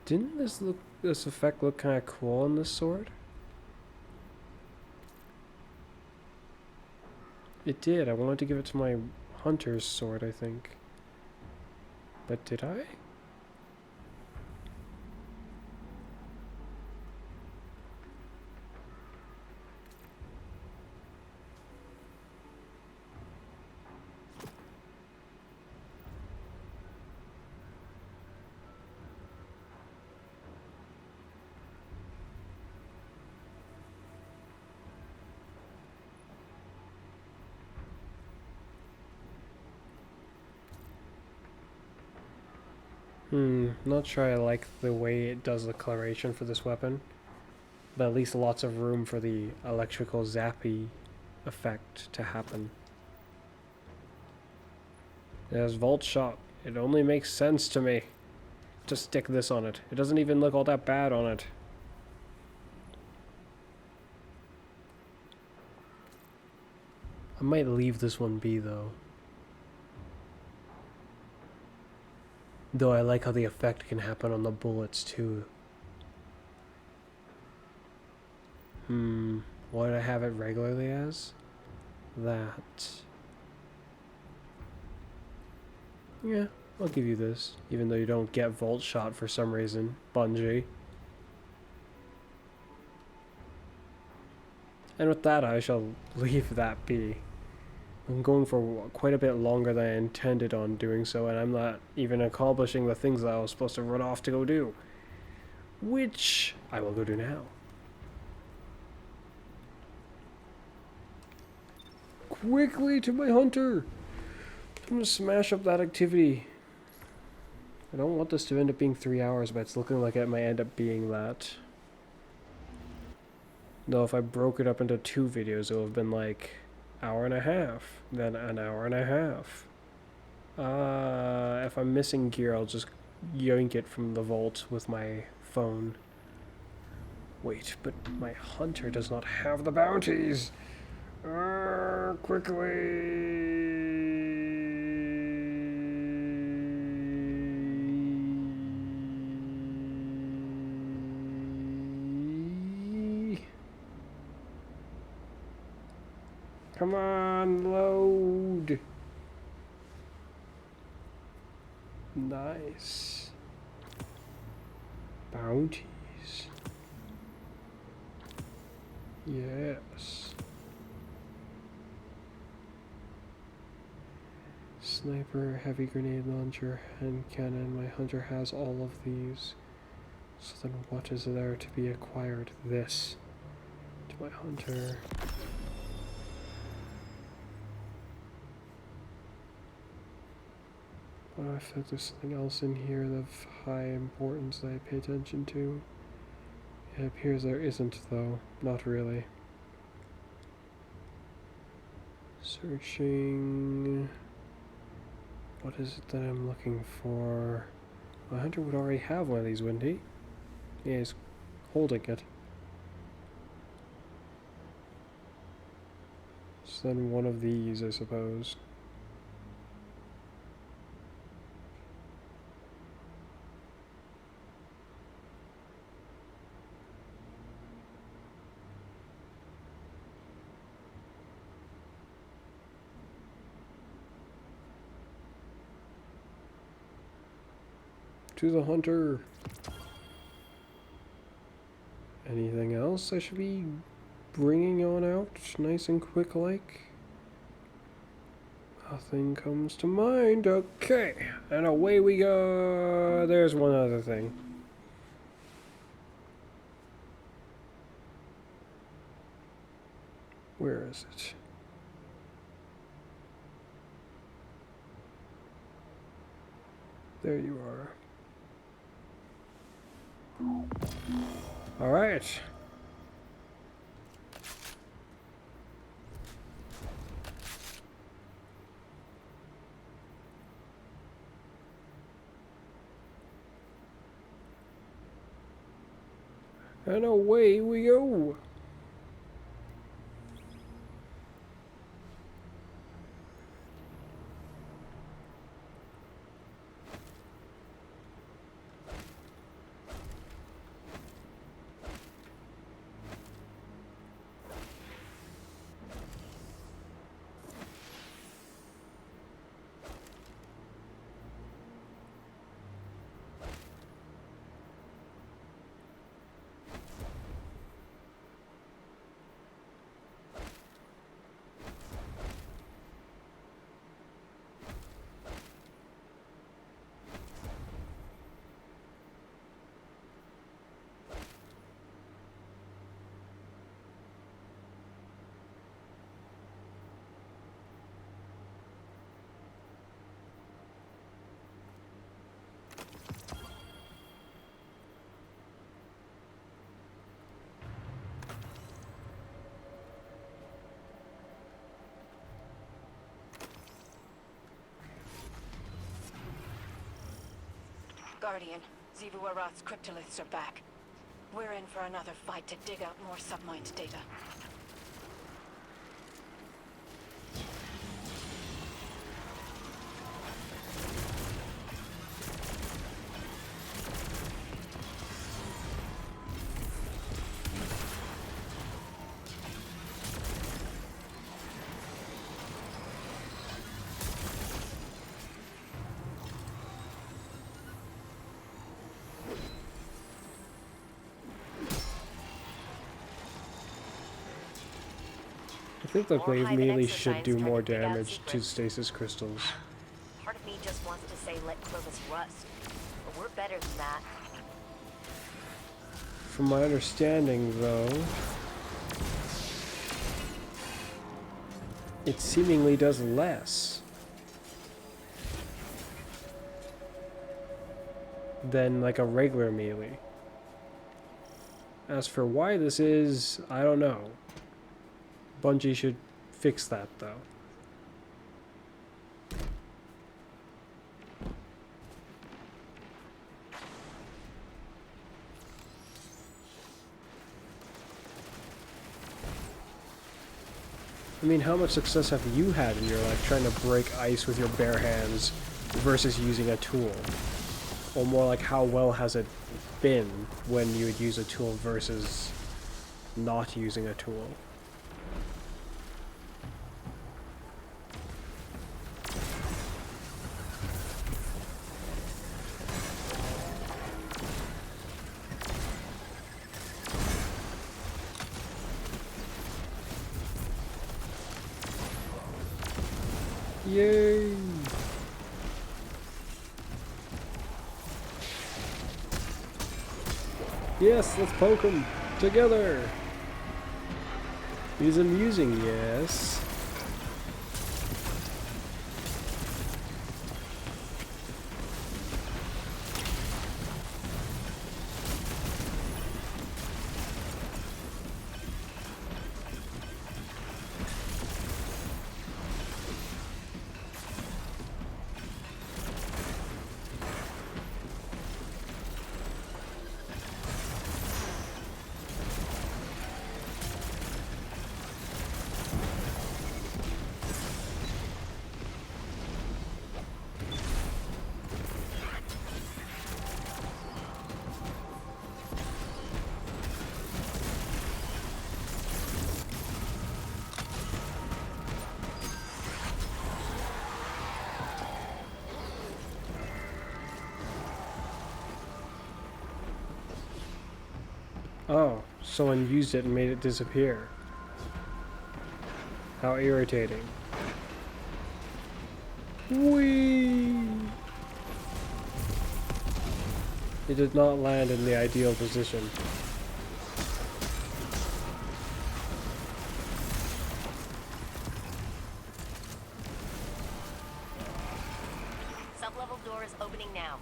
Didn't this effect look kind of cool on this sword? It did. I wanted to give it to my hunter's sword, I think. But did I? Not sure I like the way it does the coloration for this weapon. But at least lots of room for the electrical zappy effect to happen. It has Volt Shot. It only makes sense to me to stick this on it. It doesn't even look all that bad on it. I might leave this one be though. Though I like how the effect can happen on the bullets too. What did I have it regularly as? That. Yeah, I'll give you this, even though you don't get Vault Shot for some reason, Bungie. And with that, I shall leave that be. I'm going for quite a bit longer than I intended on doing so, and I'm not even accomplishing the things that I was supposed to run off to go do. Which I will go do now. Quickly to my hunter! I'm gonna smash up that activity. I don't want this to end up being 3 hours, but it's looking like it might end up being that. Though if I broke it up into 2 videos, it would have been like hour and a half, then an hour and a half. If I'm missing gear, I'll just yank it from the vault with my phone. Wait, but my hunter does not have the bounties! Quickly! Come on, load! Nice. Bounties. Yes. Sniper, heavy grenade launcher, hand cannon. My hunter has all of these. So then what is there to be acquired? This. To my hunter. What if there's something else in here of high importance that I pay attention to? It appears there isn't, though. Not really. Searching... What is it that I'm looking for? My hunter would already have one of these, wouldn't he? Yeah, he's holding it. So then one of these, I suppose. To the hunter. Anything else I should be bringing on out nice and quick like? Nothing comes to mind. Okay, and away we go. There's one other thing. Where is it? There you are. All right. And away we go. Guardian, Zivu Arath's cryptoliths are back. We're in for another fight to dig out more submined data. think the More wave hive and melee exoscience should do trying more to dig out damage to secrets. stasis crystals. Part of me just wants to say let Clovis rust. But we're better than that. From my understanding, though, it seemingly does less than like a regular melee. As for why this is, I don't know. Bungie should fix that, though. I mean, how much success have you had in your life trying to break ice with your bare hands versus using a tool? Or more like, how well has it been when you would use a tool versus not using a tool? Yay! Yes, let's poke him together. It is amusing, yes. Oh, someone used it and made it disappear. How irritating. Whee! It did not land in the ideal position. Sub-level door is opening now.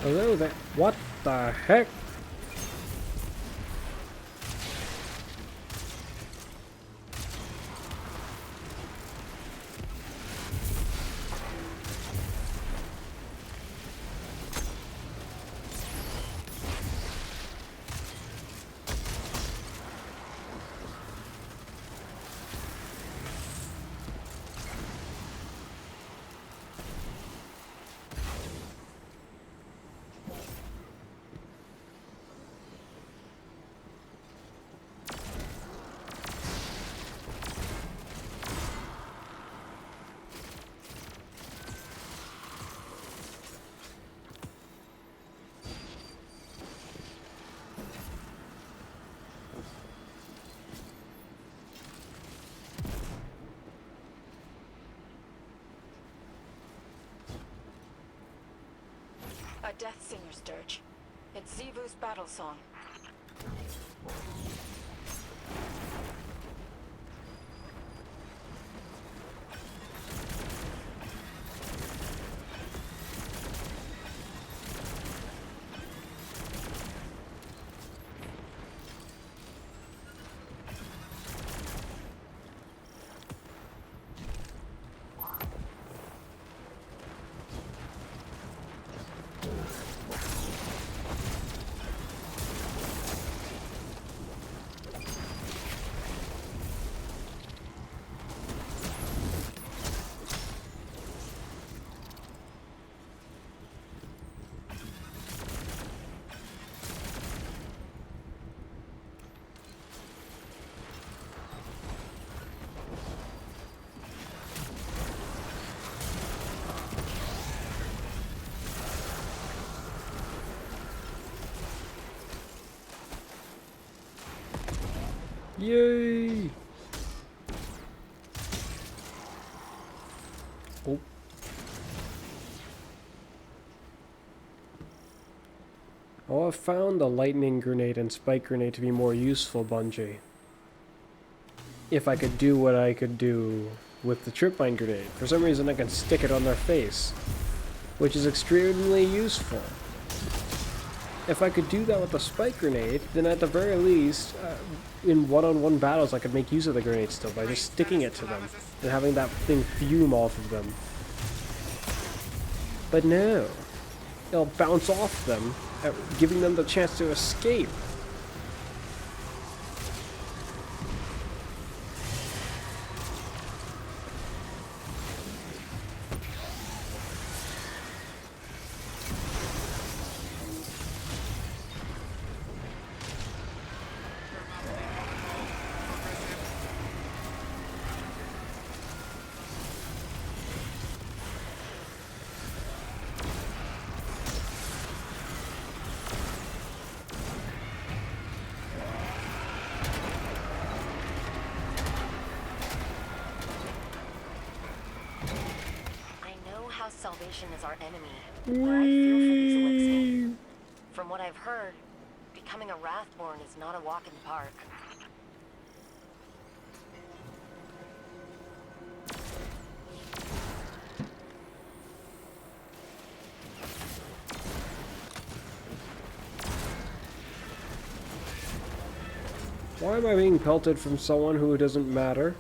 Hello there. What the heck? A death singer's dirge. It's Zivu's battle song. Yay! Oh. Oh, I found the lightning grenade and spike grenade to be more useful, Bungie. If I could do what I could do with the trip mine grenade. For some reason I can stick it on their face, which is extremely useful. If I could do that with the spike grenade, then at the very least, in one-on-one battles I could make use of the grenade still by just sticking it to them and having that thing fume off of them. But no, it'll bounce off them, giving them the chance to escape. Salvation is our enemy, but I fear for these elixirs. From what I've heard, becoming a Wrathborn is not a walk in the park. Why am I being pelted from someone who doesn't matter?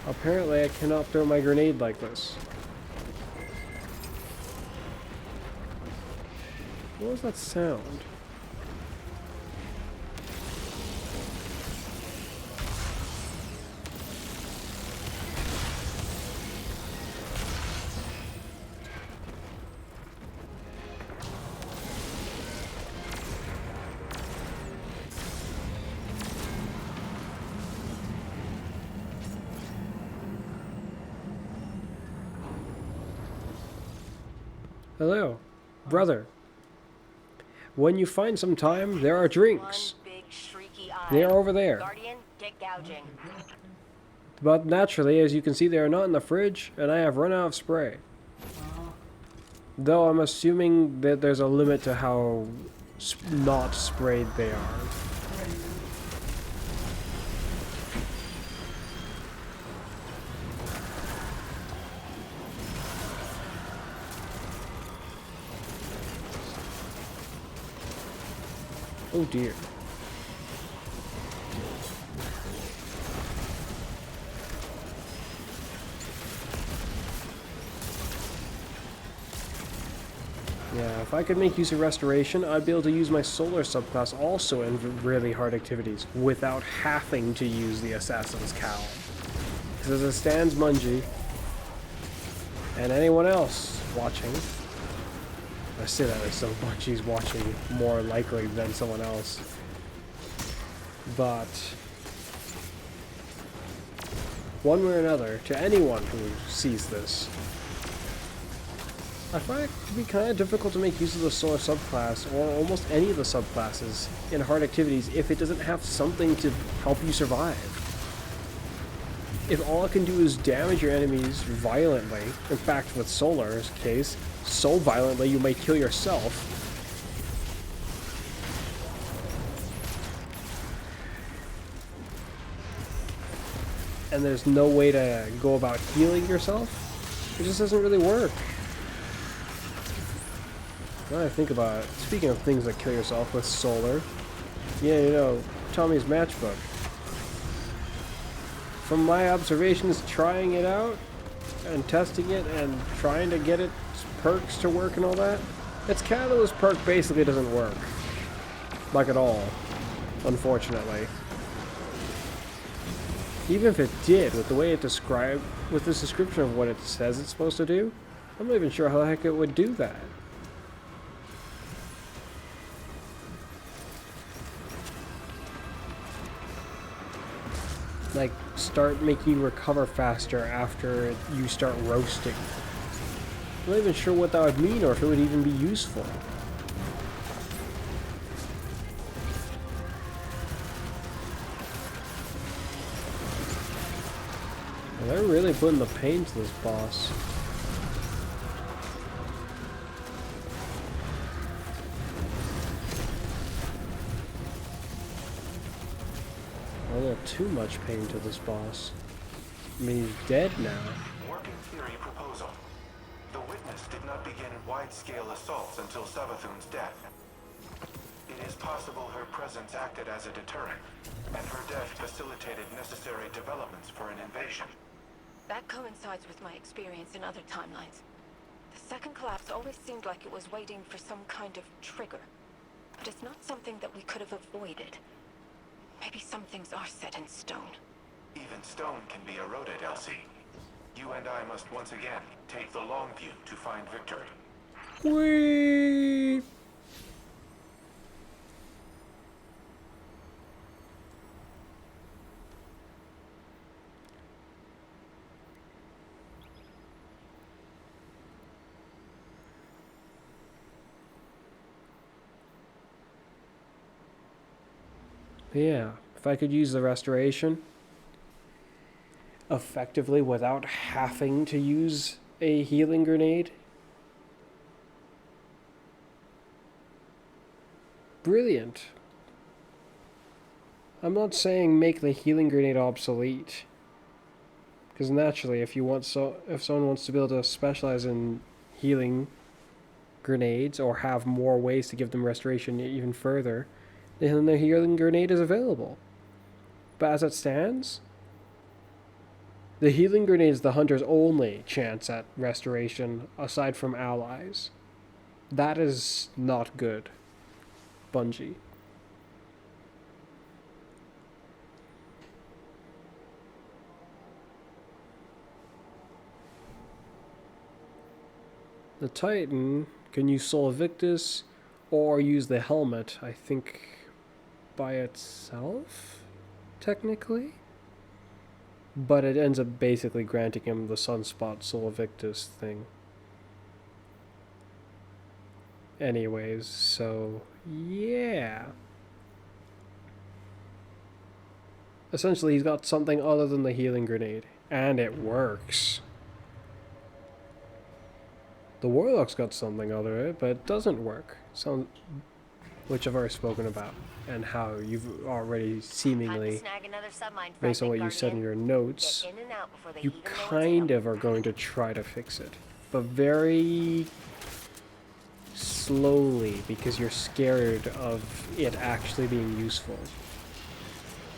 Apparently I cannot throw my grenade like this. What was that sound? Hello, brother. When you find some time, there are drinks. One big shrieky eye. They are over there. Guardian, get gouging. But naturally, as you can see, they are not in the fridge, and I have run out of spray. Though I'm assuming that there's a limit to how not sprayed they are. Oh dear. Yeah, if I could make use of restoration, I'd be able to use my solar subclass also in really hard activities without having to use the assassin's cowl. Because as it stands, Bungie and anyone else watching, I say that as so Bungie's watching more likely than someone else, but one way or another, to anyone who sees this, I find it to be kind of difficult to make use of the solar subclass, or almost any of the subclasses, in hard activities if it doesn't have something to help you survive. If all it can do is damage your enemies violently, in fact with Solar's case, so violently you may kill yourself, and there's no way to go about healing yourself, it just doesn't really work. Now I think about it, speaking of things that kill yourself with Solar, yeah, you know, Tommy's matchbook. From my observations trying it out, and testing it, and trying to get its perks to work and all that, its catalyst perk basically doesn't work. Like at all. Unfortunately. Even if it did, with the way it described, with this description of what it says it's supposed to do, I'm not even sure how the heck it would do that. like start making you recover faster after you start roasting. I'm not even sure what that would mean or if it would even be useful. Well, they're really putting the pain to this boss. A little too much pain to this boss. I mean, he's dead now. Working theory proposal. The witness did not begin wide-scale assaults until Savathun's death. It is possible her presence acted as a deterrent, and her death facilitated necessary developments for an invasion. That coincides with my experience in other timelines. The second collapse always seemed like it was waiting for some kind of trigger. But it's not something that we could have avoided. Maybe some things are set in stone. Even stone can be eroded, Elsie. You and I must once again take the long view to find victory. Whee! Yeah, if I could use the restoration effectively without having to use a healing grenade. Brilliant. I'm not saying make the healing grenade obsolete. Because naturally, if someone wants to be able to specialize in healing grenades or have more ways to give them restoration even further, then the healing grenade is available. But as it stands, the healing grenade is the hunter's only chance at restoration aside from allies. That is not good, Bungie. The Titan can use Soul Victus or use the helmet, I think, by itself, technically. But it ends up basically granting him the Sunspot Soul Victus thing. Anyways, so yeah. Essentially, he's got something other than the healing grenade, and it works. The Warlock's got something other, but it doesn't work. Which I've already spoken about, and how you've already seemingly, based on what you said in your notes, you kind of are going to try to fix it. But very slowly, because you're scared of it actually being useful.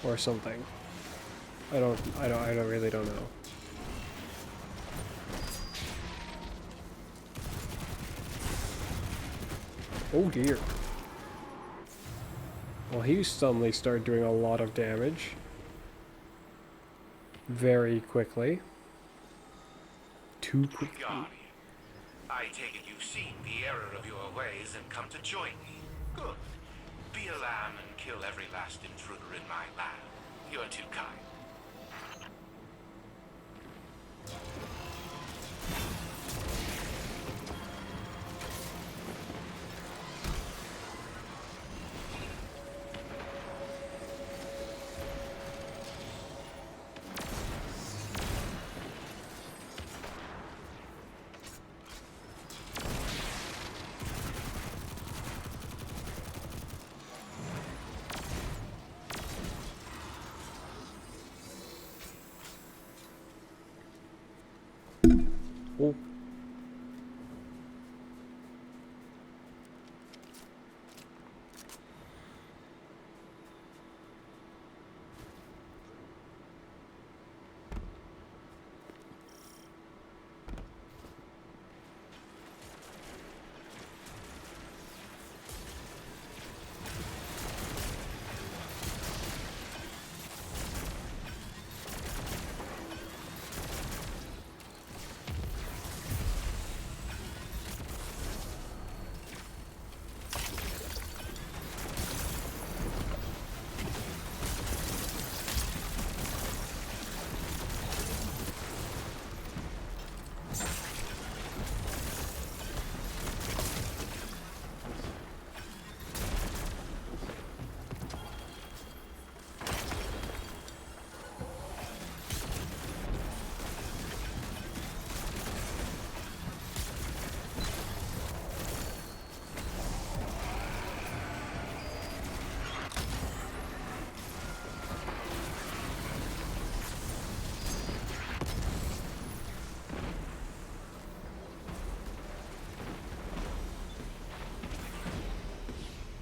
Or something. I really don't know. Oh dear. Well, he suddenly started doing a lot of damage. Very quickly. Too quickly. Guardian, I take it you've seen the error of your ways and come to join me. Good. Be a lamb and kill every last intruder in my lab. You're too kind.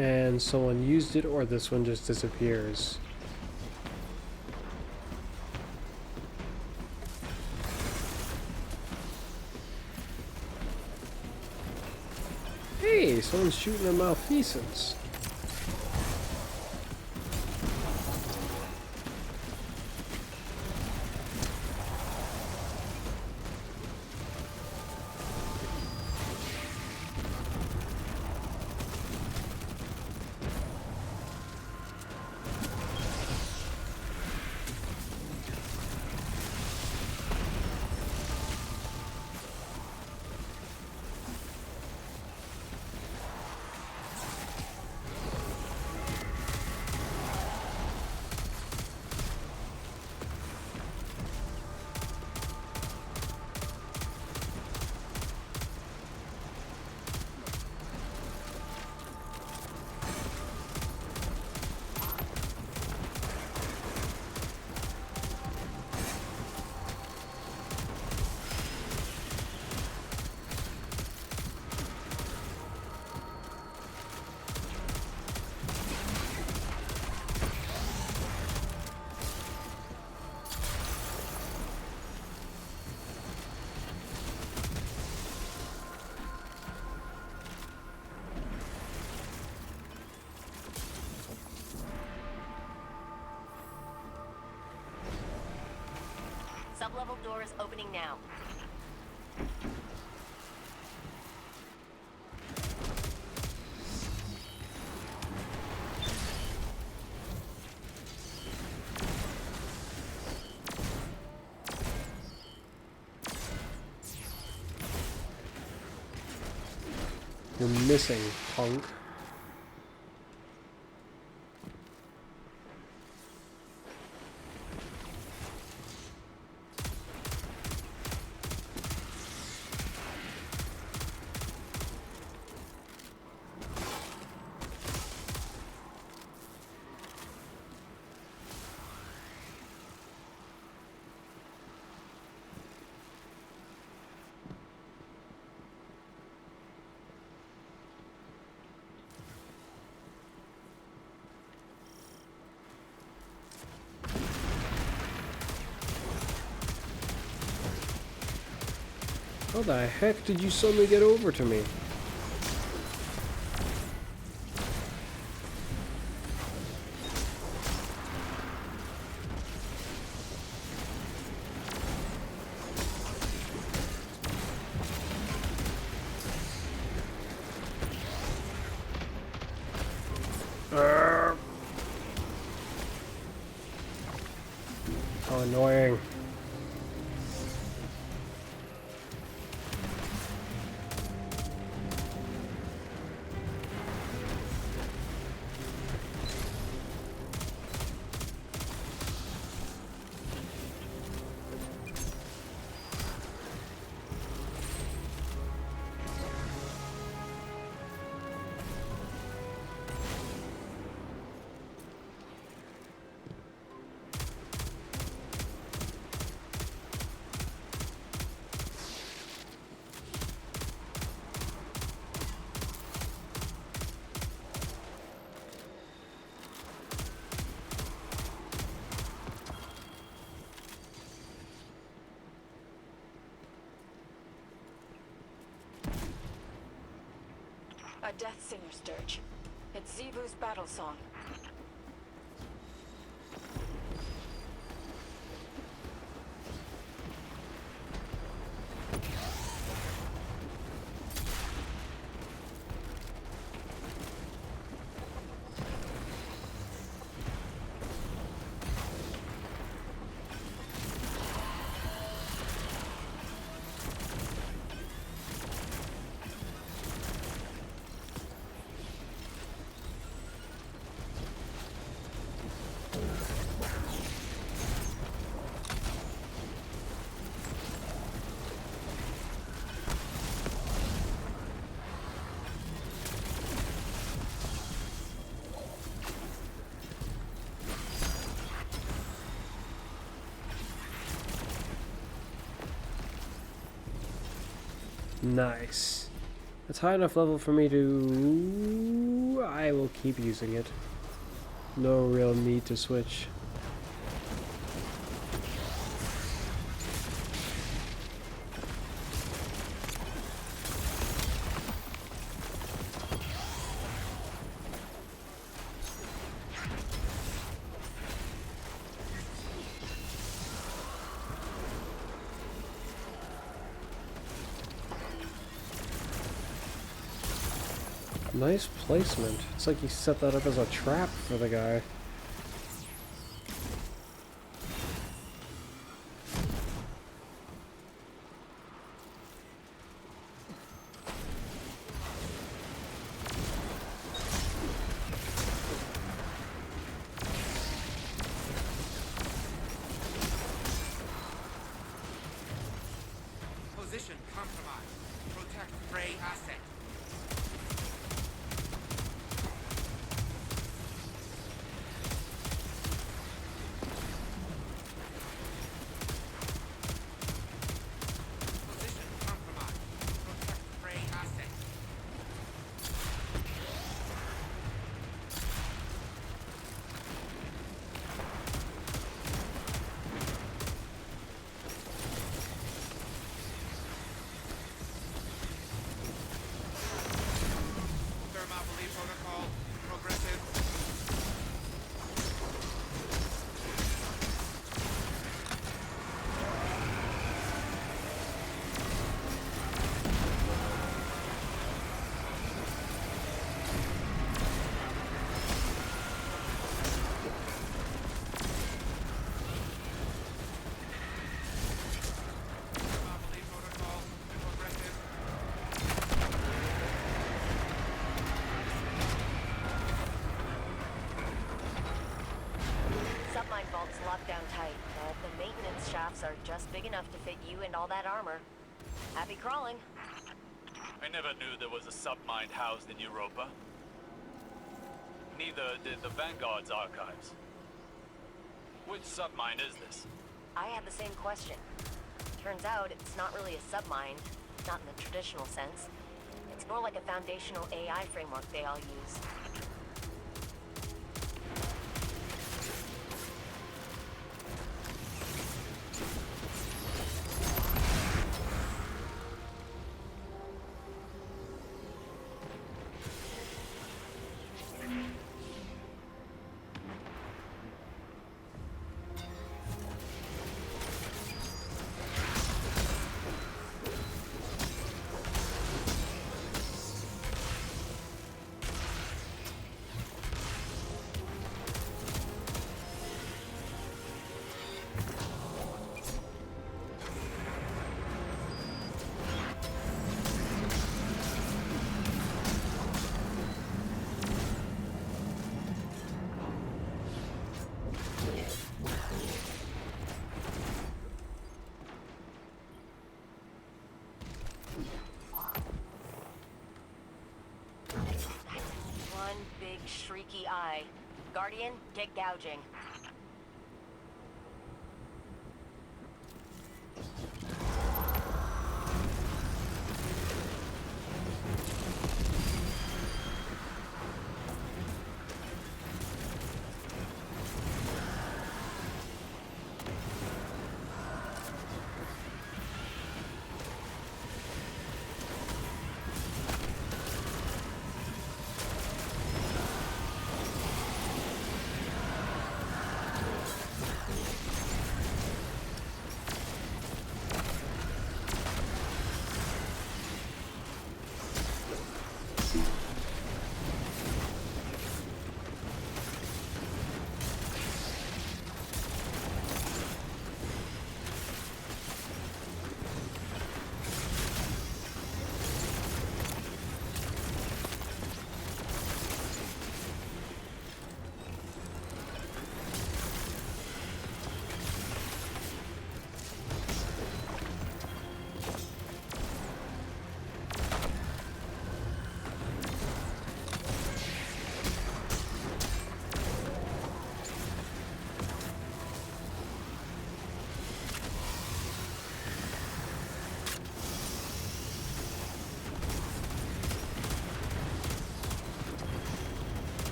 and someone used it, or this one just disappears. Hey, someone's shooting a malfeasance. Sub-level door is opening now. You're missing, punk. How the heck did you suddenly get over to me? How annoying. A Death Singer's dirge. It's Zebu's battle song. Nice. That's high enough level for me to I will keep using it. No real need to switch. Nice placement. It's like he set that up as a trap for the guy. Position compromised. Protect Prey asset. Position compromised. Protect Prey asset. Thermopylae protocol progressive. Thermopylae protocol progressive. Submine vault's locked down tight, but the maintenance shafts are just big enough to fit you and all that armor. Happy crawling. I never knew there was a submine housed in Europa. Neither did the Vanguard's archives. Which submine is this? I had the same question. Turns out it's not really a submine, not in the traditional sense. It's more like a foundational AI framework they all use. One big shrieky eye. Guardian, get gouging.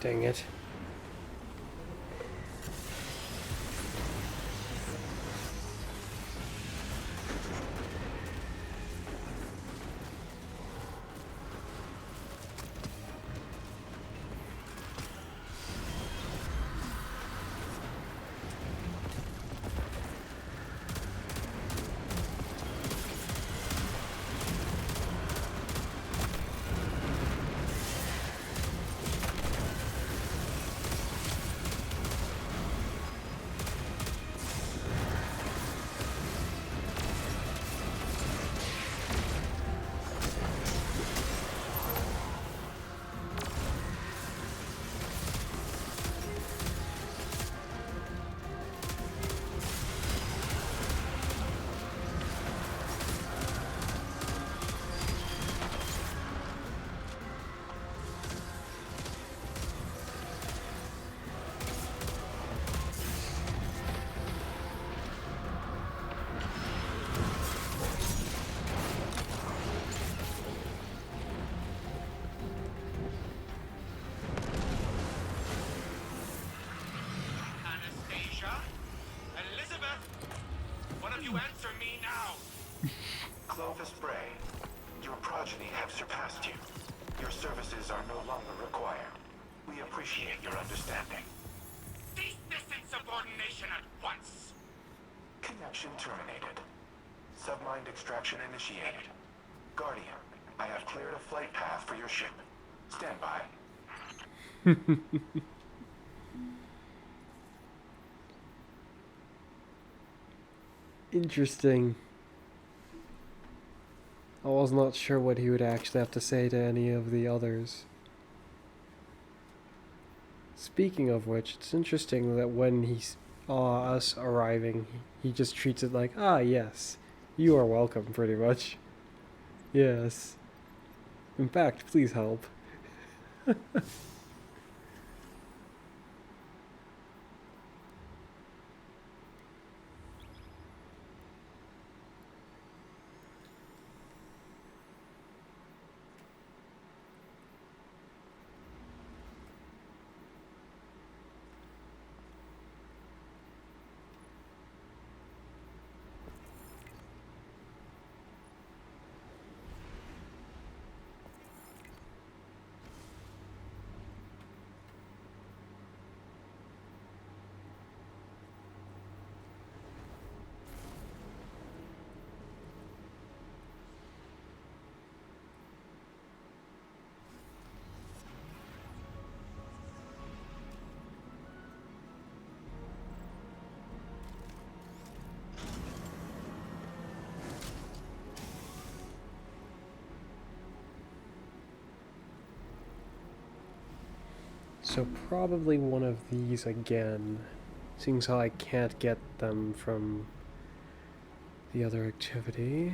Dang it. Anastasia? Elizabeth? One of you answer me now! Clovis Bray, your progeny have surpassed you. Your services are no longer required. We appreciate your understanding. Cease this insubordination at once! Connection terminated. Submind extraction initiated. Guardian, I have cleared a flight path for your ship. Stand by. Interesting. I was not sure what he would actually have to say to any of the others. Speaking of which, it's interesting that when he saw us arriving, he just treats it like, ah, yes, you are welcome, pretty much. Yes. In fact, please help. So probably one of these again, seeing as how I can't get them from the other activity.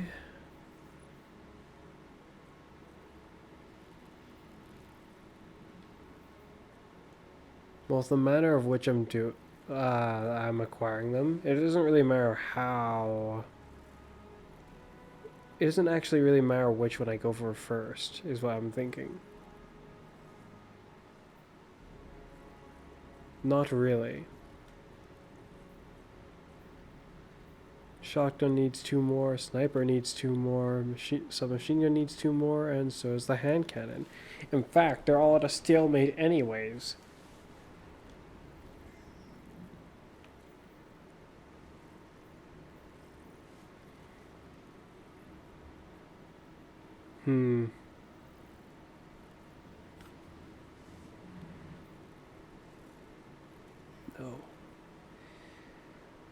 Well, it's the manner of which I'm acquiring them. It doesn't really matter how. It doesn't actually really matter which one I go for first, is what I'm thinking. Not really. Shotgun needs 2 more, sniper needs 2 more, submachine gun needs 2 more, and so is the hand cannon. In fact, they're all at a stalemate anyways. No.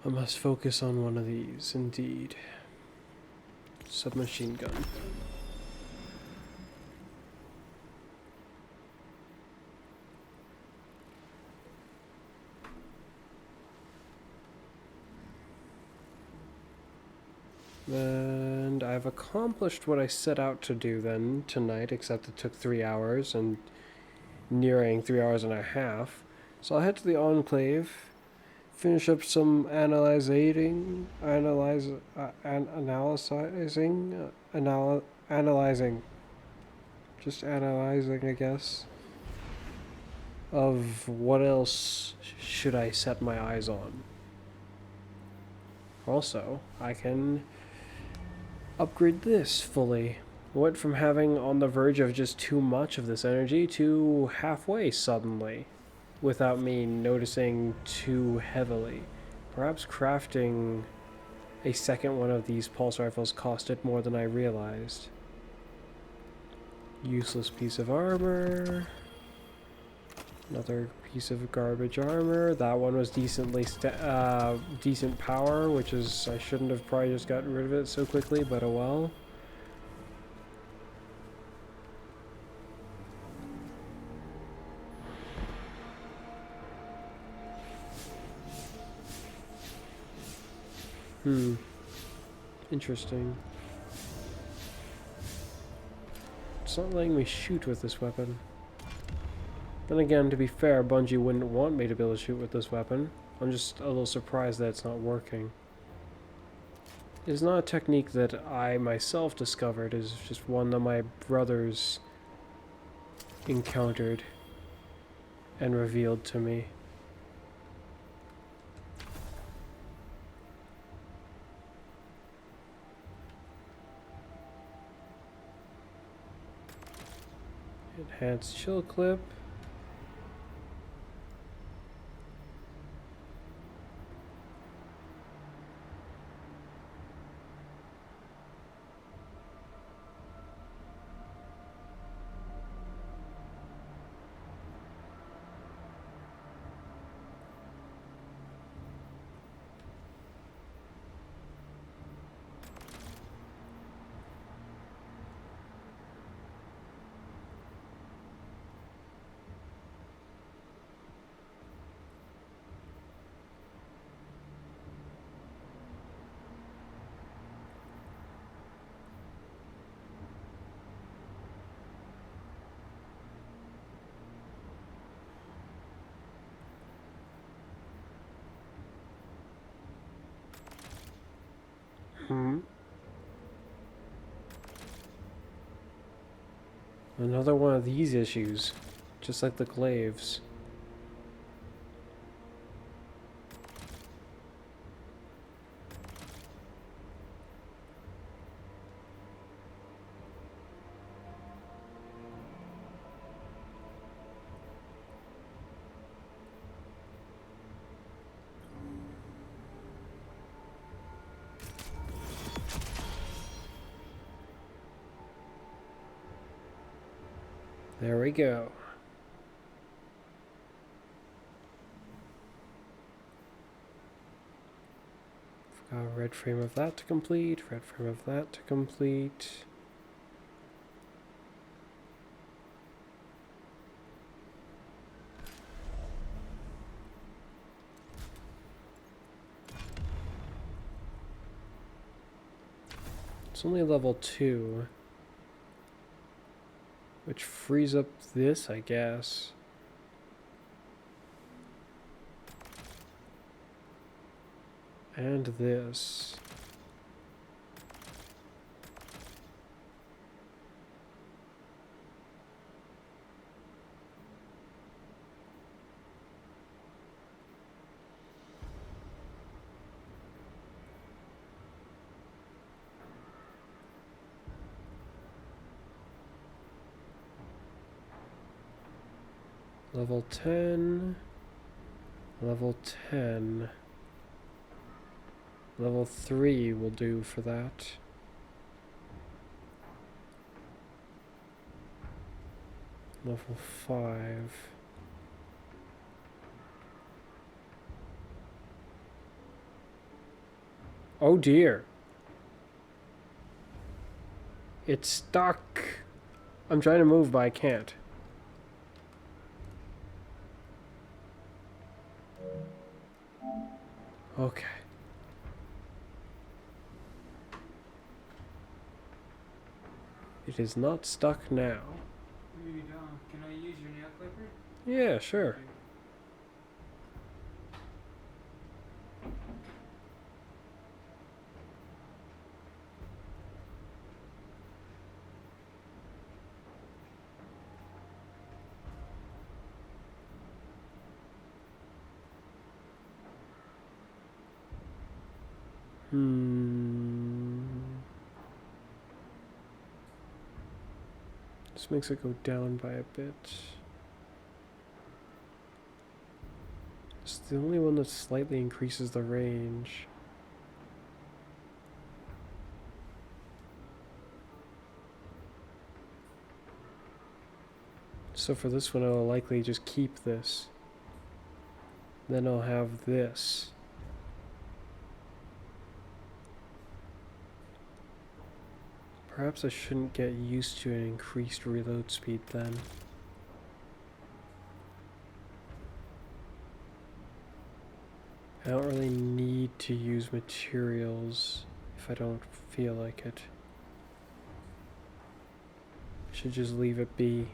I must focus on one of these, indeed. Submachine gun. And I've accomplished what I set out to do then tonight, except it took 3 hours and nearing 3 hours and a half. So I'll head to the Enclave, finish up some analyzing, just analyzing, I guess. of what else should I set my eyes on. Also, I can upgrade this fully. Went from having on the verge of just too much of this energy to halfway suddenly, without me noticing too heavily. Perhaps crafting a second one of these pulse rifles costed more than I realized. Useless piece of armor. Another piece of garbage armor. That one was decently decent power, which is I shouldn't have probably just gotten rid of it so quickly, but oh well. Interesting. It's not letting me shoot with this weapon. Then again, to be fair, Bungie wouldn't want me to be able to shoot with this weapon. I'm just a little surprised that it's not working. It's not a technique that I myself discovered, it's just one that my brothers encountered and revealed to me. Enhanced chill clip. Another one of these issues, just like the glaives. There we go. Got a red frame of that to complete, red frame of that to complete. It's only level 2. Which frees up this, I guess. And this. Level 10, level 10, level 3 will do for that. Level 5. Oh dear. It's stuck. I'm trying to move, but I can't. Okay. It is not stuck now. Can I use your nail clipper? Yeah, sure. This makes it go down by a bit. It's the only one that slightly increases the range. So for this one, I'll likely just keep this. Then I'll have this. Perhaps I shouldn't get used to an increased reload speed then. I don't really need to use materials if I don't feel like it. I should just leave it be.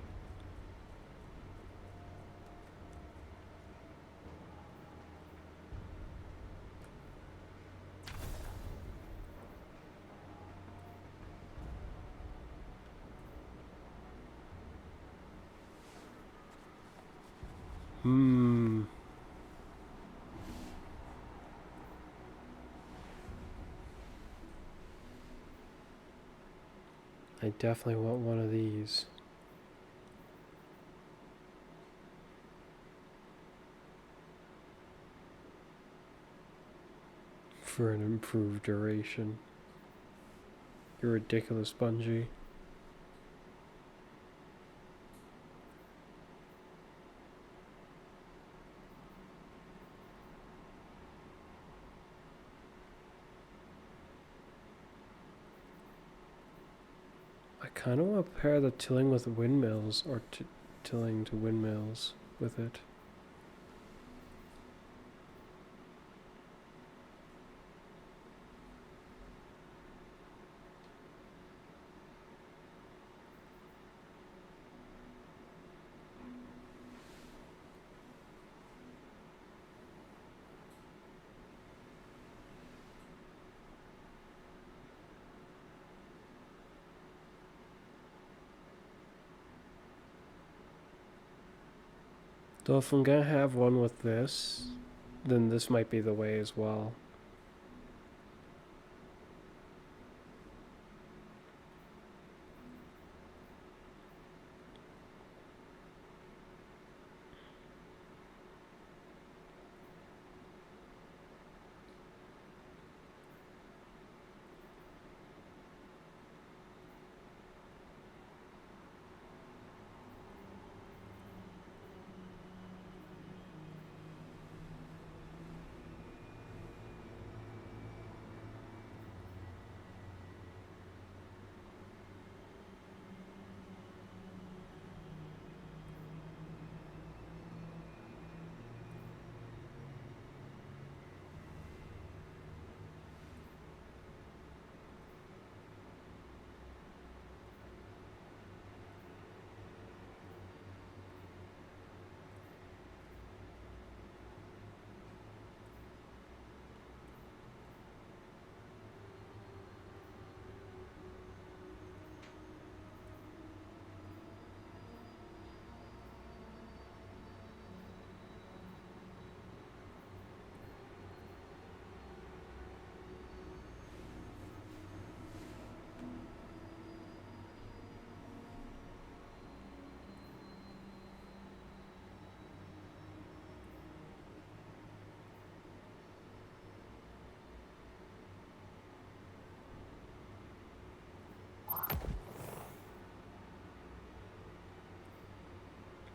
I definitely want one of these. For an improved duration. You're ridiculous, Bungie. I kind of want to pair the tilling with windmills, or tilling to windmills with it. Though if I'm gonna have one with this, then this might be the way as well.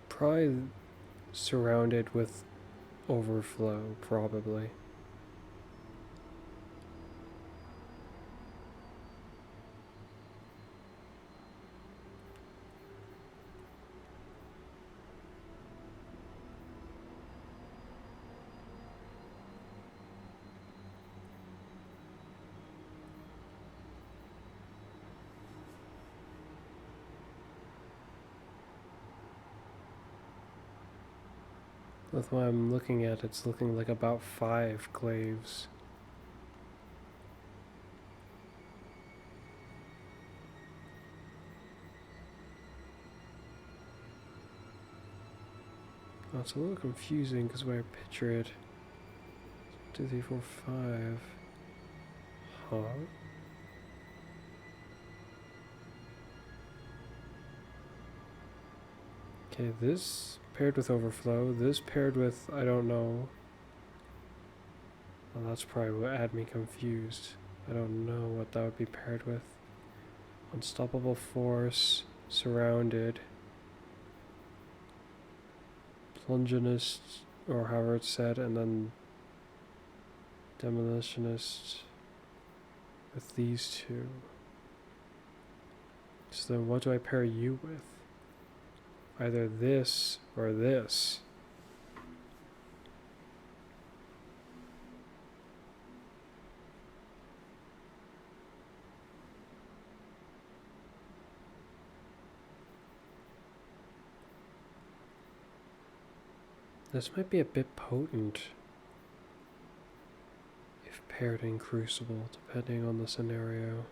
Probably surrounded with overflow, probably. With what I'm looking at, it's looking like about 5 glaives. Oh, it's a little confusing because where I picture it. 2, 3, 4, 5. Huh? Okay, this paired with overflow, this paired with I don't know. Well, that's probably what had me confused. I don't know what that would be paired with. Unstoppable force, surrounded, plunginist, or however it's said, and then demolitionist with these two. So then what do I pair you with? Either this or this. This might be a bit potent if paired in Crucible, depending on the scenario.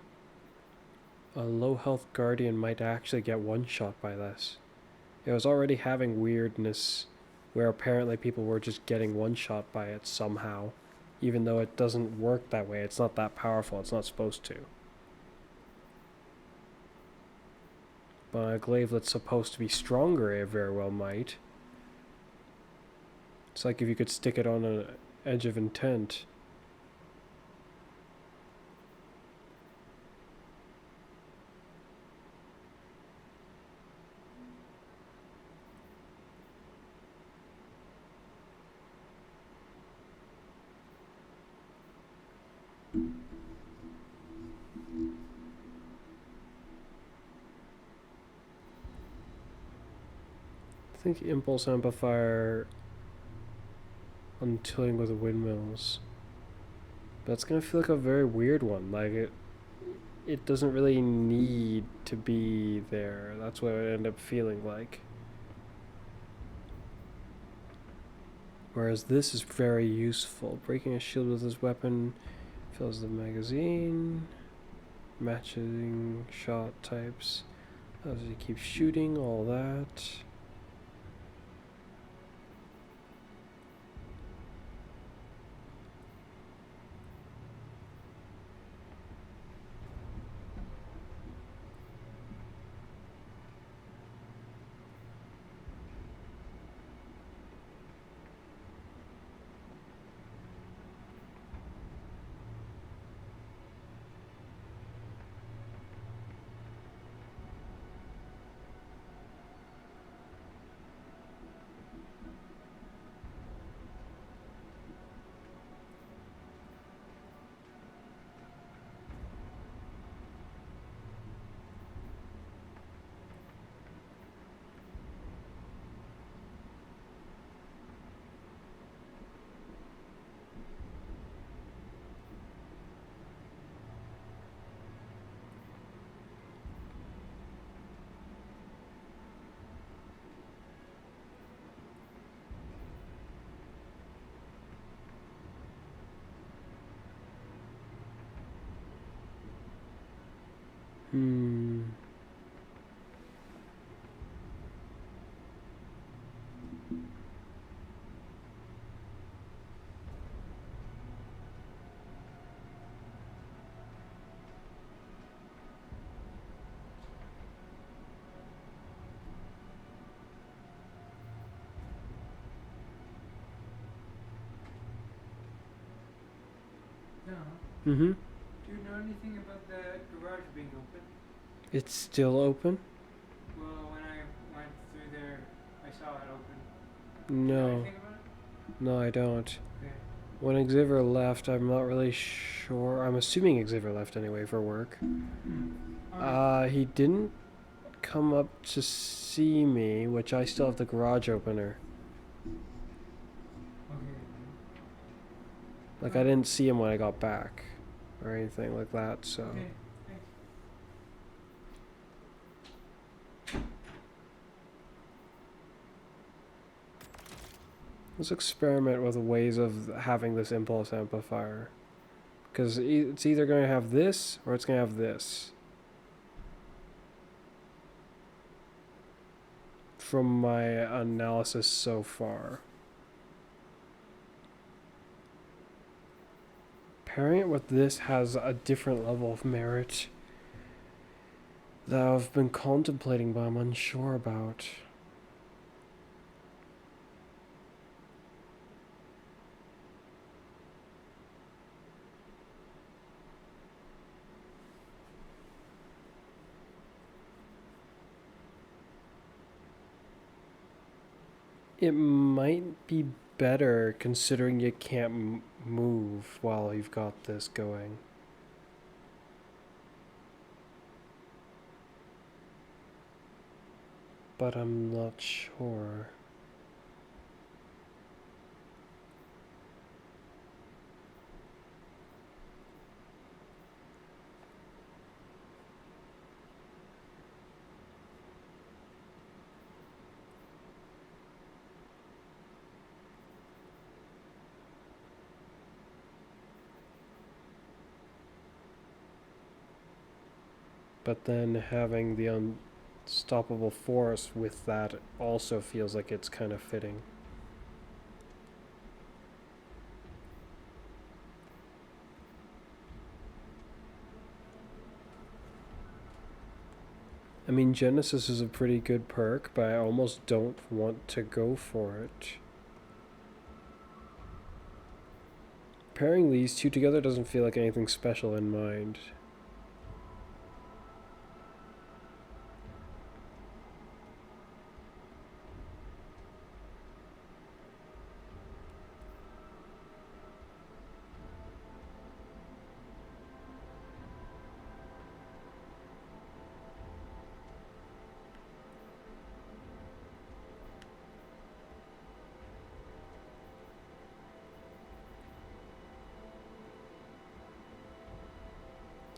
A low health Guardian might actually get one shot by this. It was already having weirdness where apparently people were just getting one shot by it somehow, even though it doesn't work that way. It's not that powerful. It's not supposed to. But a glaive that's supposed to be stronger, it very well might. It's like if you could stick it on an edge of intent. I think impulse amplifier untilling with windmills. That's gonna feel like a very weird one. Like it doesn't really need to be there. That's what it would end up feeling like. Whereas this is very useful. Breaking a shield with this weapon fills the magazine. Matching shot types. As you keep shooting, all that. No. Mm-hmm. Do you know anything about the garage being open? It's still open? Well, when I went through there, I saw it open. Do you know No. anything about it? No, I don't. Okay. When Xavier left, I'm not really sure. I'm assuming Xavier left anyway for work. He didn't come up to see me, which I still have the garage opener. Okay. Like, I didn't see him when I got back or anything like that, so. Okay. Thanks. Let's experiment with ways of having this impulse amplifier. Because it's either going to have this or it's going to have this. From my analysis so far. Pairing it with this has a different level of merit that I've been contemplating, but I'm unsure about. It might be better considering you can't move while you've got this going. But I'm not sure. But then having the unstoppable force with that also feels like it's kind of fitting. I mean, Genesis is a pretty good perk, but I almost don't want to go for it. Pairing these two together doesn't feel like anything special in mind.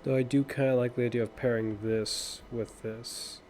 Though I do kind of like the idea of pairing this with this.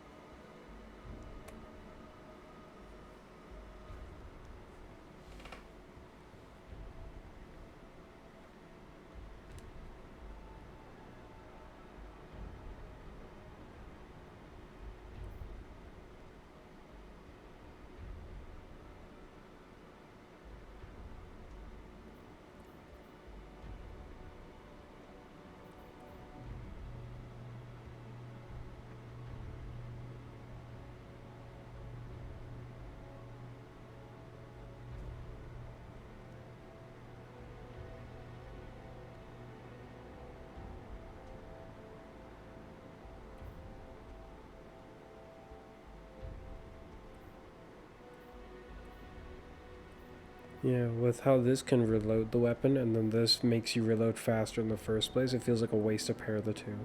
Yeah, with how this can reload the weapon and then this makes you reload faster in the first place, it feels like a waste to pair the two.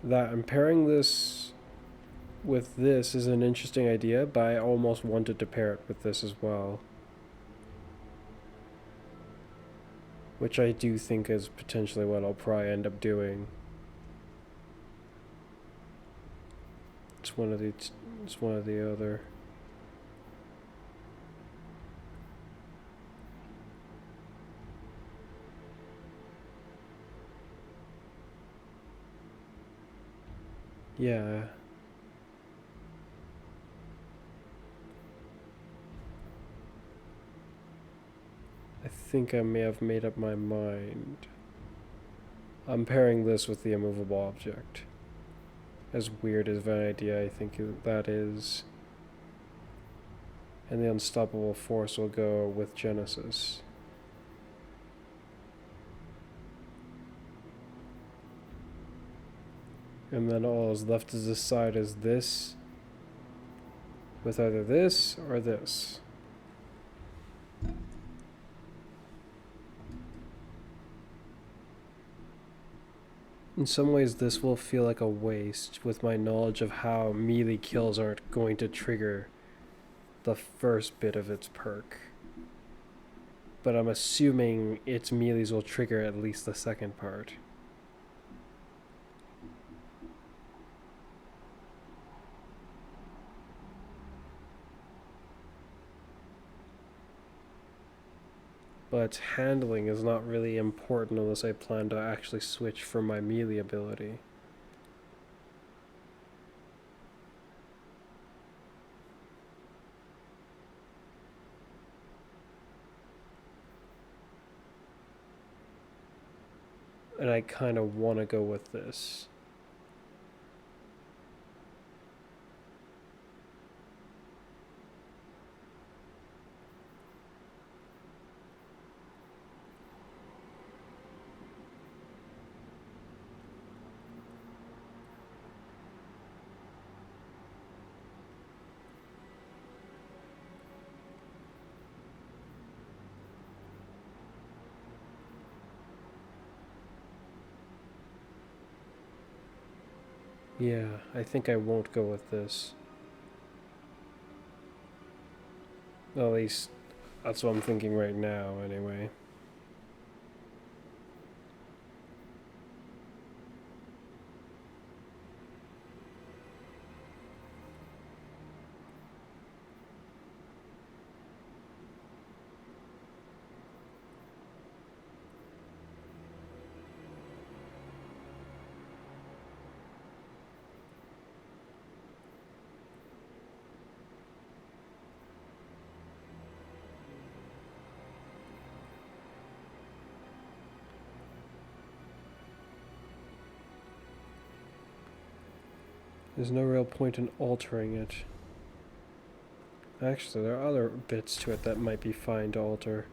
That and pairing this with this is an interesting idea, but I almost wanted to pair it with this as well. Which I do think is potentially what I'll probably end up doing. It's one of the other. Yeah. I think I may have made up my mind. I'm pairing this with the immovable object. As weird as an idea I think that is. And the unstoppable force will go with Genesis. And then all is left to decide is this with either this or this. In some ways this will feel like a waste with my knowledge of how melee kills aren't going to trigger the first bit of its perk. But I'm assuming its melees will trigger at least the second part. But handling is not really important unless I plan to actually switch for my melee ability. And I kind of want to go with this. Yeah, I think I won't go with this. At least, that's what I'm thinking right now, anyway. There's no real point in altering it. Actually, there are other bits to it that might be fine to alter.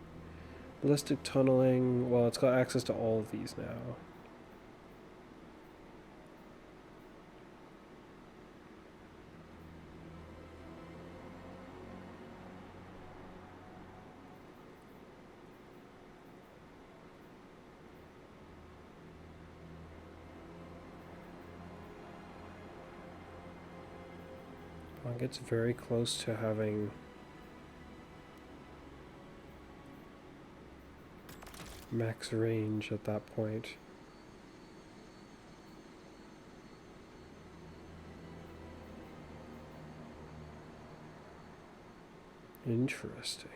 Ballistic tunneling, well, it's got access to all of these now. It gets very close to having max range at that point. Interesting.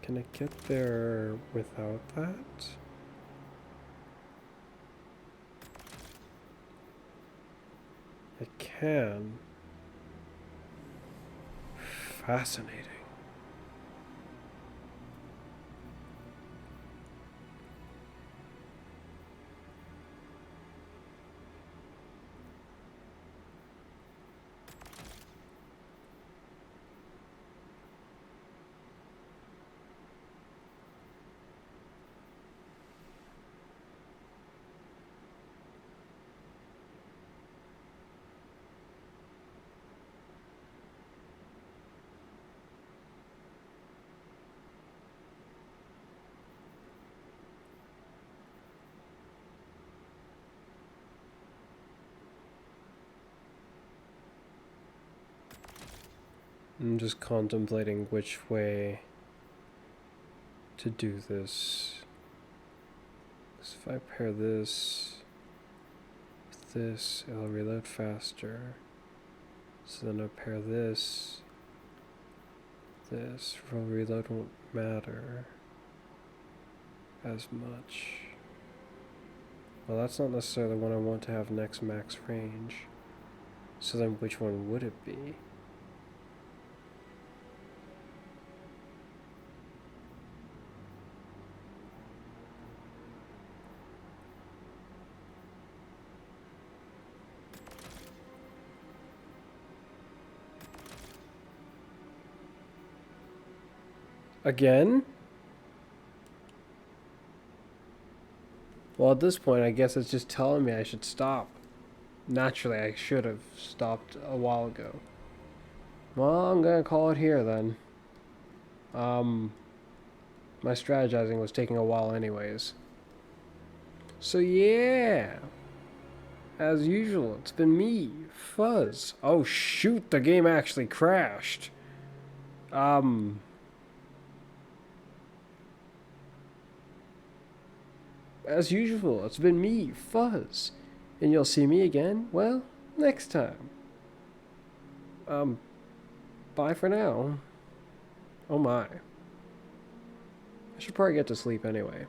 Can I get there without that? I can. Fascinating. I'm just contemplating which way to do this. So if I pair this with this, it'll reload faster. So then I'll pair this. This for reload won't matter as much. Well, that's not necessarily what I want to have next max range. So then which one would it be? Again? Well, at this point, I guess it's just telling me I should stop. Naturally, I should have stopped a while ago. Well, I'm gonna call it here then. My strategizing was taking a while anyways. So yeah. As usual, it's been me, Fuzz. Oh shoot, the game actually crashed. As usual, it's been me, Fuzz. And you'll see me again, well, next time. Bye for now. Oh my. I should probably get to sleep anyway.